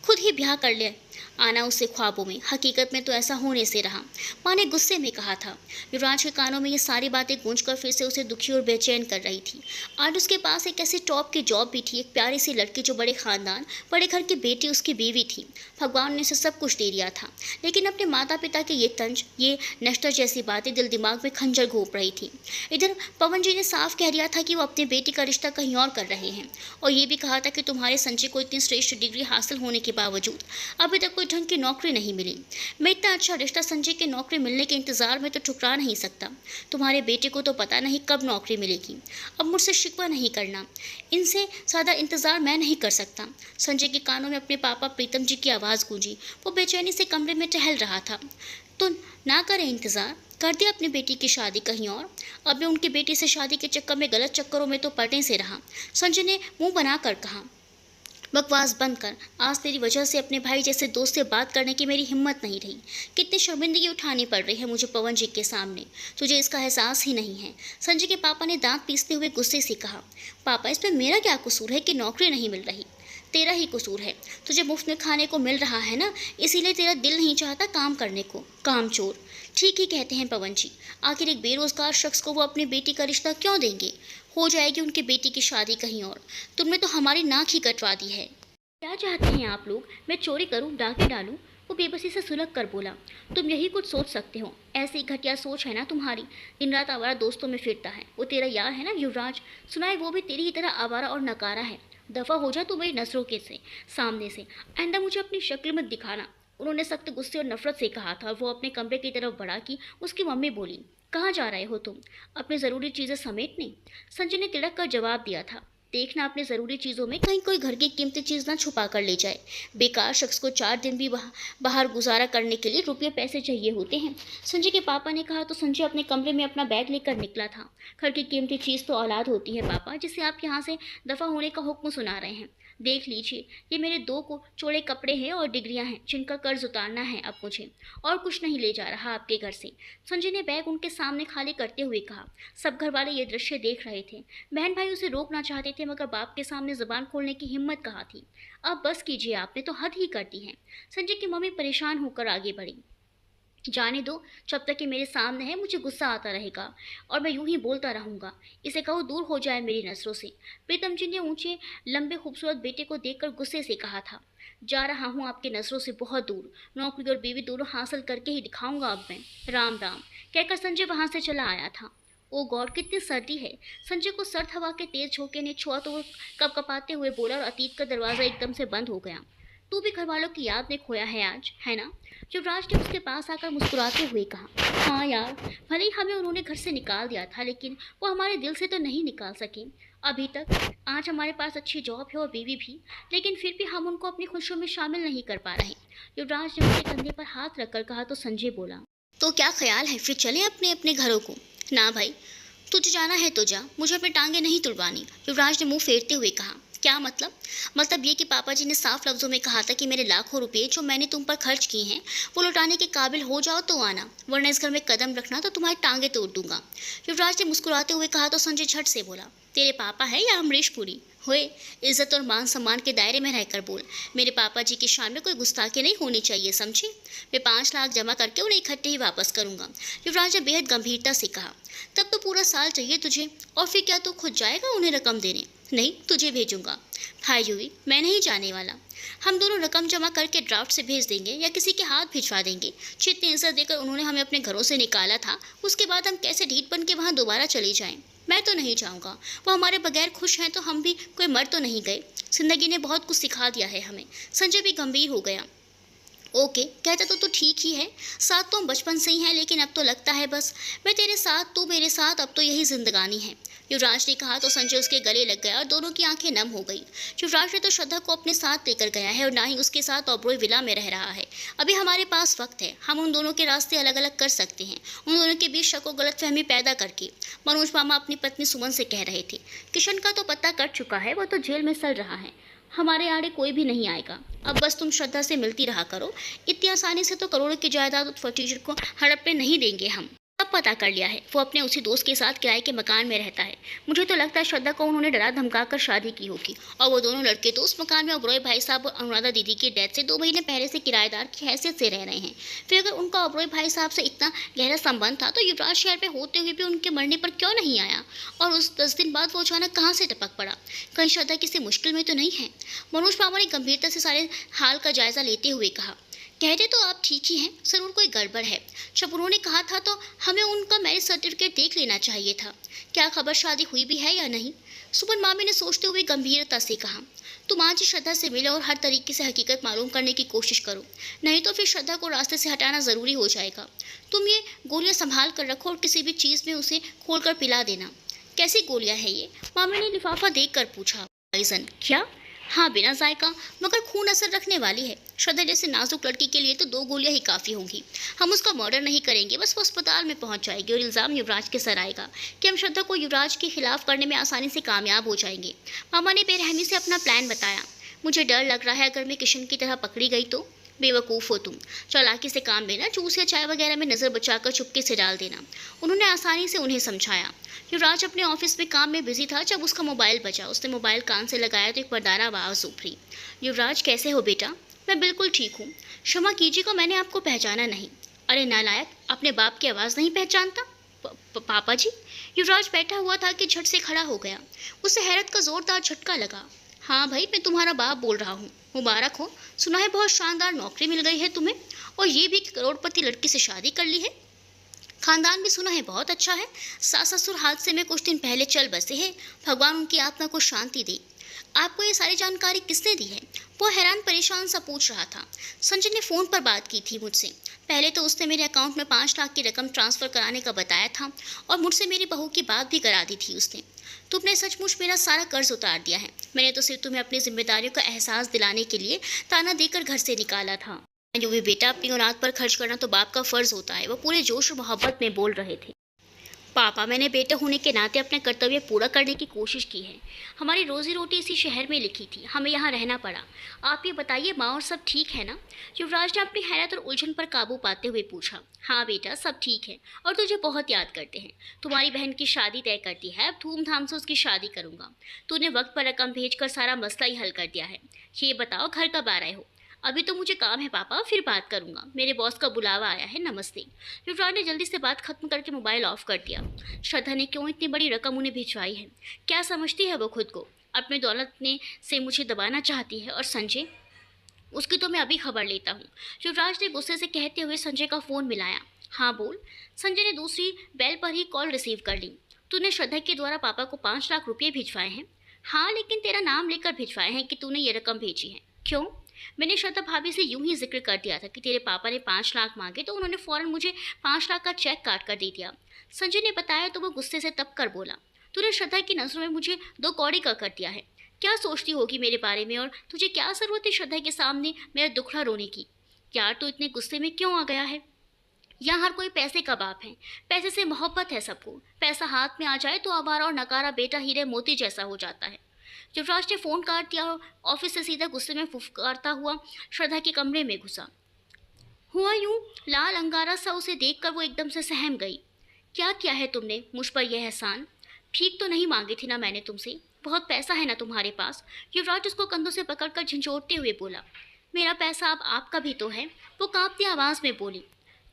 खुद ही ब्याह कर ले आना उसे ख्वाबों में। हकीकत में तो ऐसा होने से रहा, माँ ने गुस्से में कहा था। युवराज के कानों में ये सारी बातें गूंजकर फिर से उसे दुखी और बेचैन कर रही थी। आज उसके पास एक ऐसी टॉप की जॉब भी थी, एक प्यारी सी लड़की जो बड़े खानदान, बड़े घर की बेटी उसकी बीवी थी। भगवान ने उसे सब कुछ दे दिया था, लेकिन अपने माता पिता के ये तंज, ये नश्तर जैसी बातें दिल दिमाग में खंजर घोंप रही थी। इधर पवन जी ने साफ कह दिया था कि वो अपनी बेटी का रिश्ता कहीं और कर रहे हैं और ये भी कहा था कि तुम्हारे संजय को इतनी श्रेष्ठ डिग्री हासिल होने के बावजूद अभी तक कोई ढंग की नौकरी नहीं मिली। मैं इतना अच्छा रिश्ता संजय के नौकरी मिलने के इंतज़ार में तो ठुकरा नहीं सकता। तुम्हारे बेटे को तो पता नहीं कब नौकरी मिलेगी। अब मुझसे शिकवा नहीं करना, इनसे ज़्यादा इंतज़ार मैं नहीं कर सकता। संजय के कानों में अपने पापा प्रीतम जी की आवाज़ गूंजी। वो बेचैनी से कमरे में टहल रहा था। तो ना करें इंतज़ार, कर दिया अपनी बेटी की शादी कहीं और। अब मैं उनकी बेटी से शादी के चक्कर में गलत चक्करों में तो पलटे से रहा। संजय ने मुँह बनाकर कहा। बकवास बंद कर। आज तेरी वजह से अपने भाई जैसे दोस्त से बात करने की मेरी हिम्मत नहीं रही। कितनी शर्मिंदगी उठानी पड़ रही है मुझे पवन जी के सामने। तुझे इसका एहसास ही नहीं है। संजय के पापा ने दांत पीसते हुए गुस्से से कहा। पापा, इसमें मेरा क्या कसूर है कि नौकरी नहीं मिल रही? तेरा ही कसूर है। तुझे मुफ्त में खाने को मिल रहा है ना, इसीलिए तेरा दिल नहीं चाहता काम करने को। कामचोर। ठीक ही कहते हैं पवन जी। आखिर एक बेरोजगार शख्स को वो अपनी बेटी का रिश्ता क्यों देंगे? हो जाएगी उनकी बेटी की शादी कहीं और। तुमने तो हमारी नाक ही कटवा दी है। क्या चाहते हैं आप लोग? मैं चोरी करूं, डाके डालूं? वो बेबसी से सुलग कर बोला। तुम यही कुछ सोच सकते हो। ऐसी घटिया सोच है ना तुम्हारी। दिन रात आवारा दोस्तों में फिरता है। वो तेरा यार है ना युवराज, सुना है वो भी तेरी ही तरह आवारा और नकारा है। दफा हो जा तू मेरी नजरों के से सामने से। आइंदा मुझे अपनी शक्ल मत दिखाना। उन्होंने सख्त गुस्से और नफरत से कहा था। वो अपने कमरे की तरफ बढ़ा कि उसकी मम्मी बोली, कहाँ जा रहे हो तुम? अपनी ज़रूरी चीज़ें समेटने। संजय ने तिड़क कर जवाब दिया था, देखना अपनी ज़रूरी चीज़ों में कहीं कोई घर की कीमती चीज़ ना छुपा कर ले जाए। बेकार शख्स को 4 दिन भी बाहर गुजारा करने के लिए रुपये पैसे चाहिए होते हैं। संजय के पापा ने कहा तो संजय अपने कमरे में अपना बैग लेकर निकला था। घर की कीमती चीज़ तो औलाद होती है पापा, जिसे आप यहाँ से दफ़ा होने का हुक्म सुना रहे हैं। देख लीजिए, ये मेरे 2 को चौड़े कपड़े हैं और डिग्रियां हैं जिनका कर्ज उतारना है अब मुझे, और कुछ नहीं ले जा रहा आपके घर से। संजय ने बैग उनके सामने खाली करते हुए कहा। सब घर वाले ये दृश्य देख रहे थे। बहन भाई उसे रोकना चाहते थे, मगर बाप के सामने जुबान खोलने की हिम्मत कहाँ थी। अब बस कीजिए, आपने तो हद ही कर दी है। संजय की मम्मी परेशान होकर आगे बढ़ी। जाने दो, जब तक कि मेरे सामने है मुझे गुस्सा आता रहेगा और मैं यूं ही बोलता रहूंगा। इसे कहो दूर हो जाए मेरी नज़रों से। प्रीतम जी ने ऊंचे लंबे खूबसूरत बेटे को देखकर गुस्से से कहा था। जा रहा हूं आपके नज़रों से बहुत दूर। नौकरी और बीवी दोनों हासिल करके ही दिखाऊंगा अब मैं। राम राम कहकर संजय वहां से चला आया था। ओ गॉड, कितनी सर्दी है। संजय को सर्द हवा के तेज झोंके ने छुआ तो वो कपकपाते हुए बोला और अतीत का दरवाज़ा एकदम से बंद हो गया। तू भी घर वालों की याद में खोया है आज, है ना? युवराज ने उसके पास आकर मुस्कुराते हुए कहा। हाँ यार, भले ही हमें उन्होंने घर से निकाल दिया था, लेकिन वो हमारे दिल से तो नहीं निकाल सके अभी तक। आज हमारे पास अच्छी जॉब है और बीवी भी, लेकिन फिर भी हम उनको अपनी खुशियों में शामिल नहीं कर पा रहे। युवराज ने उसके कंधे पर हाथ रखकर कहा तो संजय बोला, तो क्या ख्याल है, फिर चलें अपने अपने घरों को? ना भाई, तुझे जाना है तो जा, मुझे अपनी टांगे नहीं तुड़वानी। युवराज ने मुंह फेरते हुए कहा। क्या मतलब? मतलब ये कि पापा जी ने साफ लफ्जों में कहा था कि मेरे लाखों रुपए जो मैंने तुम पर खर्च किए हैं वो लौटाने के काबिल हो जाओ तो आना, वरना इस घर में कदम रखना तो तुम्हारी टांगे तोड़ दूंगा। युवराज ने मुस्कुराते हुए कहा तो संजय झट से बोला, तेरे पापा है या अमरीश पुरी? हुए, इज्जत और मान सम्मान के दायरे में रहकर बोल। मेरे पापा जी की शान में कोई गुस्ताखी नहीं होनी चाहिए, समझे? मैं 5 लाख जमा करके उन्हें इकट्ठे ही वापस करूंगा। युवराज ने बेहद गंभीरता से कहा। तब तो पूरा साल चाहिए तुझे, और फिर क्या तू खुद जाएगा उन्हें रकम देने? नहीं, तुझे भेजूंगा। भाई यूवी, मैं नहीं जाने वाला। हम दोनों रकम जमा करके ड्राफ्ट से भेज देंगे या किसी के हाथ भिजवा देंगे। जितनी इज्जत देकर उन्होंने हमें अपने घरों से निकाला था, उसके बाद हम कैसे ढीठ बन के वहाँ दोबारा चले जाएं? मैं तो नहीं चाहूँगा। वो हमारे बगैर खुश हैं तो हम भी कोई मर तो नहीं गए। जिंदगी ने बहुत कुछ सिखा दिया है हमें। संजय भी गंभीर हो गया। ओके, कहता तो ठीक ही है। साथ तो हम बचपन से ही हैं, लेकिन अब तो लगता है बस मैं तेरे साथ, तू मेरे साथ, अब तो यही जिंदगानी है। युवराज ने कहा तो संजय उसके गले लग गया और दोनों की आंखें नम हो गई। युवराज ने तो श्रद्धा को अपने साथ लेकर गया है और ना ही उसके साथ ओबरॉय विला में रह रहा है। अभी हमारे पास वक्त है, हम उन दोनों के रास्ते अलग अलग कर सकते हैं, उन दोनों के बीच शक और गलतफहमी पैदा करके। मनोज मामा अपनी पत्नी सुमन से कह रहे थे। किशन का तो पता कट चुका है, वो तो जेल में सड़ रहा है। हमारे आड़े कोई भी नहीं आएगा। अब बस तुम श्रद्धा से मिलती रहा करो। इतनी आसानी से तो करोड़ों की जायदाद और फर्नीचर को हड़पने नहीं देंगे हम। अब पता कर लिया है, वो अपने उसी दोस्त के साथ किराए के मकान में रहता है। मुझे तो लगता है श्रद्धा को उन्होंने डरा धमका कर शादी की होगी, और वो दोनों लड़के तो उस मकान में ओबरॉय भाई साहब और अनुराधा दीदी की डेथ से 2 महीने पहले से किराएदार की हैसियत से रह रहे हैं। फिर अगर उनका ओबरॉय भाई साहब से इतना गहरा संबंध था तो युवराज शहर में होते हुए भी उनके मरने पर क्यों नहीं आया? और उस 10 दिन बाद वो अचानक कहाँ से टपक पड़ा? कहीं श्रद्धा किसी मुश्किल में तो नहीं है? मनोज मामा ने गंभीरता से सारे हाल का जायजा लेते हुए कहा। कहते तो आप ठीक ही हैं, ज़रूर कोई गड़बड़ है। जब उन्होंने कहा था तो हमें उनका मैरिज सर्टिफिकेट देख लेना चाहिए था। क्या खबर शादी हुई भी है या नहीं? सुमन मामी ने सोचते हुए गंभीरता से कहा। तुम आज ही श्रद्धा से मिलो और हर तरीके से हकीकत मालूम करने की कोशिश करो, नहीं तो फिर श्रद्धा को रास्ते से हटाना ज़रूरी हो जाएगा। तुम ये गोलियां संभाल कर रखो और किसी भी चीज़ में उसे खोल कर पिला देना। कैसी गोलियां है ये? मामी ने लिफाफा देख कर पूछा। पॉइजन? क्या? हाँ, बिना जायका, मगर खून असर रखने वाली है। श्रद्धा जैसे नाजुक लड़की के लिए तो 2 गोलियां ही काफ़ी होंगी। हम उसका मर्डर नहीं करेंगे, बस वो अस्पताल में पहुंच जाएगी और इल्ज़ाम युवराज के सर आएगा कि हम श्रद्धा को युवराज के खिलाफ करने में आसानी से कामयाब हो जाएंगे। मामा ने बेरहमी से अपना प्लान बताया। मुझे डर लग रहा है अगर मैं किशन की तरह पकड़ी गई तो। बेवकूफ़ हो तुम, चालाकी से काम लेना, जूस या चाय वगैरह में नज़र बचाकर चुपके से डाल देना। उन्होंने आसानी से उन्हें समझाया। युवराज अपने ऑफिस में काम में बिजी था जब उसका मोबाइल बजा। उसने मोबाइल कान से लगाया तो एक मर्दाना आवाज़ उभरी। युवराज, कैसे हो बेटा? मैं बिल्कुल ठीक हूँ, क्षमा कीजिएगा मैंने आपको पहचाना नहीं। अरे नालायक, अपने बाप की आवाज़ नहीं पहचानता? पापा जी? युवराज बैठा हुआ था कि झट से खड़ा हो गया। उसे हैरत का जोरदार झटका लगा। हाँ भाई, मैं तुम्हारा बाप बोल रहा हूँ। मुबारक हो, सुना है बहुत शानदार नौकरी मिल गई है तुम्हें, और ये भी करोड़पति लड़की से शादी कर ली है। खानदान भी सुना है बहुत अच्छा है। सास ससुर हादसे में कुछ दिन पहले चल बसे हैं। भगवान उनकी आत्मा को शांति दे। आपको ये सारी जानकारी किसने दी है? वो हैरान परेशान सा पूछ रहा था। संजय ने फ़ोन पर बात की थी मुझसे। पहले तो उसने मेरे अकाउंट में 5 लाख की रकम ट्रांसफ़र कराने का बताया था और मुझसे मेरी बहू की बात भी करा दी थी उसने। तुमने सचमुच मेरा सारा कर्ज उतार दिया है। मैंने तो सिर्फ तुम्हें अपनी जिम्मेदारियों का एहसास दिलाने के लिए ताना देकर घर से निकाला था। जो भी बेटा, अपनी औलाद पर खर्च करना तो बाप का फ़र्ज़ होता है। वो पूरे जोश और मोहब्बत में बोल रहे थे। पापा, मैंने बेटे होने के नाते अपने कर्तव्य पूरा करने की कोशिश की है। हमारी रोजी रोटी इसी शहर में लिखी थी, हमें यहाँ रहना पड़ा। आप ये बताइए, माँ और सब ठीक है ना? युवराज ने अपनी हैरत और उलझन पर काबू पाते हुए पूछा। हाँ बेटा, सब ठीक है और तुझे बहुत याद करते हैं। तुम्हारी बहन की शादी तय कर दी है, अब धूमधाम से उसकी शादी करूँगा। तूने वक्त पर रकम भेजकर सारा मसला ही हल कर दिया है। ये बताओ, घर कब आ रहे हो? अभी तो मुझे काम है पापा, फिर बात करूंगा, मेरे बॉस का बुलावा आया है, नमस्ते। युवराज ने जल्दी से बात खत्म करके मोबाइल ऑफ कर दिया। श्रद्धा ने क्यों इतनी बड़ी रकम उन्हें भिजवाई है? क्या समझती है वो खुद को? अपने दौलत ने से मुझे दबाना चाहती है। और संजय, उसकी तो मैं अभी खबर लेता हूँ। युवराज ने गुस्से से कहते हुए संजय का फ़ोन मिलाया। हाँ बोल। संजय ने दूसरी बेल पर ही कॉल रिसीव कर ली। तूने श्रद्धा के द्वारा पापा को 5 लाख रुपये भिजवाए हैं? हाँ, लेकिन तेरा नाम लेकर भिजवाए हैं कि तूने ये रकम भेजी है। क्यों? मैंने श्रद्धा भाभी से यूं ही जिक्र कर दिया था कि तेरे पापा ने 5 लाख मांगे, तो उन्होंने फ़ौरन मुझे 5 लाख का चेक काट कर दे दिया। संजय ने बताया तो वो गुस्से से तब कर बोला। तूने श्रद्धा की नज़रों में मुझे 2 कौड़ी का कर दिया है। क्या सोचती होगी मेरे बारे में, और तुझे क्या ज़रूरत है श्रद्धा के सामने मेरा दुखड़ा रोने की? यार, तू इतने गुस्से में क्यों आ गया है? यहाँ हर कोई पैसे का बाप है। पैसे से मोहब्बत है सबको। पैसा हाथ में आ जाए तो आवारा और नकारा बेटा हीरे मोती जैसा हो जाता है। युवराज ने फ़ोन काट दिया और ऑफिस से सीधा गुस्से में फुफकारता हुआ श्रद्धा के कमरे में घुसा। हुआ यूं, लाल अंगारा सा उसे देखकर वो एकदम से सहम गई। क्या किया है तुमने मुझ पर यह एहसान? भीख तो नहीं मांगी थी ना मैंने तुमसे, बहुत पैसा है ना तुम्हारे पास। युवराज उसको कंधों से पकड़कर झंझोड़ते हुए बोला। मेरा पैसा अब आपका भी तो है, वो कांपती आवाज़ में बोली।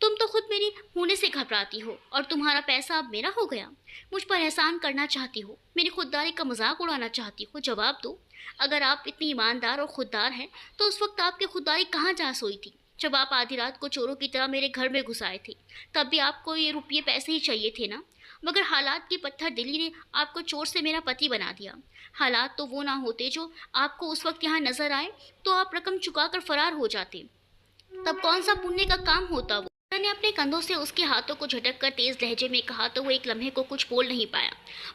तुम तो खुद मेरी होने से घबराती हो, और तुम्हारा पैसा अब मेरा हो गया। मुझ पर एहसान करना चाहती हो, मेरी खुददारी का मजाक उड़ाना चाहती हो। जवाब दो। अगर आप इतनी ईमानदार और खुददार हैं तो उस वक्त आपकी खुददारी कहाँ जा सोई थी, जब आप आधी रात को चोरों की तरह मेरे घर में घुस आए थे? तब भी आपको ये रुपये पैसे ही चाहिए थे ना? मगर हालात की पत्थर दिली ने आपको चोर से मेरा पति बना दिया। हालात तो वो ना होते जो आपको उस वक्त यहाँ नजर आए, तो आप रकम चुकाकर फरार हो जाते। तब कौन सा पुण्य का काम होता वो? ने अपने कंधों से उसके हाथों को झटक कर तेज लहजे में कहा तो वो एक लम्हे को कुछ बोल नहीं पाया,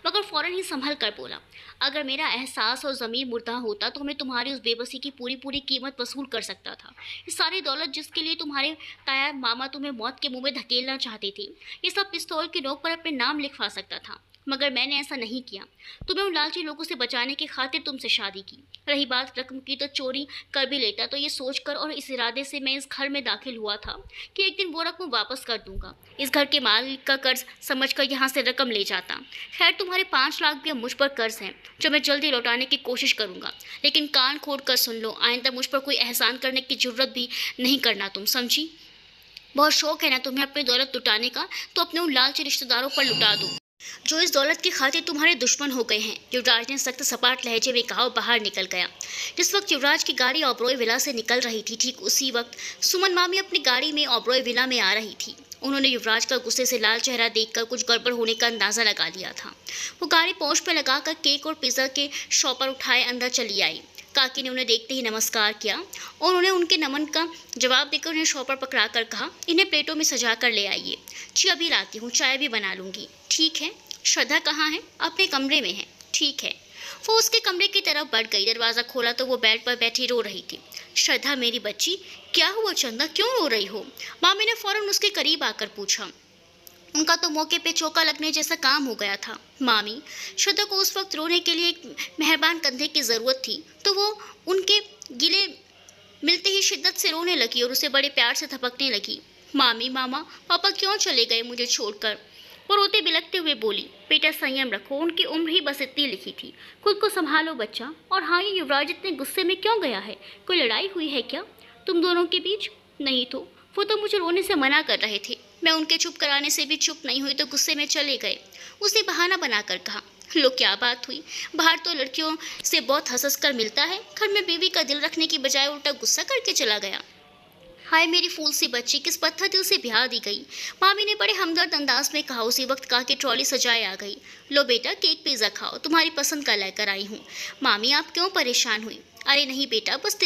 मगर फौरन ही संभल कर बोला। अगर मेरा एहसास और ज़मीर मुर्दा होता तो मैं तुम्हारी उस बेबसी की पूरी पूरी कीमत वसूल कर सकता था। ये सारी दौलत जिसके लिए तुम्हारे ताया मामा तुम्हें मौत के मुंह में धकेलना चाहते थे, ये सब पिस्तौल की नोक पर अपने नाम लिखवा सकता था, मगर मैंने ऐसा नहीं किया। तुम्हें उन लालची लोगों से बचाने की खातिर तुमसे शादी की। रही बात रकम की, तो चोरी कर भी लेता तो ये सोचकर और इस इरादे से मैं इस घर में दाखिल हुआ था कि एक दिन वो रकम वापस कर दूंगा। इस घर के मालिक का कर्ज समझकर यहाँ से रकम ले जाता। खैर, तुम्हारे 5 लाख भी अब मुझ पर कर्ज हैं, जो मैं जल्दी लौटाने की कोशिश करूँगा। लेकिन कान खोल कर सुन लो, आइंदा मुझ पर कोई एहसान करने की जरूरत भी नहीं करना, तुम समझी? बहुत शौक है ना तुम्हें अपनी दौलत लुटाने का, तो अपने उन लालची रिश्तेदारों पर लुटा दो जो इस दौलत की खातिर तुम्हारे दुश्मन हो गए हैं। युवराज ने सख्त सपाट लहजे में कहा और बाहर निकल गया। जिस वक्त युवराज की गाड़ी ऑबरॉय विला से निकल रही थी, ठीक उसी वक्त सुमन मामी अपनी गाड़ी में ऑबरॉय विला में आ रही थी। उन्होंने युवराज का गुस्से से लाल चेहरा देखकर कुछ गड़बड़ होने का अंदाज़ा लगा लिया था। वो गाड़ी पोंछ पर लगाकर केक और पिज़्ज़ा के शॉपर उठाए अंदर चली आई। काकी ने उन्हें देखते ही नमस्कार किया और उन्हें उनके नमन का जवाब देकर उन्हें शॉपर पकड़ा कर कहा, इन्हें प्लेटों में सजा कर ले आइए। जी अभी लाती हूँ, चाय भी बना लूँगी। ठीक है। श्रद्धा कहाँ है? अपने कमरे में है। ठीक है। वो उसके कमरे की तरफ बढ़ गई। दरवाज़ा खोला तो वो बेड पर बैठी रो रही थी। श्रद्धा मेरी बच्ची, क्या हुआ चंदा, क्यों रो रही हो? मामी ने फ़ौरन उसके करीब आकर पूछा। उनका तो मौके पे चौका लगने जैसा काम हो गया था। मामी श्रद्धा को उस वक्त रोने के लिए एक मेहरबान कंधे की ज़रूरत थी, तो वो उनके गिले मिलते ही शिद्दत से रोने लगी और उसे बड़े प्यार से थपकने लगी। मामी, मामा, पापा क्यों चले गए मुझे छोड़कर? वो रोते बिलखते हुए बोली, बेटा संयम रखो, उनकी उम्र ही बस इतनी लिखी थी। खुद को संभालो बच्चा। और हाँ, ये युवराज इतने गुस्से में क्यों गया है? कोई लड़ाई हुई है क्या तुम दोनों के बीच? नहीं तो वो तो मुझे रोने से मना कर रहे थे। मैं उनके चुप कराने से भी चुप नहीं हुई तो गुस्से में चले गए। उसने बहाना बनाकर कहा। लो क्या बात हुई? बाहर तो लड़कियों से बहुत हंस कर मिलता है, घर में बीवी का दिल रखने की बजाय उल्टा गुस्सा करके चला गया। हाय मेरी फूल सी बच्ची, किस पत्थर दिल से ब्याह दी गई। मामी ने बड़े हमदर्द अंदाज में कहा। उसी वक्त कहा कि ट्रॉली सजाए आ गई। लो बेटा केक पिज़्ज़ा खाओ, तुम्हारी पसंद का लेकर आई हूँ। मामी आप क्यों परेशान हुई? अरे नहीं बेटा, बस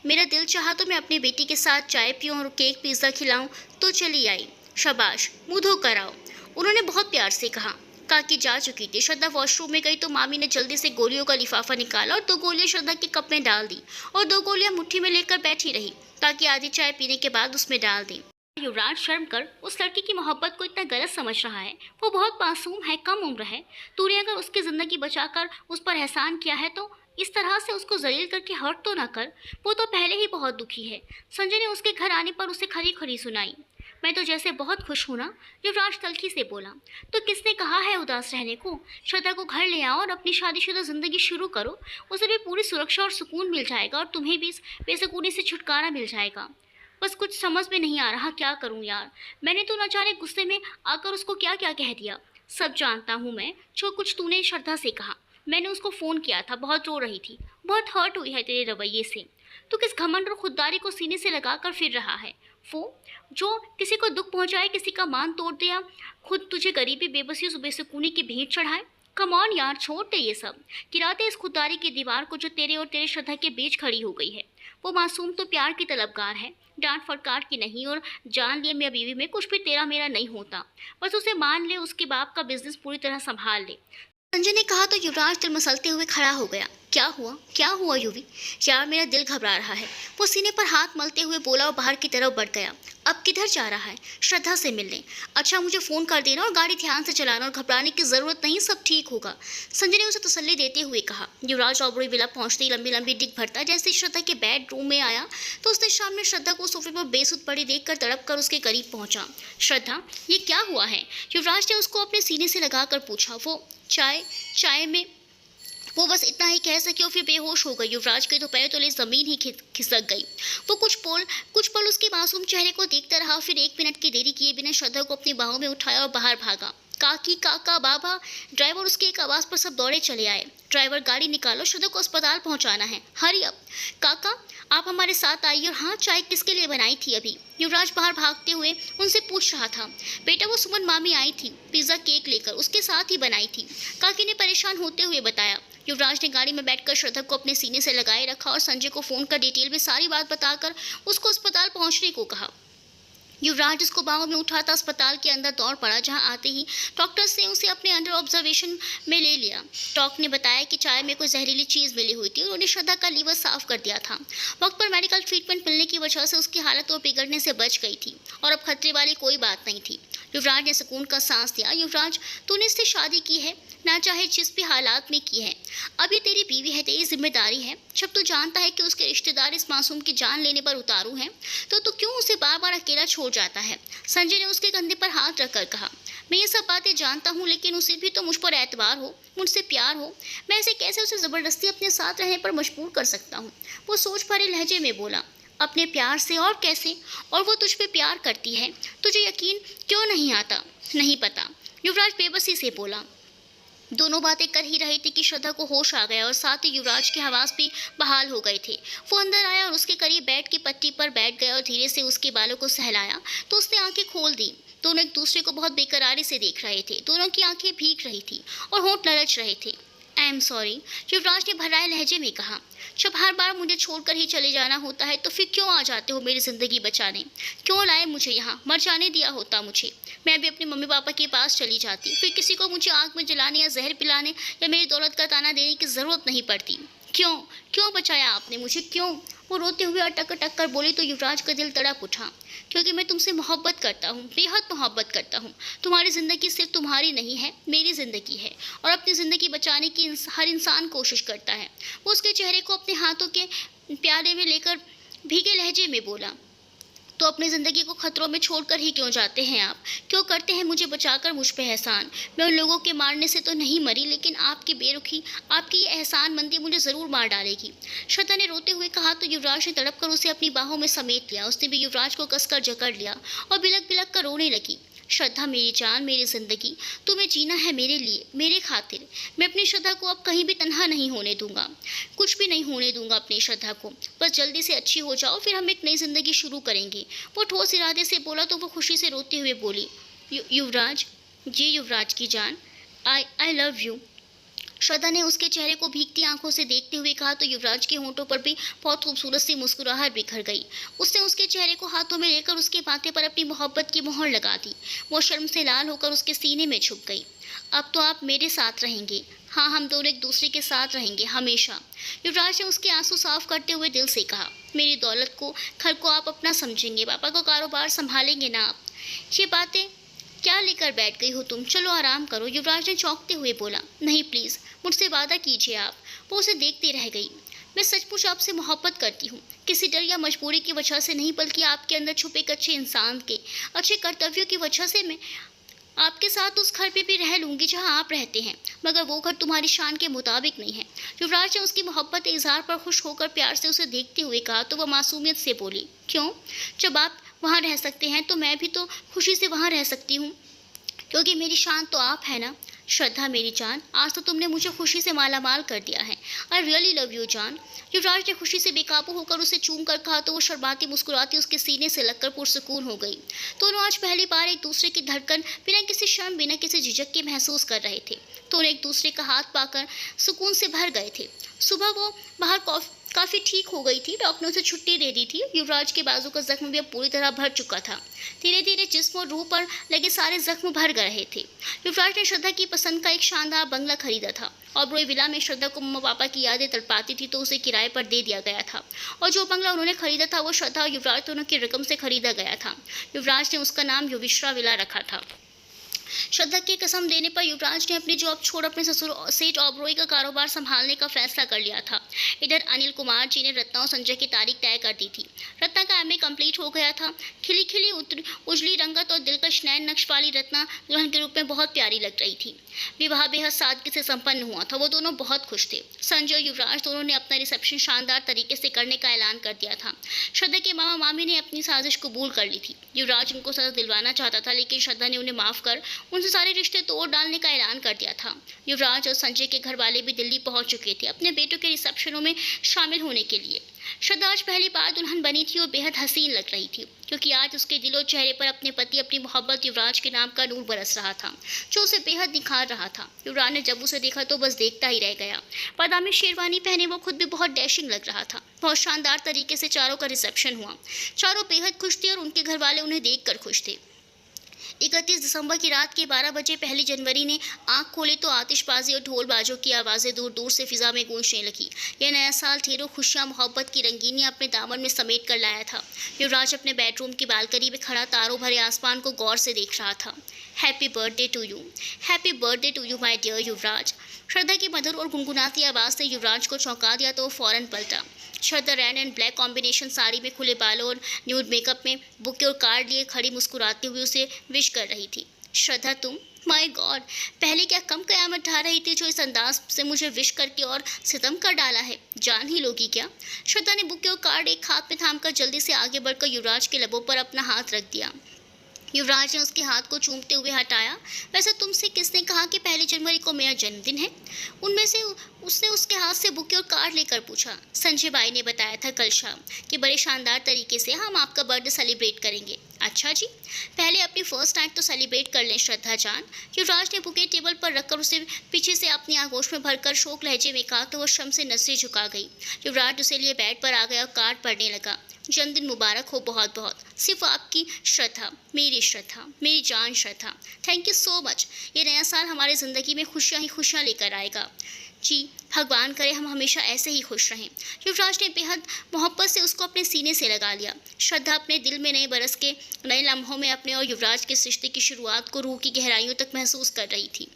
मेरा दिल चाहा तो मैं अपनी बेटी के साथ चाय पीऊँ और केक पिज़्ज़ा खिलाऊँ तो चली आई। शाबाश, मुँह धो कर आओ, उन्होंने बहुत प्यार से कहा। काकी जा चुकी थी। श्रद्धा वॉशरूम में गई तो मामी ने जल्दी से गोलियों का लिफाफा निकाला और 2 गोलियां श्रद्धा के कप में डाल दी और 2 गोलियां मुट्ठी में लेकर बैठी रही ताकि आधी चाय पीने के बाद उसमें डाल दी। युवराज शर्म कर उस लड़की की मोहब्बत को इतना गलत समझ रहा है। वो बहुत मासूम है, कम उम्र है। तूने अगर उसकी ज़िंदगी बचाकर उस पर एहसान किया है तो इस तरह से उसको जलील करके हर्ट तो ना कर। वो तो पहले ही बहुत दुखी है। संजय ने उसके घर आने पर उसे खरी खरी सुनाई। मैं तो जैसे बहुत खुश हूँ ना, युवराज तल्खी से बोला। तो किसने कहा है उदास रहने को? श्रद्धा को घर ले आओ और अपनी शादीशुदा ज़िंदगी शुरू करो। उसे भी पूरी सुरक्षा और सुकून मिल जाएगा और तुम्हें भी इस बेसुकूनी से छुटकारा मिल जाएगा। बस कुछ समझ में नहीं आ रहा क्या करूँ यार। मैंने तो न जाने गुस्से में आकर उसको क्या क्या कह दिया। सब जानता हूँ मैं, जो कुछ तूने श्रद्धा से कहा। मैंने उसको फ़ोन किया था, बहुत रो रही थी, बहुत हर्ट हुई है तेरे रवैये से। तू किस घमंड और खुददारी को सीने से लगा कर फिर रहा है? वो जो किसी को दुख पहुंचाए, किसी का मान तोड़ दिया, खुद तुझे गरीबी बेबसी उस बेसुकूनी की भेंट चढ़ाए। कम ऑन यार, छोड़ दे ये सब। गिराते इस खुददारी की दीवार को जो तेरे और तेरे श्रद्धा के बीच खड़ी हो गई है। वो मासूम तो प्यार की तलबगार है, डांट फटकार की नहीं। और जान लिए मियाँ बीवी में कुछ भी तेरा मेरा नहीं होता। बस उसे मान ले, उसके बाप का बिजनेस पूरी तरह संभाल ले। संजय ने कहा तो युवराज दिल मसलते हुए खड़ा हो गया। क्या हुआ, क्या हुआ युवी? यार मेरा दिल घबरा रहा है। वो सीने पर हाथ मलते हुए बोला और बाहर की तरफ बढ़ गया। अब किधर जा रहा है? श्रद्धा से मिलने। अच्छा मुझे फ़ोन कर देना और गाड़ी ध्यान से चलाना और घबराने की ज़रूरत नहीं, सब ठीक होगा, संजय ने उसे तसल्ली देते हुए कहा। युवराज ऑबरी विला पहुंचते ही लंबी लंबी डिग भरता जैसे श्रद्धा के बेडरूम में आया तो उसने सामने श्रद्धा को सोफे पर बेसुध पड़ी देखकर तड़प कर उसके करीब पहुंचा। श्रद्धा ये क्या हुआ है? युवराज ने उसको अपने सीने से लगाकर पूछा। वो चाय में वो बस इतना ही कह सकी और फिर बेहोश हो गई। युवराज के तो पैर तले जमीन ही खिसक गई। वो कुछ पल उसके मासूम चेहरे को देखता रहा, फिर 1 मिनट की देरी किए बिना श्रद्धा को अपनी बाहों में उठाया और बाहर भागा। काकी, काका, बाबा, ड्राइवर उसकी एक आवाज़ पर सब दौड़े चले आए। ड्राइवर गाड़ी निकालो, श्रद्धा को अस्पताल पहुंचाना है, हरी अप। काका आप हमारे साथ आइए। और हाँ, चाय किसके लिए बनाई थी अभी? युवराज बाहर भागते हुए उनसे पूछ रहा था। बेटा वो सुमन मामी आई थी पिज़्ज़ा केक लेकर, उसके साथ ही बनाई थी, काकी ने परेशान होते हुए बताया। युवराज ने गाड़ी में बैठकर श्रद्धा को अपने सीने से लगाए रखा और संजय को फ़ोन कर डिटेल में सारी बात बताकर उसको अस्पताल पहुंचने को कहा। युवराज उसको बाहों में उठाता अस्पताल के अंदर दौड़ पड़ा, जहां आते ही डॉक्टर्स ने उसे अपने अंडर ऑब्जर्वेशन में ले लिया। डॉक्टर ने बताया कि चाय में कोई जहरीली चीज़ मिली हुई थी। उन्होंने श्रद्धा का लीवर साफ कर दिया था। वक्त पर मेडिकल ट्रीटमेंट मिलने की वजह से उसकी हालत और बिगड़ने से बच गई थी और अब खतरे वाली कोई बात नहीं थी। युवराज ने सुकून का सांस दिया। युवराज तूने इससे शादी की है, ना चाहे जिस भी हालात में की है। अब ये तेरी बीवी है, तेरी जिम्मेदारी है। जब तू जानता है कि उसके रिश्तेदार इस मासूम की जान लेने पर उतारू हैं तो तू क्यों उसे बार बार अकेला छोड़ जाता है? संजय ने उसके कंधे पर हाथ रखकर कहा। मैं ये सब बातें जानता हूँ, लेकिन उसे भी तो मुझ पर एतबार हो, मुझसे प्यार हो। मैं ऐसे कैसे उसे ज़बरदस्ती अपने साथ रहने पर मजबूर कर सकता हूँ? वो सोच भरे लहजे में बोला। अपने प्यार से, और कैसे? और वो तुझ पे प्यार करती है, तुझे यकीन क्यों नहीं आता? नहीं पता, युवराज बेबसी से बोला। दोनों बातें कर ही रहे थे कि श्रद्धा को होश आ गया और साथ ही युवराज के हवास भी बहाल हो गए थे। वो अंदर आया और उसके करीब बेड की पट्टी पर बैठ गया और धीरे से उसके बालों को सहलाया तो उसने आंखें खोल दी। दोनों एक दूसरे को बहुत बेकरारी से देख रहे थे। दोनों की आंखें भीग रही थी और होंठ ललच रहे थे। आई एम सॉरी, युवराज ने भर्राए लहजे में कहा। जब हर बार मुझे छोड़कर ही चले जाना होता है तो फिर क्यों आ जाते हो मेरी ज़िंदगी बचाने? क्यों लाए मुझे यहाँ? मर जाने दिया होता मुझे, मैं भी अपने मम्मी पापा के पास चली जाती। फिर किसी को मुझे आग में जलाने या जहर पिलाने या मेरी दौलत का ताना देने की ज़रूरत नहीं पड़ती। क्यों बचाया आपने मुझे? क्यों? वो रोते हुए अटक अटक कर बोली तो युवराज का दिल तड़प उठा। क्योंकि मैं तुमसे मोहब्बत करता हूँ, बेहद मोहब्बत करता हूँ। तुम्हारी ज़िंदगी सिर्फ तुम्हारी नहीं है, मेरी ज़िंदगी है और अपनी ज़िंदगी बचाने की हर इंसान कोशिश करता है। वो उसके चेहरे को अपने हाथों के प्याले में लेकर भीगे लहजे में बोला, तो अपनी ज़िंदगी को खतरों में छोड़कर ही क्यों जाते हैं आप? क्यों करते हैं मुझे बचाकर मुझ पे एहसान? मैं उन लोगों के मारने से तो नहीं मरी, लेकिन आपकी बेरुखी, आपकी ये एहसानमंदी मुझे ज़रूर मार डालेगी। श्रद्धा ने रोते हुए कहा तो युवराज ने तड़प कर उसे अपनी बाहों में समेट लिया। उसने भी युवराज को कसकर जकड़ लिया और बिलक बिलक कर रोने लगी। श्रद्धा मेरी जान, मेरी ज़िंदगी, तुम्हें जीना है मेरे लिए, मेरे खातिर। मैं अपनी श्रद्धा को अब कहीं भी तन्हा नहीं होने दूंगा, कुछ भी नहीं होने दूंगा अपनी श्रद्धा को। बस जल्दी से अच्छी हो जाओ, फिर हम एक नई ज़िंदगी शुरू करेंगे। वो ठोस इरादे से बोला तो वो खुशी से रोते हुए बोली, युवराज जी, युवराज की जान, आई लव यू। श्रद्धा ने उसके चेहरे को भीगती आंखों से देखते हुए कहा तो युवराज के होंठों पर भी बहुत खूबसूरत सी मुस्कुराहट बिखर गई। उसने उसके चेहरे को हाथों में लेकर उसके माथे पर अपनी मोहब्बत की मोहर लगा दी। वो शर्म से लाल होकर उसके सीने में छुप गई। अब तो आप मेरे साथ रहेंगे। हाँ, हम दोनों एक दूसरे के साथ रहेंगे हमेशा। युवराज ने उसके आंसू साफ करते हुए दिल से कहा, मेरी दौलत को, घर को आप अपना समझेंगे, पापा को कारोबार संभालेंगे ना आप। ये बातें क्या लेकर बैठ गई हो तुम? चलो आराम करो। युवराज ने चौंकते हुए बोला, नहीं प्लीज़, मुझसे वादा कीजिए आप। वो उसे देखती रह गई। मैं सचमुच आपसे मोहब्बत करती हूँ, किसी डर या मजबूरी की वजह से नहीं, बल्कि आपके अंदर छुपे एक अच्छे इंसान के अच्छे कर्तव्यों की वजह से। मैं आपके साथ उस घर पे भी रह लूँगी जहाँ आप रहते हैं, मगर वो घर तुम्हारी शान के मुताबिक नहीं है। युवराज ने उसकी मोहब्बत के इजहार पर खुश होकर प्यार से उसे देखते हुए कहा तो वह मासूमियत से बोली, क्यों? जब आप वहाँ रह सकते हैं तो मैं भी तो खुशी से वहाँ रह सकती हूँ, क्योंकि मेरी शान तो आप है ना। श्रद्धा मेरी जान, आज तो तुमने मुझे खुशी से मालामाल कर दिया है। आई रियली लव यू जान। युवराज ने खुशी से बेकाबू होकर उसे चूम कर कहा तो वो शर्माती मुस्कुराती उसके सीने से लगकर पुरसुकून हो गई। दोनों आज पहली बार एक दूसरे की धड़कन बिना किसी शर्म, बिना किसी झिझक के महसूस कर रहे थे। दोनों एक दूसरे का हाथ पाकर सुकून से भर गए थे। सुबह वो बाहर काफ़ी ठीक हो गई थी। डॉक्टर ने उसे छुट्टी दे दी थी। युवराज के बाजू का जख्म भी अब पूरी तरह भर चुका था। धीरे धीरे जिस्म और रूह पर लगे सारे जख्म भर रहे थे। युवराज ने श्रद्धा की पसंद का एक शानदार बंगला खरीदा था और ब्रोई विला में श्रद्धा को मम्मा पापा की यादें तड़पाती थी तो उसे किराए पर दे दिया गया था। और जो बंगला उन्होंने खरीदा था वो श्रद्धा और युवराज दोनों की रकम से खरीदा गया था। युवराज ने उसका नाम युविश्रा विला रखा था। श्रद्धा की कसम देने पर युवराज ने अपनी जॉब छोड़ अपने ससुर सेठ ओबरॉय का कारोबार संभालने का फैसला कर लिया था। इधर अनिल कुमार जी ने रत्ना और संजय की तारीख तय कर दी थी। रत्ना का एमए कंप्लीट हो गया था। खिली खिली उजली रंगत और दिलकश नैन नक्श वाली रत्ना दुल्हन के रूप में बहुत प्यारी लग रही थी। विवाह बेहद सादगी से संपन्न हुआ था। वो दोनों बहुत खुश थे। संजय और युवराज दोनों ने अपना रिसेप्शन शानदार तरीके से करने का ऐलान कर दिया था। श्रद्धा के मामा मामी ने अपनी साजिश कबूल कर ली थी। युवराज उनको सजा दिलवाना चाहता था, लेकिन श्रद्धा ने उन्हें माफ कर उनसे सारे रिश्ते तोड़ डालने का ऐलान कर दिया था। युवराज और संजय के घर वाले भी दिल्ली पहुंच चुके थे अपने बेटों के रिसेप्शनों में शामिल होने के लिए। श्रद्धा आज पहली बार दुल्हन बनी थी और बेहद हसीन लग रही थी, क्योंकि आज उसके दिल और चेहरे पर अपने पति, अपनी मोहब्बत युवराज के नाम का नूर बरस रहा था, जो उसे बेहद निखार रहा था। युवराज ने जब उसे देखा तो बस देखता ही रह गया। बादामी शेरवानी पहने वो खुद भी बहुत डैशिंग लग रहा था। बहुत शानदार तरीके से चारों का रिसेप्शन हुआ। चारों बेहद खुश थे और उनके घर वाले उन्हें देखकर खुश थे। 31 दिसंबर की रात के 12 बजे पहली जनवरी ने आंख खोली तो आतिशबाजी और ढोल बाजों की आवाज़ें दूर दूर से फिजा में गूंजने लगी। यह नया साल ढेरों खुशियां, मोहब्बत की रंगीनियां अपने दामन में समेट कर लाया था। युवराज अपने बेडरूम की बालकनी में खड़ा तारों भरे आसमान को गौर से देख रहा था। Happy birthday to you, happy birthday to you my dear Yuvraj. Shraddha की मधुर और गुनगुनाती आवाज़ ने युवराज को चौंका दिया तो वो फौरन पलटा। Shraddha red and black combination sari में, खुले बालों और न्यूड मेकअप में, बुके और कार्ड लिए खड़ी मुस्कुराती हुई उसे विश कर रही थी। श्रद्धा तुम, माय गॉड, पहले क्या कम कयामत ढा रही थी जो इस अंदाज से मुझे विश करके और सितम कर डाला है? जान ही लोगी क्या? श्रद्धा ने बुके और कार्ड एक हाथ में थामकर जल्दी से आगे बढ़कर युवराज के लबों पर अपना हाथ रख दिया। युवराज ने उसके हाथ को चूमते हुए हटाया। वैसे तुमसे किसने कहा कि 1 जनवरी को मेरा जन्मदिन है? उनमें से उसने उसके हाथ से बुके और कार्ड लेकर पूछा। संजय भाई ने बताया था कल शाम कि बड़े शानदार तरीके से हम आपका बर्थडे सेलिब्रेट करेंगे। अच्छा जी, पहले अपनी फर्स्ट नाइट तो सेलिब्रेट कर लें श्रद्धा जान। युवराज ने बुके टेबल पर रखकर उसे पीछे से अपनी आगोश में भरकर शोक लहजे में कहा तो वह शर्म से नसें झुका गई। युवराज उसे लिए बेड पर आ गया और कार्ड पढ़ने लगा। जन्मदिन मुबारक हो बहुत बहुत, सिर्फ आपकी श्रद्धा, मेरी जान Shraddha. Thank you so much. ये नया साल हमारी ज़िंदगी में खुशियाँ ही खुशियाँ लेकर आएगा। जी, भगवान करे हम हमेशा ऐसे ही खुश रहें। युवराज ने बेहद मोहब्बत से उसको अपने सीने से लगा लिया। श्रद्धा अपने दिल में नए बरस के नए लम्हों में अपने और युवराज के रिश्ते की शुरुआत को रूह की गहराइयों तक महसूस कर रही थी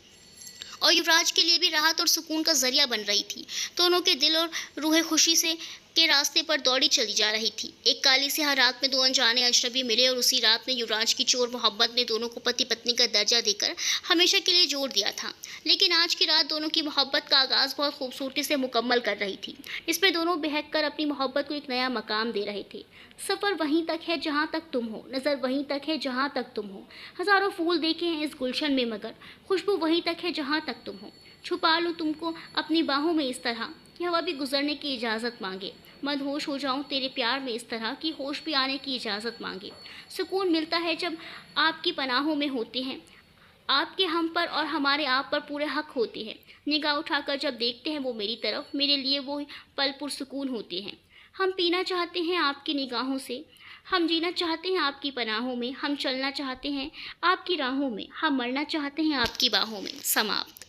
और युवराज के लिए भी राहत और सुकून का जरिया बन रही थी। दोनों के दिल और रूहें खुशी से के रास्ते पर दौड़ी चली जा रही थी। एक काली सी रात में दो अनजाने अजनबी मिले और उसी रात में युवराज की चोर मोहब्बत ने दोनों को पति पत्नी का दर्जा देकर हमेशा के लिए जोड़ दिया था। लेकिन आज की रात दोनों की मोहब्बत का आगाज़ बहुत खूबसूरती से मुकम्मल कर रही थी। इसमें दोनों बहक कर अपनी मोहब्बत को एक नया मकाम दे रहे थे। सफ़र वहीं तक है जहाँ तक तुम हो, नज़र वहीं तक है जहाँ तक तुम हो। हज़ारों फूल देखे हैं इस गुलशन में मगर खुशबू वहीं तक है जहाँ तक तुम हो। छुपा लूँ तुमको अपनी बाहों में इस तरह कि हवा भी गुजरने की इजाज़त मांगे। मदहोश हो जाऊं तेरे प्यार में इस तरह कि होश भी आने की इजाज़त मांगे। सुकून मिलता है जब आपकी पनाहों में होते हैं। आपके हम पर और हमारे आप पर पूरे हक होते हैं। निगाह उठाकर जब देखते हैं वो मेरी तरफ, मेरे लिए वो पल पुरसुकून होते हैं। हम पीना चाहते हैं आपकी निगाहों से, हम जीना चाहते हैं आपकी पनाहों में, हम चलना चाहते हैं आपकी राहों में, हम मरना चाहते हैं आपकी बाहों में। समाप्त।